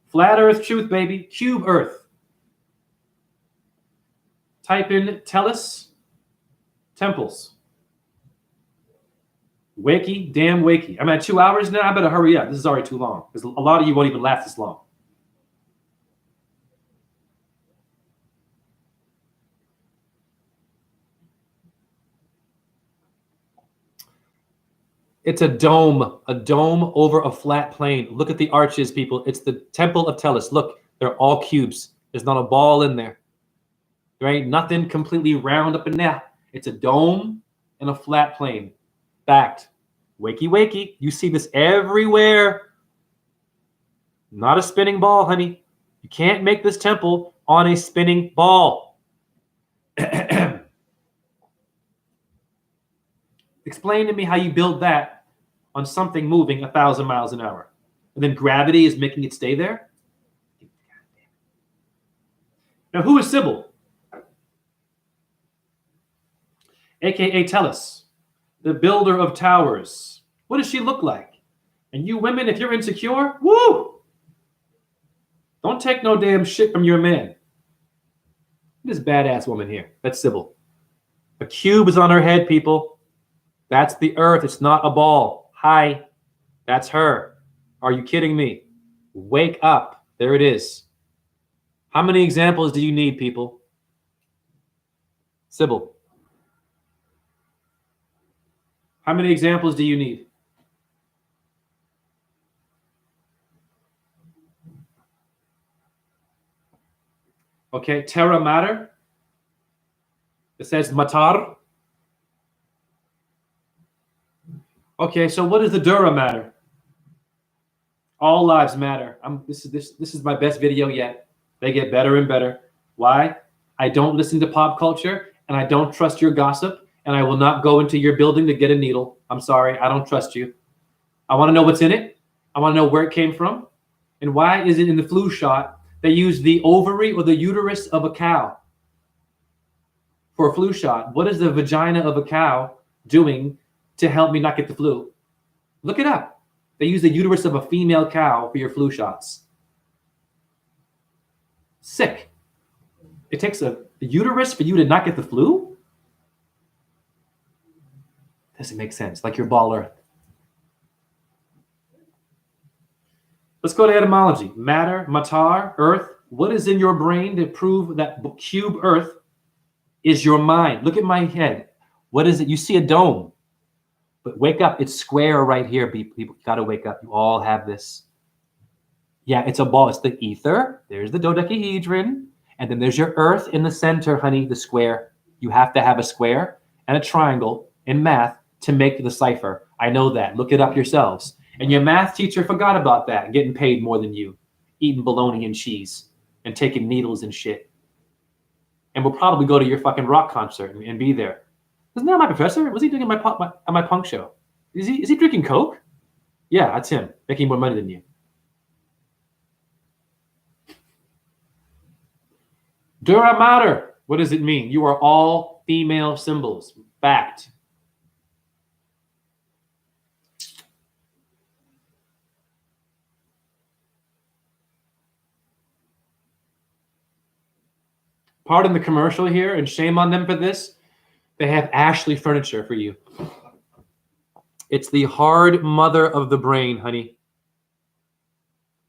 Flat Earth truth, baby. Cube Earth. Type in Tellus temples. Wakey, damn wakey. I'm at 2 hours now. I better hurry up. This is already too long. Because a lot of you won't even last this long. It's a dome over a flat plane. Look at the arches, people. It's the Temple of Tellus. Look, they're all cubes. There's not a ball in there. There ain't nothing completely round up in there. It's a dome and a flat plane. Fact. Wakey, wakey. You see this everywhere. Not a spinning ball, honey. You can't make this temple on a spinning ball. Explain to me how you build that on something moving 1,000 miles an hour. And then gravity is making it stay there? Now, who is Sybil? AKA Tellus, the builder of towers. What does she look like? And you women, if you're insecure, woo! Don't take no damn shit from your man. This badass woman here. That's Sybil. A cube is on her head, people. That's the earth. It's not a ball. Hi. That's her. Are you kidding me? Wake up. There it is. How many examples do you need, people? Sybil. How many examples do you need? Okay, terra mater. It says matar. Okay, so what is the dura matter? All lives matter. This is my best video yet. They get better and better. Why? I don't listen to pop culture, and I don't trust your gossip, and I will not go into your building to get a needle. I'm sorry, I don't trust you. I want to know what's in it. I want to know where it came from, and why is it in the flu shot they use the ovary or the uterus of a cow for a flu shot? What is the vagina of a cow doing to help me not get the flu? Look it up. They use the uterus of a female cow for your flu shots. Sick. It takes a uterus for you to not get the flu? Doesn't make sense. Like your ball earth. Let's go to etymology. Matter, matar, earth. What is in your brain to prove that cube earth is your mind? Look at my head. What is it? You see a dome. But wake up. It's square right here, people. You got to wake up. You all have this. Yeah, it's a ball. It's the ether. There's the dodecahedron. And then there's your earth in the center, honey, the square. You have to have a square and a triangle in math to make the cipher. I know that. Look it up yourselves. And your math teacher forgot about that, getting paid more than you, eating bologna and cheese and taking needles and shit. And we'll probably go to your fucking rock concert and be there. Isn't that my professor? What's he doing at my punk show? Is he drinking Coke? Yeah, that's him, making more money than you. Dura mater. What does it mean? You are all female symbols. Fact. Pardon the commercial here, and shame on them for this. They have Ashley furniture for you. It's the hard mother of the brain, honey.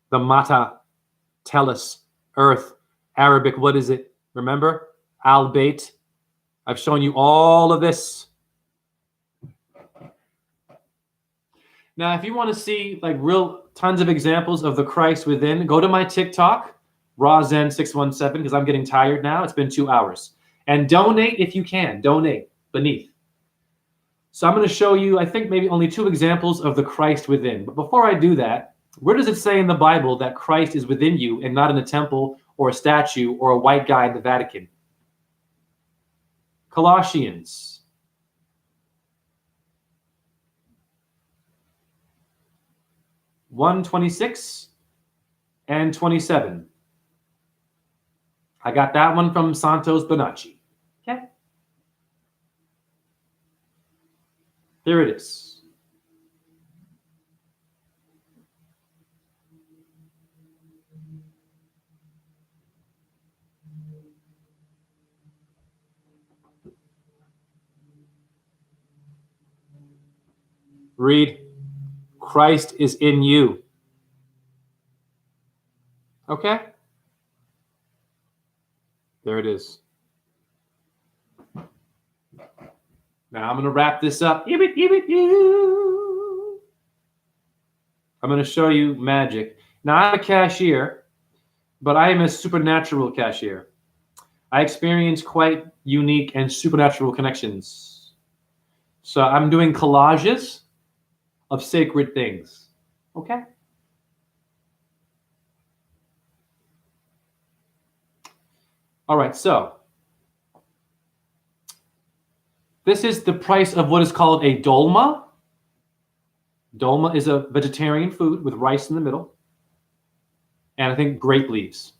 The mata, tellus, earth, Arabic, what is it? Remember? Al-Bait. I've shown you all of this. Now, if you want to see like real tons of examples of the Christ within, go to my TikTok, RawZen617, because I'm getting tired now. It's been 2 hours. And donate if you can. Donate beneath. So I'm going to show you, I think, maybe only 2 examples of the Christ within. But before I do that, where does it say in the Bible that Christ is within you and not in a temple or a statue or a white guy in the Vatican? Colossians. (1:26) and 27. I got that one from Santos Bonacci. Okay. There it is. Read, Christ is in you. Okay? There it is. Now I'm going to wrap this up. I'm going to show you magic. Now I'm a cashier, but I am a supernatural cashier. I experience quite unique and supernatural connections. So I'm doing collages of sacred things. Okay? All right, so this is the price of what is called a dolma. Dolma is a vegetarian food with rice in the middle, and I think grape leaves.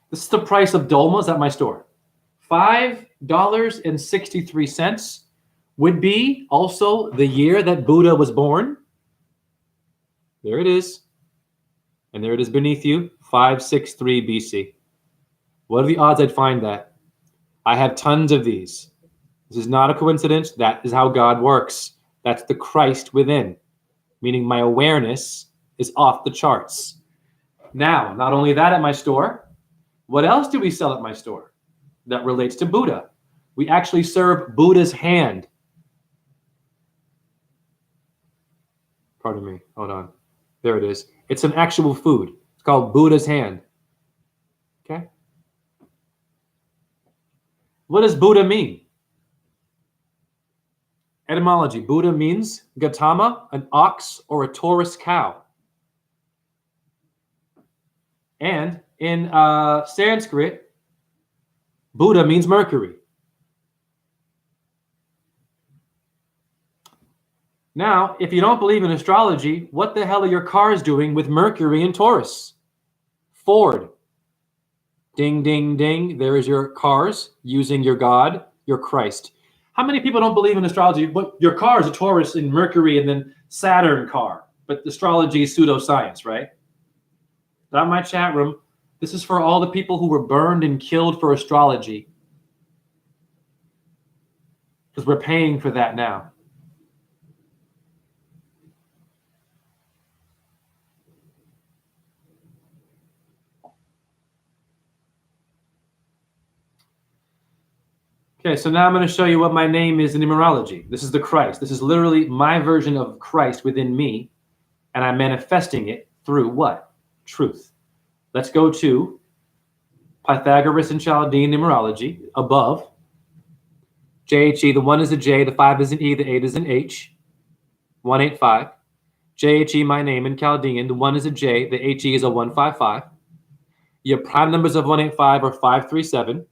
This is the price of dolmas at my store. $5.63 would be also the year that Buddha was born. There it is. And there it is beneath you, 563 BC. What are the odds I'd find that? I have tons of these. This is not a coincidence. That is how God works. That's the Christ within, meaning my awareness is off the charts. Now, not only that at my store, what else do we sell at my store that relates to Buddha? We actually serve Buddha's hand. Pardon me. Hold on. There it is. It's an actual food. It's called Buddha's hand. Okay? What does Buddha mean? Etymology. Buddha means Gautama, an ox or a Taurus cow. And in Sanskrit, Buddha means Mercury. Now, if you don't believe in astrology, what the hell are your cars doing with Mercury and Taurus? Ford. Ding, ding, ding. There is your cars using your God, your Christ. How many people don't believe in astrology? But your car is a Taurus and Mercury and then Saturn car. But astrology is pseudoscience, right? Not my chat room. This is for all the people who were burned and killed for astrology. Because we're paying for that now. Okay, so now I'm going to show you what my name is in numerology. This is the Christ. This is literally my version of Christ within me, and I'm manifesting it through what? Truth. Let's go to Pythagoras and Chaldean numerology above. JHE, the 1 is a J, the 5 is an E, the 8 is an H. 185. JHE, my name in Chaldean, the 1 is a J, the HE is a 155. Your prime numbers of 185 are 537.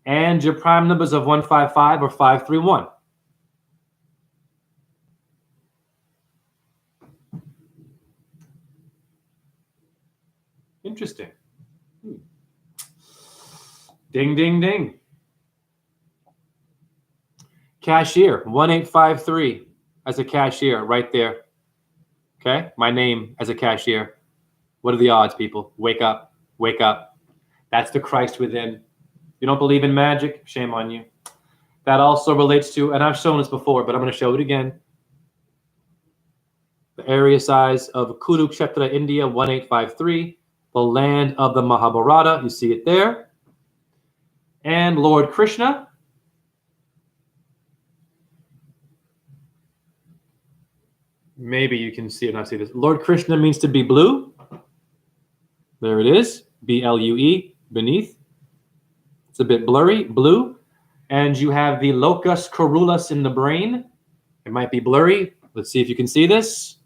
And your prime numbers of 155 are 531. Interesting. Ding, ding, ding. Cashier, 1853 as a cashier right there. Okay, my name as a cashier. What are the odds, people? Wake up, wake up. That's the Christ within. You don't believe in magic? Shame on you. That also relates to, and I've shown this before, but I'm going to show it again. The area size of Kurukshetra, India, 1853. The land of the Mahabharata. You see it there. And Lord Krishna. Maybe you can see it and not see this. Lord Krishna means to be blue. There it is. B-L-U-E, beneath. It's a bit blurry, blue. And you have the locus coeruleus in the brain. It might be blurry. Let's see if you can see this.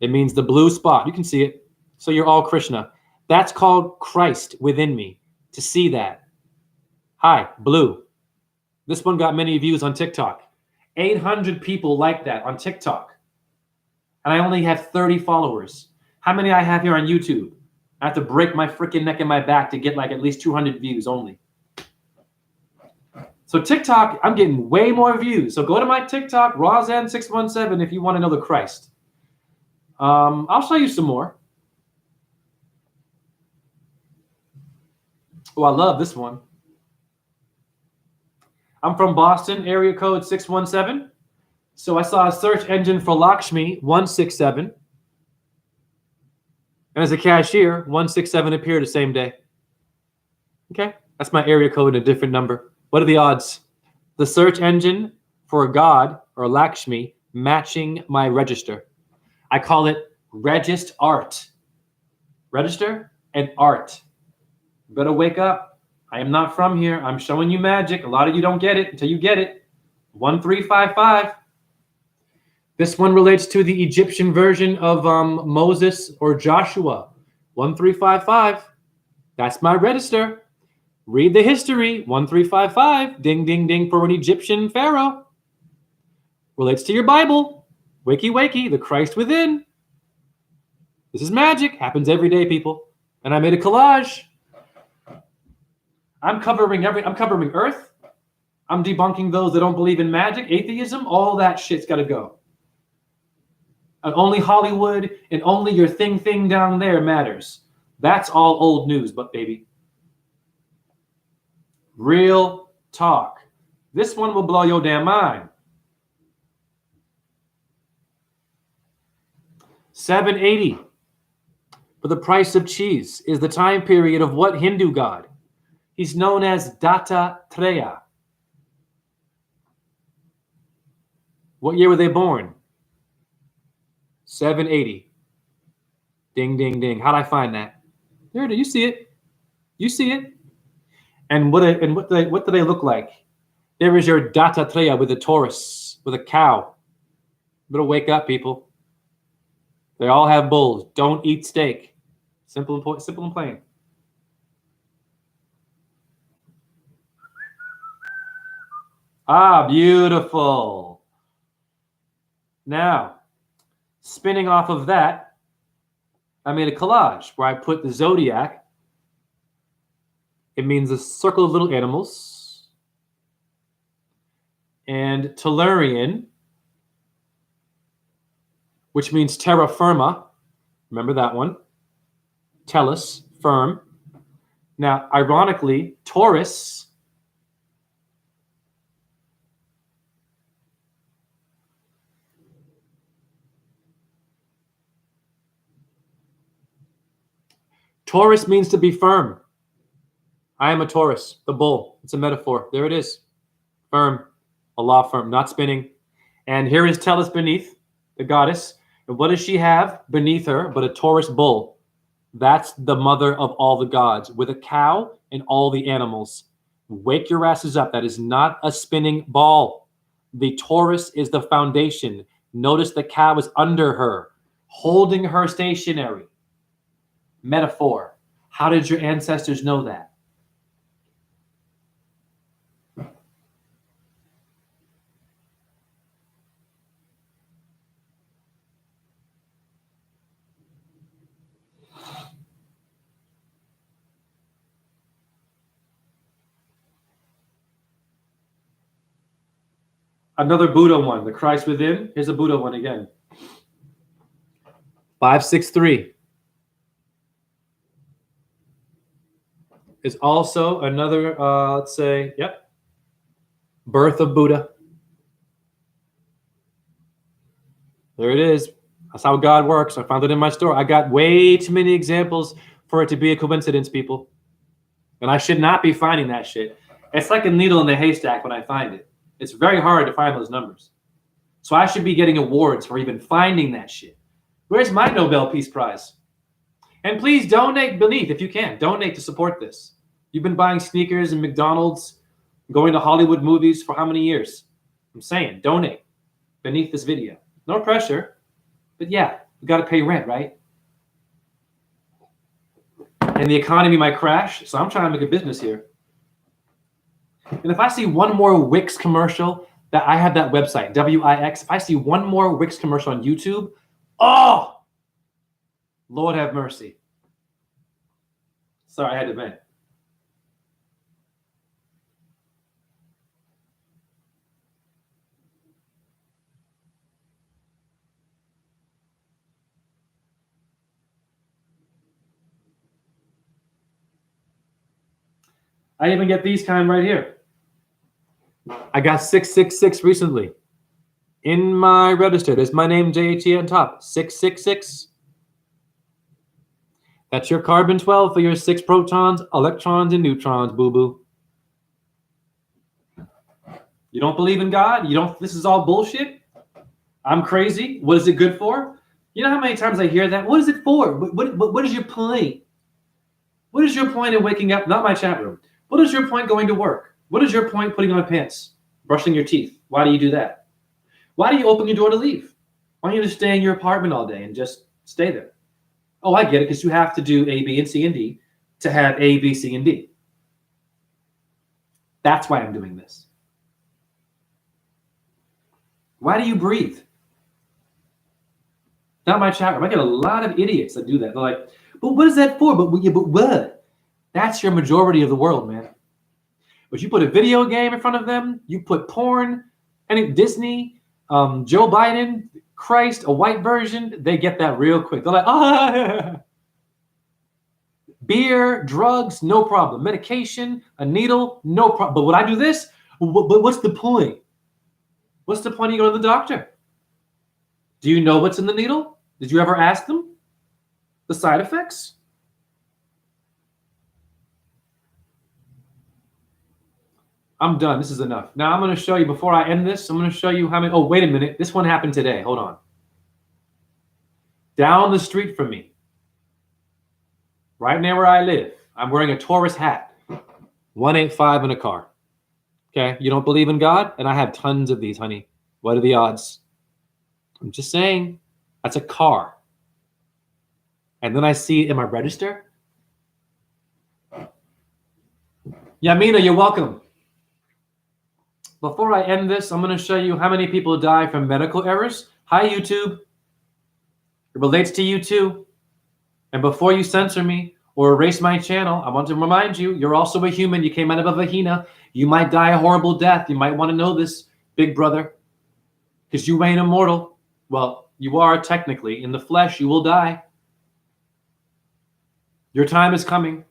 It means the blue spot. You can see it. So you're all Krishna. That's called Christ within me. To see that. Hi, blue. This one got many views on TikTok. 800 people like that on TikTok. And I only have 30 followers. How many I have here on YouTube? I have to break my freaking neck and my back to get like at least 200 views only. So TikTok, I'm getting way more views. So go to my TikTok, Rozan617, if you want to know the Christ. I'll show you some more. Oh, I love this one. I'm from Boston, area code 617. So I saw a search engine for Lakshmi, 167. And as a cashier, 167 appeared the same day. Okay, that's my area code, a different number. What are the odds? The search engine for a god or Lakshmi matching my register. I call it regist art. Register and art. You better wake up. I am not from here. I'm showing you magic. A lot of you don't get it until you get it. 1355. This one relates to the Egyptian version of Moses or Joshua. 1355. That's my register. Read the history. 1355. Ding, ding, ding for an Egyptian pharaoh. Relates to your Bible. Wakey, wakey, the Christ within. This is magic. Happens every day, people. And I made a collage. I'm covering Earth. I'm debunking those that don't believe in magic, atheism. All that shit's got to go. And only Hollywood and only your thing down there matters. That's all old news, but baby. Real talk. This one will blow your damn mind. 780 for the price of cheese is the time period of what Hindu god? He's known as Dattatreya. What year were they born? 780. Ding, ding, ding. How'd I find that? There it is. You see it. You see it. And what do they look like? There is your Dattatreya with a Taurus, with a cow. You better wake up, people. They all have bulls. Don't eat steak. Simple and plain. Ah, beautiful. Now, spinning off of that, I made a collage where I put the zodiac. It means a circle of little animals. And Tellurian, which means terra firma. Remember that one? Tellus, firm. Now, ironically, Taurus means to be firm. I am a Taurus, the bull. It's a metaphor. There it is. Firm. A law firm, not spinning. And here is Tellus beneath, the goddess. And what does she have beneath her but a Taurus bull? That's the mother of all the gods, with a cow and all the animals. Wake your asses up. That is not a spinning ball. The Taurus is the foundation. Notice the cow is under her, holding her stationary. Metaphor. How did your ancestors know that? Another Buddha one, the Christ within. Here's a Buddha one again. 563 is also another, let's say, yep, birth of Buddha. There it is. That's how God works. I found it in my store. I got way too many examples for it to be a coincidence, people. And I should not be finding that shit. It's like a needle in the haystack when I find it. It's very hard to find those numbers. So I should be getting awards for even finding that shit. Where's my Nobel Peace Prize? And please donate beneath if you can. Donate to support this. You've been buying sneakers and McDonald's, going to Hollywood movies for how many years? I'm saying donate beneath this video. No pressure. But yeah, you got to pay rent, right? And the economy might crash. So I'm trying to make a business here. And if I see one more Wix commercial, that I have that website, Wix. If I see one more Wix commercial on YouTube, oh, Lord have mercy. Sorry, I had to vent. I even get these kind right here. I got 666 recently. In my register, there's my name, JHE on top. 666. That's your carbon 12 for your 6 protons, electrons, and neutrons, boo-boo. You don't believe in God? You don't? This is all bullshit? I'm crazy? What is it good for? You know how many times I hear that? What is it for? What is your point? What is your point in waking up? Not my chat room. What is your point going to work? What is your point putting on pants? Brushing your teeth? Why do you do that? Why do you open your door to leave? Why don't you just stay in your apartment all day and just stay there? Oh, I get it, because you have to do A, B, and C, and D to have A, B, C, and D. That's why I'm doing this. Why do you breathe? Not my chat room. I get a lot of idiots that do that. They're like, but what is that for? But what? That's your majority of the world, man. But you put a video game in front of them, you put porn, Disney, Joe Biden, Christ, a white version, they get that real quick. They're like, ah. Beer, drugs, no problem. Medication, a needle, no problem. But when I do this, what's the point? What's the point of you going to the doctor? Do you know what's in the needle? Did you ever ask them? The side effects? I'm done. This is enough. Now I'm going to show you, before I end this, I'm going to show you how many. Oh, wait a minute. This one happened today. Hold on. Down the street from me, right near where I live, I'm wearing a Taurus hat. 185 in a car. Okay. You don't believe in God? And I have tons of these, honey. What are the odds? I'm just saying. That's a car. And then I see it in my register. Yamina, you're welcome. Before I end this, I'm going to show you how many people die from medical errors. Hi, YouTube. It relates to you too. And before you censor me or erase my channel, I want to remind you, you're also a human. You came out of a vagina. You might die a horrible death. You might want to know this, big brother, because you ain't immortal. Well, you are technically. In the flesh, you will die. Your time is coming.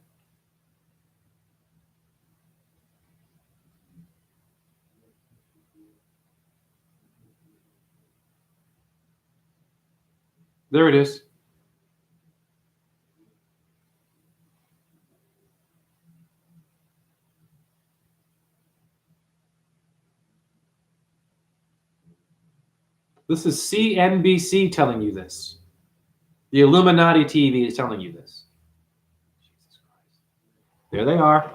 There it is. This is CNBC telling you this. The Illuminati TV is telling you this. Jesus Christ. There they are.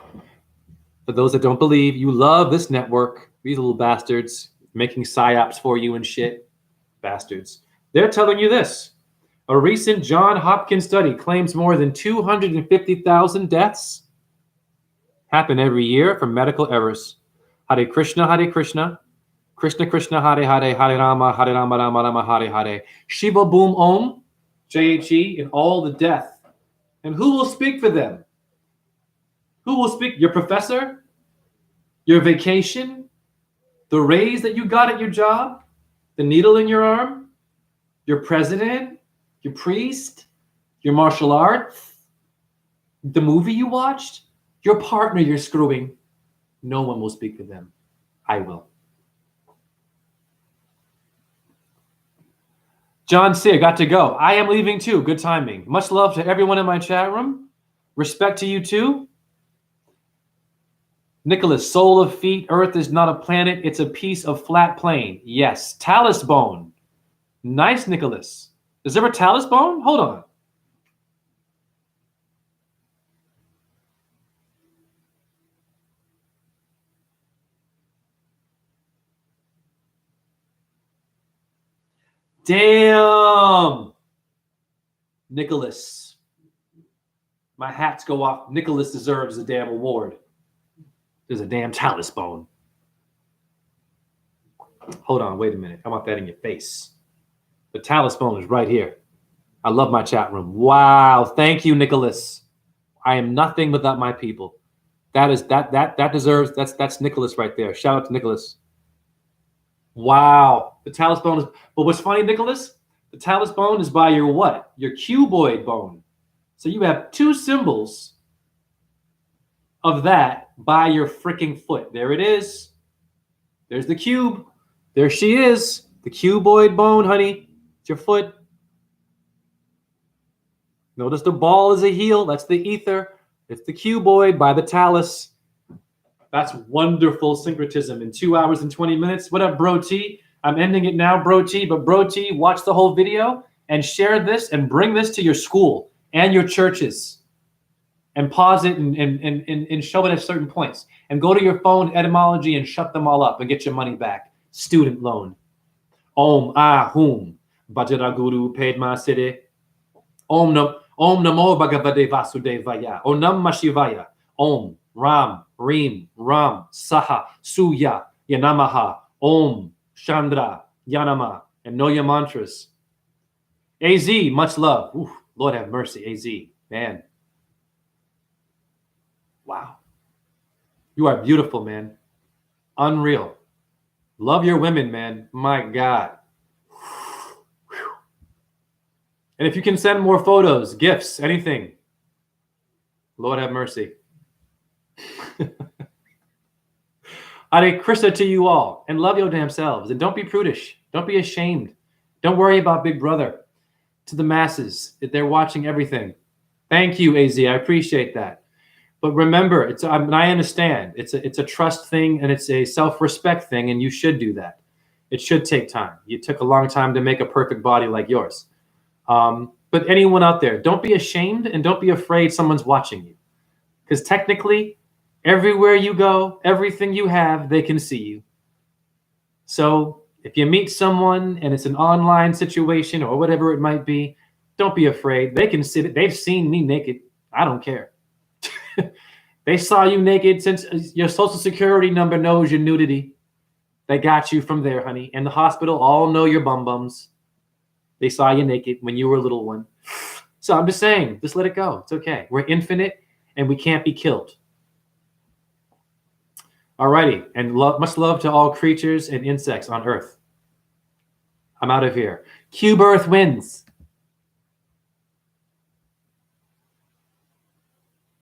For those that don't believe, you love this network. These little bastards making psyops for you and shit. Bastards. They're telling you this. A recent Johns Hopkins study claims more than 250,000 deaths happen every year from medical errors. Hare Krishna, Hare Krishna. Krishna Krishna, Hare Hare, Hare Rama, Hare Rama, Rama Rama, Hare Hare. Shiva Boom Om, JHE, and all the death. And who will speak for them? Who will speak? Your professor? Your vacation? The raise that you got at your job? The needle in your arm? Your president? Your priest? Your martial arts? The movie you watched? Your partner you're screwing? No one will speak for them. I will. John C., I got to go. I am leaving too. Good timing. Much love to everyone in my chat room. Respect to you too. Nicholas, soul of feet. Earth is not a planet. It's a piece of flat plane. Yes. Talus bone. Nice, Nicholas. Is there a talus bone? Hold on. Damn. Nicholas. My hats go off. Nicholas deserves a damn award. There's a damn talus bone. Hold on, wait a minute. I want that in your face. The talus bone is right here. I love my chat room. Wow. Thank you, Nicholas. I am nothing without my people. That deserves, that's Nicholas right there. Shout out to Nicholas. Wow. The talus bone is, but what's funny, Nicholas? The talus bone is by your what? Your cuboid bone. So you have two symbols of that by your freaking foot. There it is. There's the cube. There she is. The cuboid bone, honey. It's your foot. Notice the ball is a heel. That's the ether. It's the cuboid by the talus. That's wonderful syncretism in 2 hours and 20 minutes. What up, Bro T? I'm ending it now, Bro T. But Bro T, watch the whole video and share this and bring this to your school and your churches. And pause it and show it at certain points. And go to your phone etymology and shut them all up and get your money back. Student loan. Om Ahum. Bajraguru Padma Siddhi. Om Namo Bhagavate Vasudevaya. Om Namah Shivaya. Om Ram Reem Ram Saha Suya Yanamaha. Om Chandra Yanama. And know your mantras. AZ, much love. Ooh, Lord have mercy, AZ. Man. Wow. You are beautiful, man. Unreal. Love your women, man. My God. And if you can send more photos, gifts, anything, Lord have mercy. Hare Krishna to you all, and love your damn selves. And don't be prudish. Don't be ashamed. Don't worry about Big Brother. To the masses, that they're watching everything. Thank you, AZ. I appreciate that. But remember, I understand. It's a trust thing, and it's a self-respect thing, and you should do that. It should take time. You took a long time to make a perfect body like yours. But anyone out there, don't be ashamed and don't be afraid someone's watching you. Because technically, everywhere you go, everything you have, they can see you. So if you meet someone and it's an online situation or whatever it might be, don't be afraid. They can see it. They've seen me naked. I don't care. They saw you naked since your social security number knows your nudity. They got you from there, honey. And the hospital all know your bum bums. They saw you naked when you were a little one. So I'm just saying, just let it go. It's okay. We're infinite and we can't be killed. Alrighty. And much love to all creatures and insects on Earth. I'm out of here. Cube Earth wins.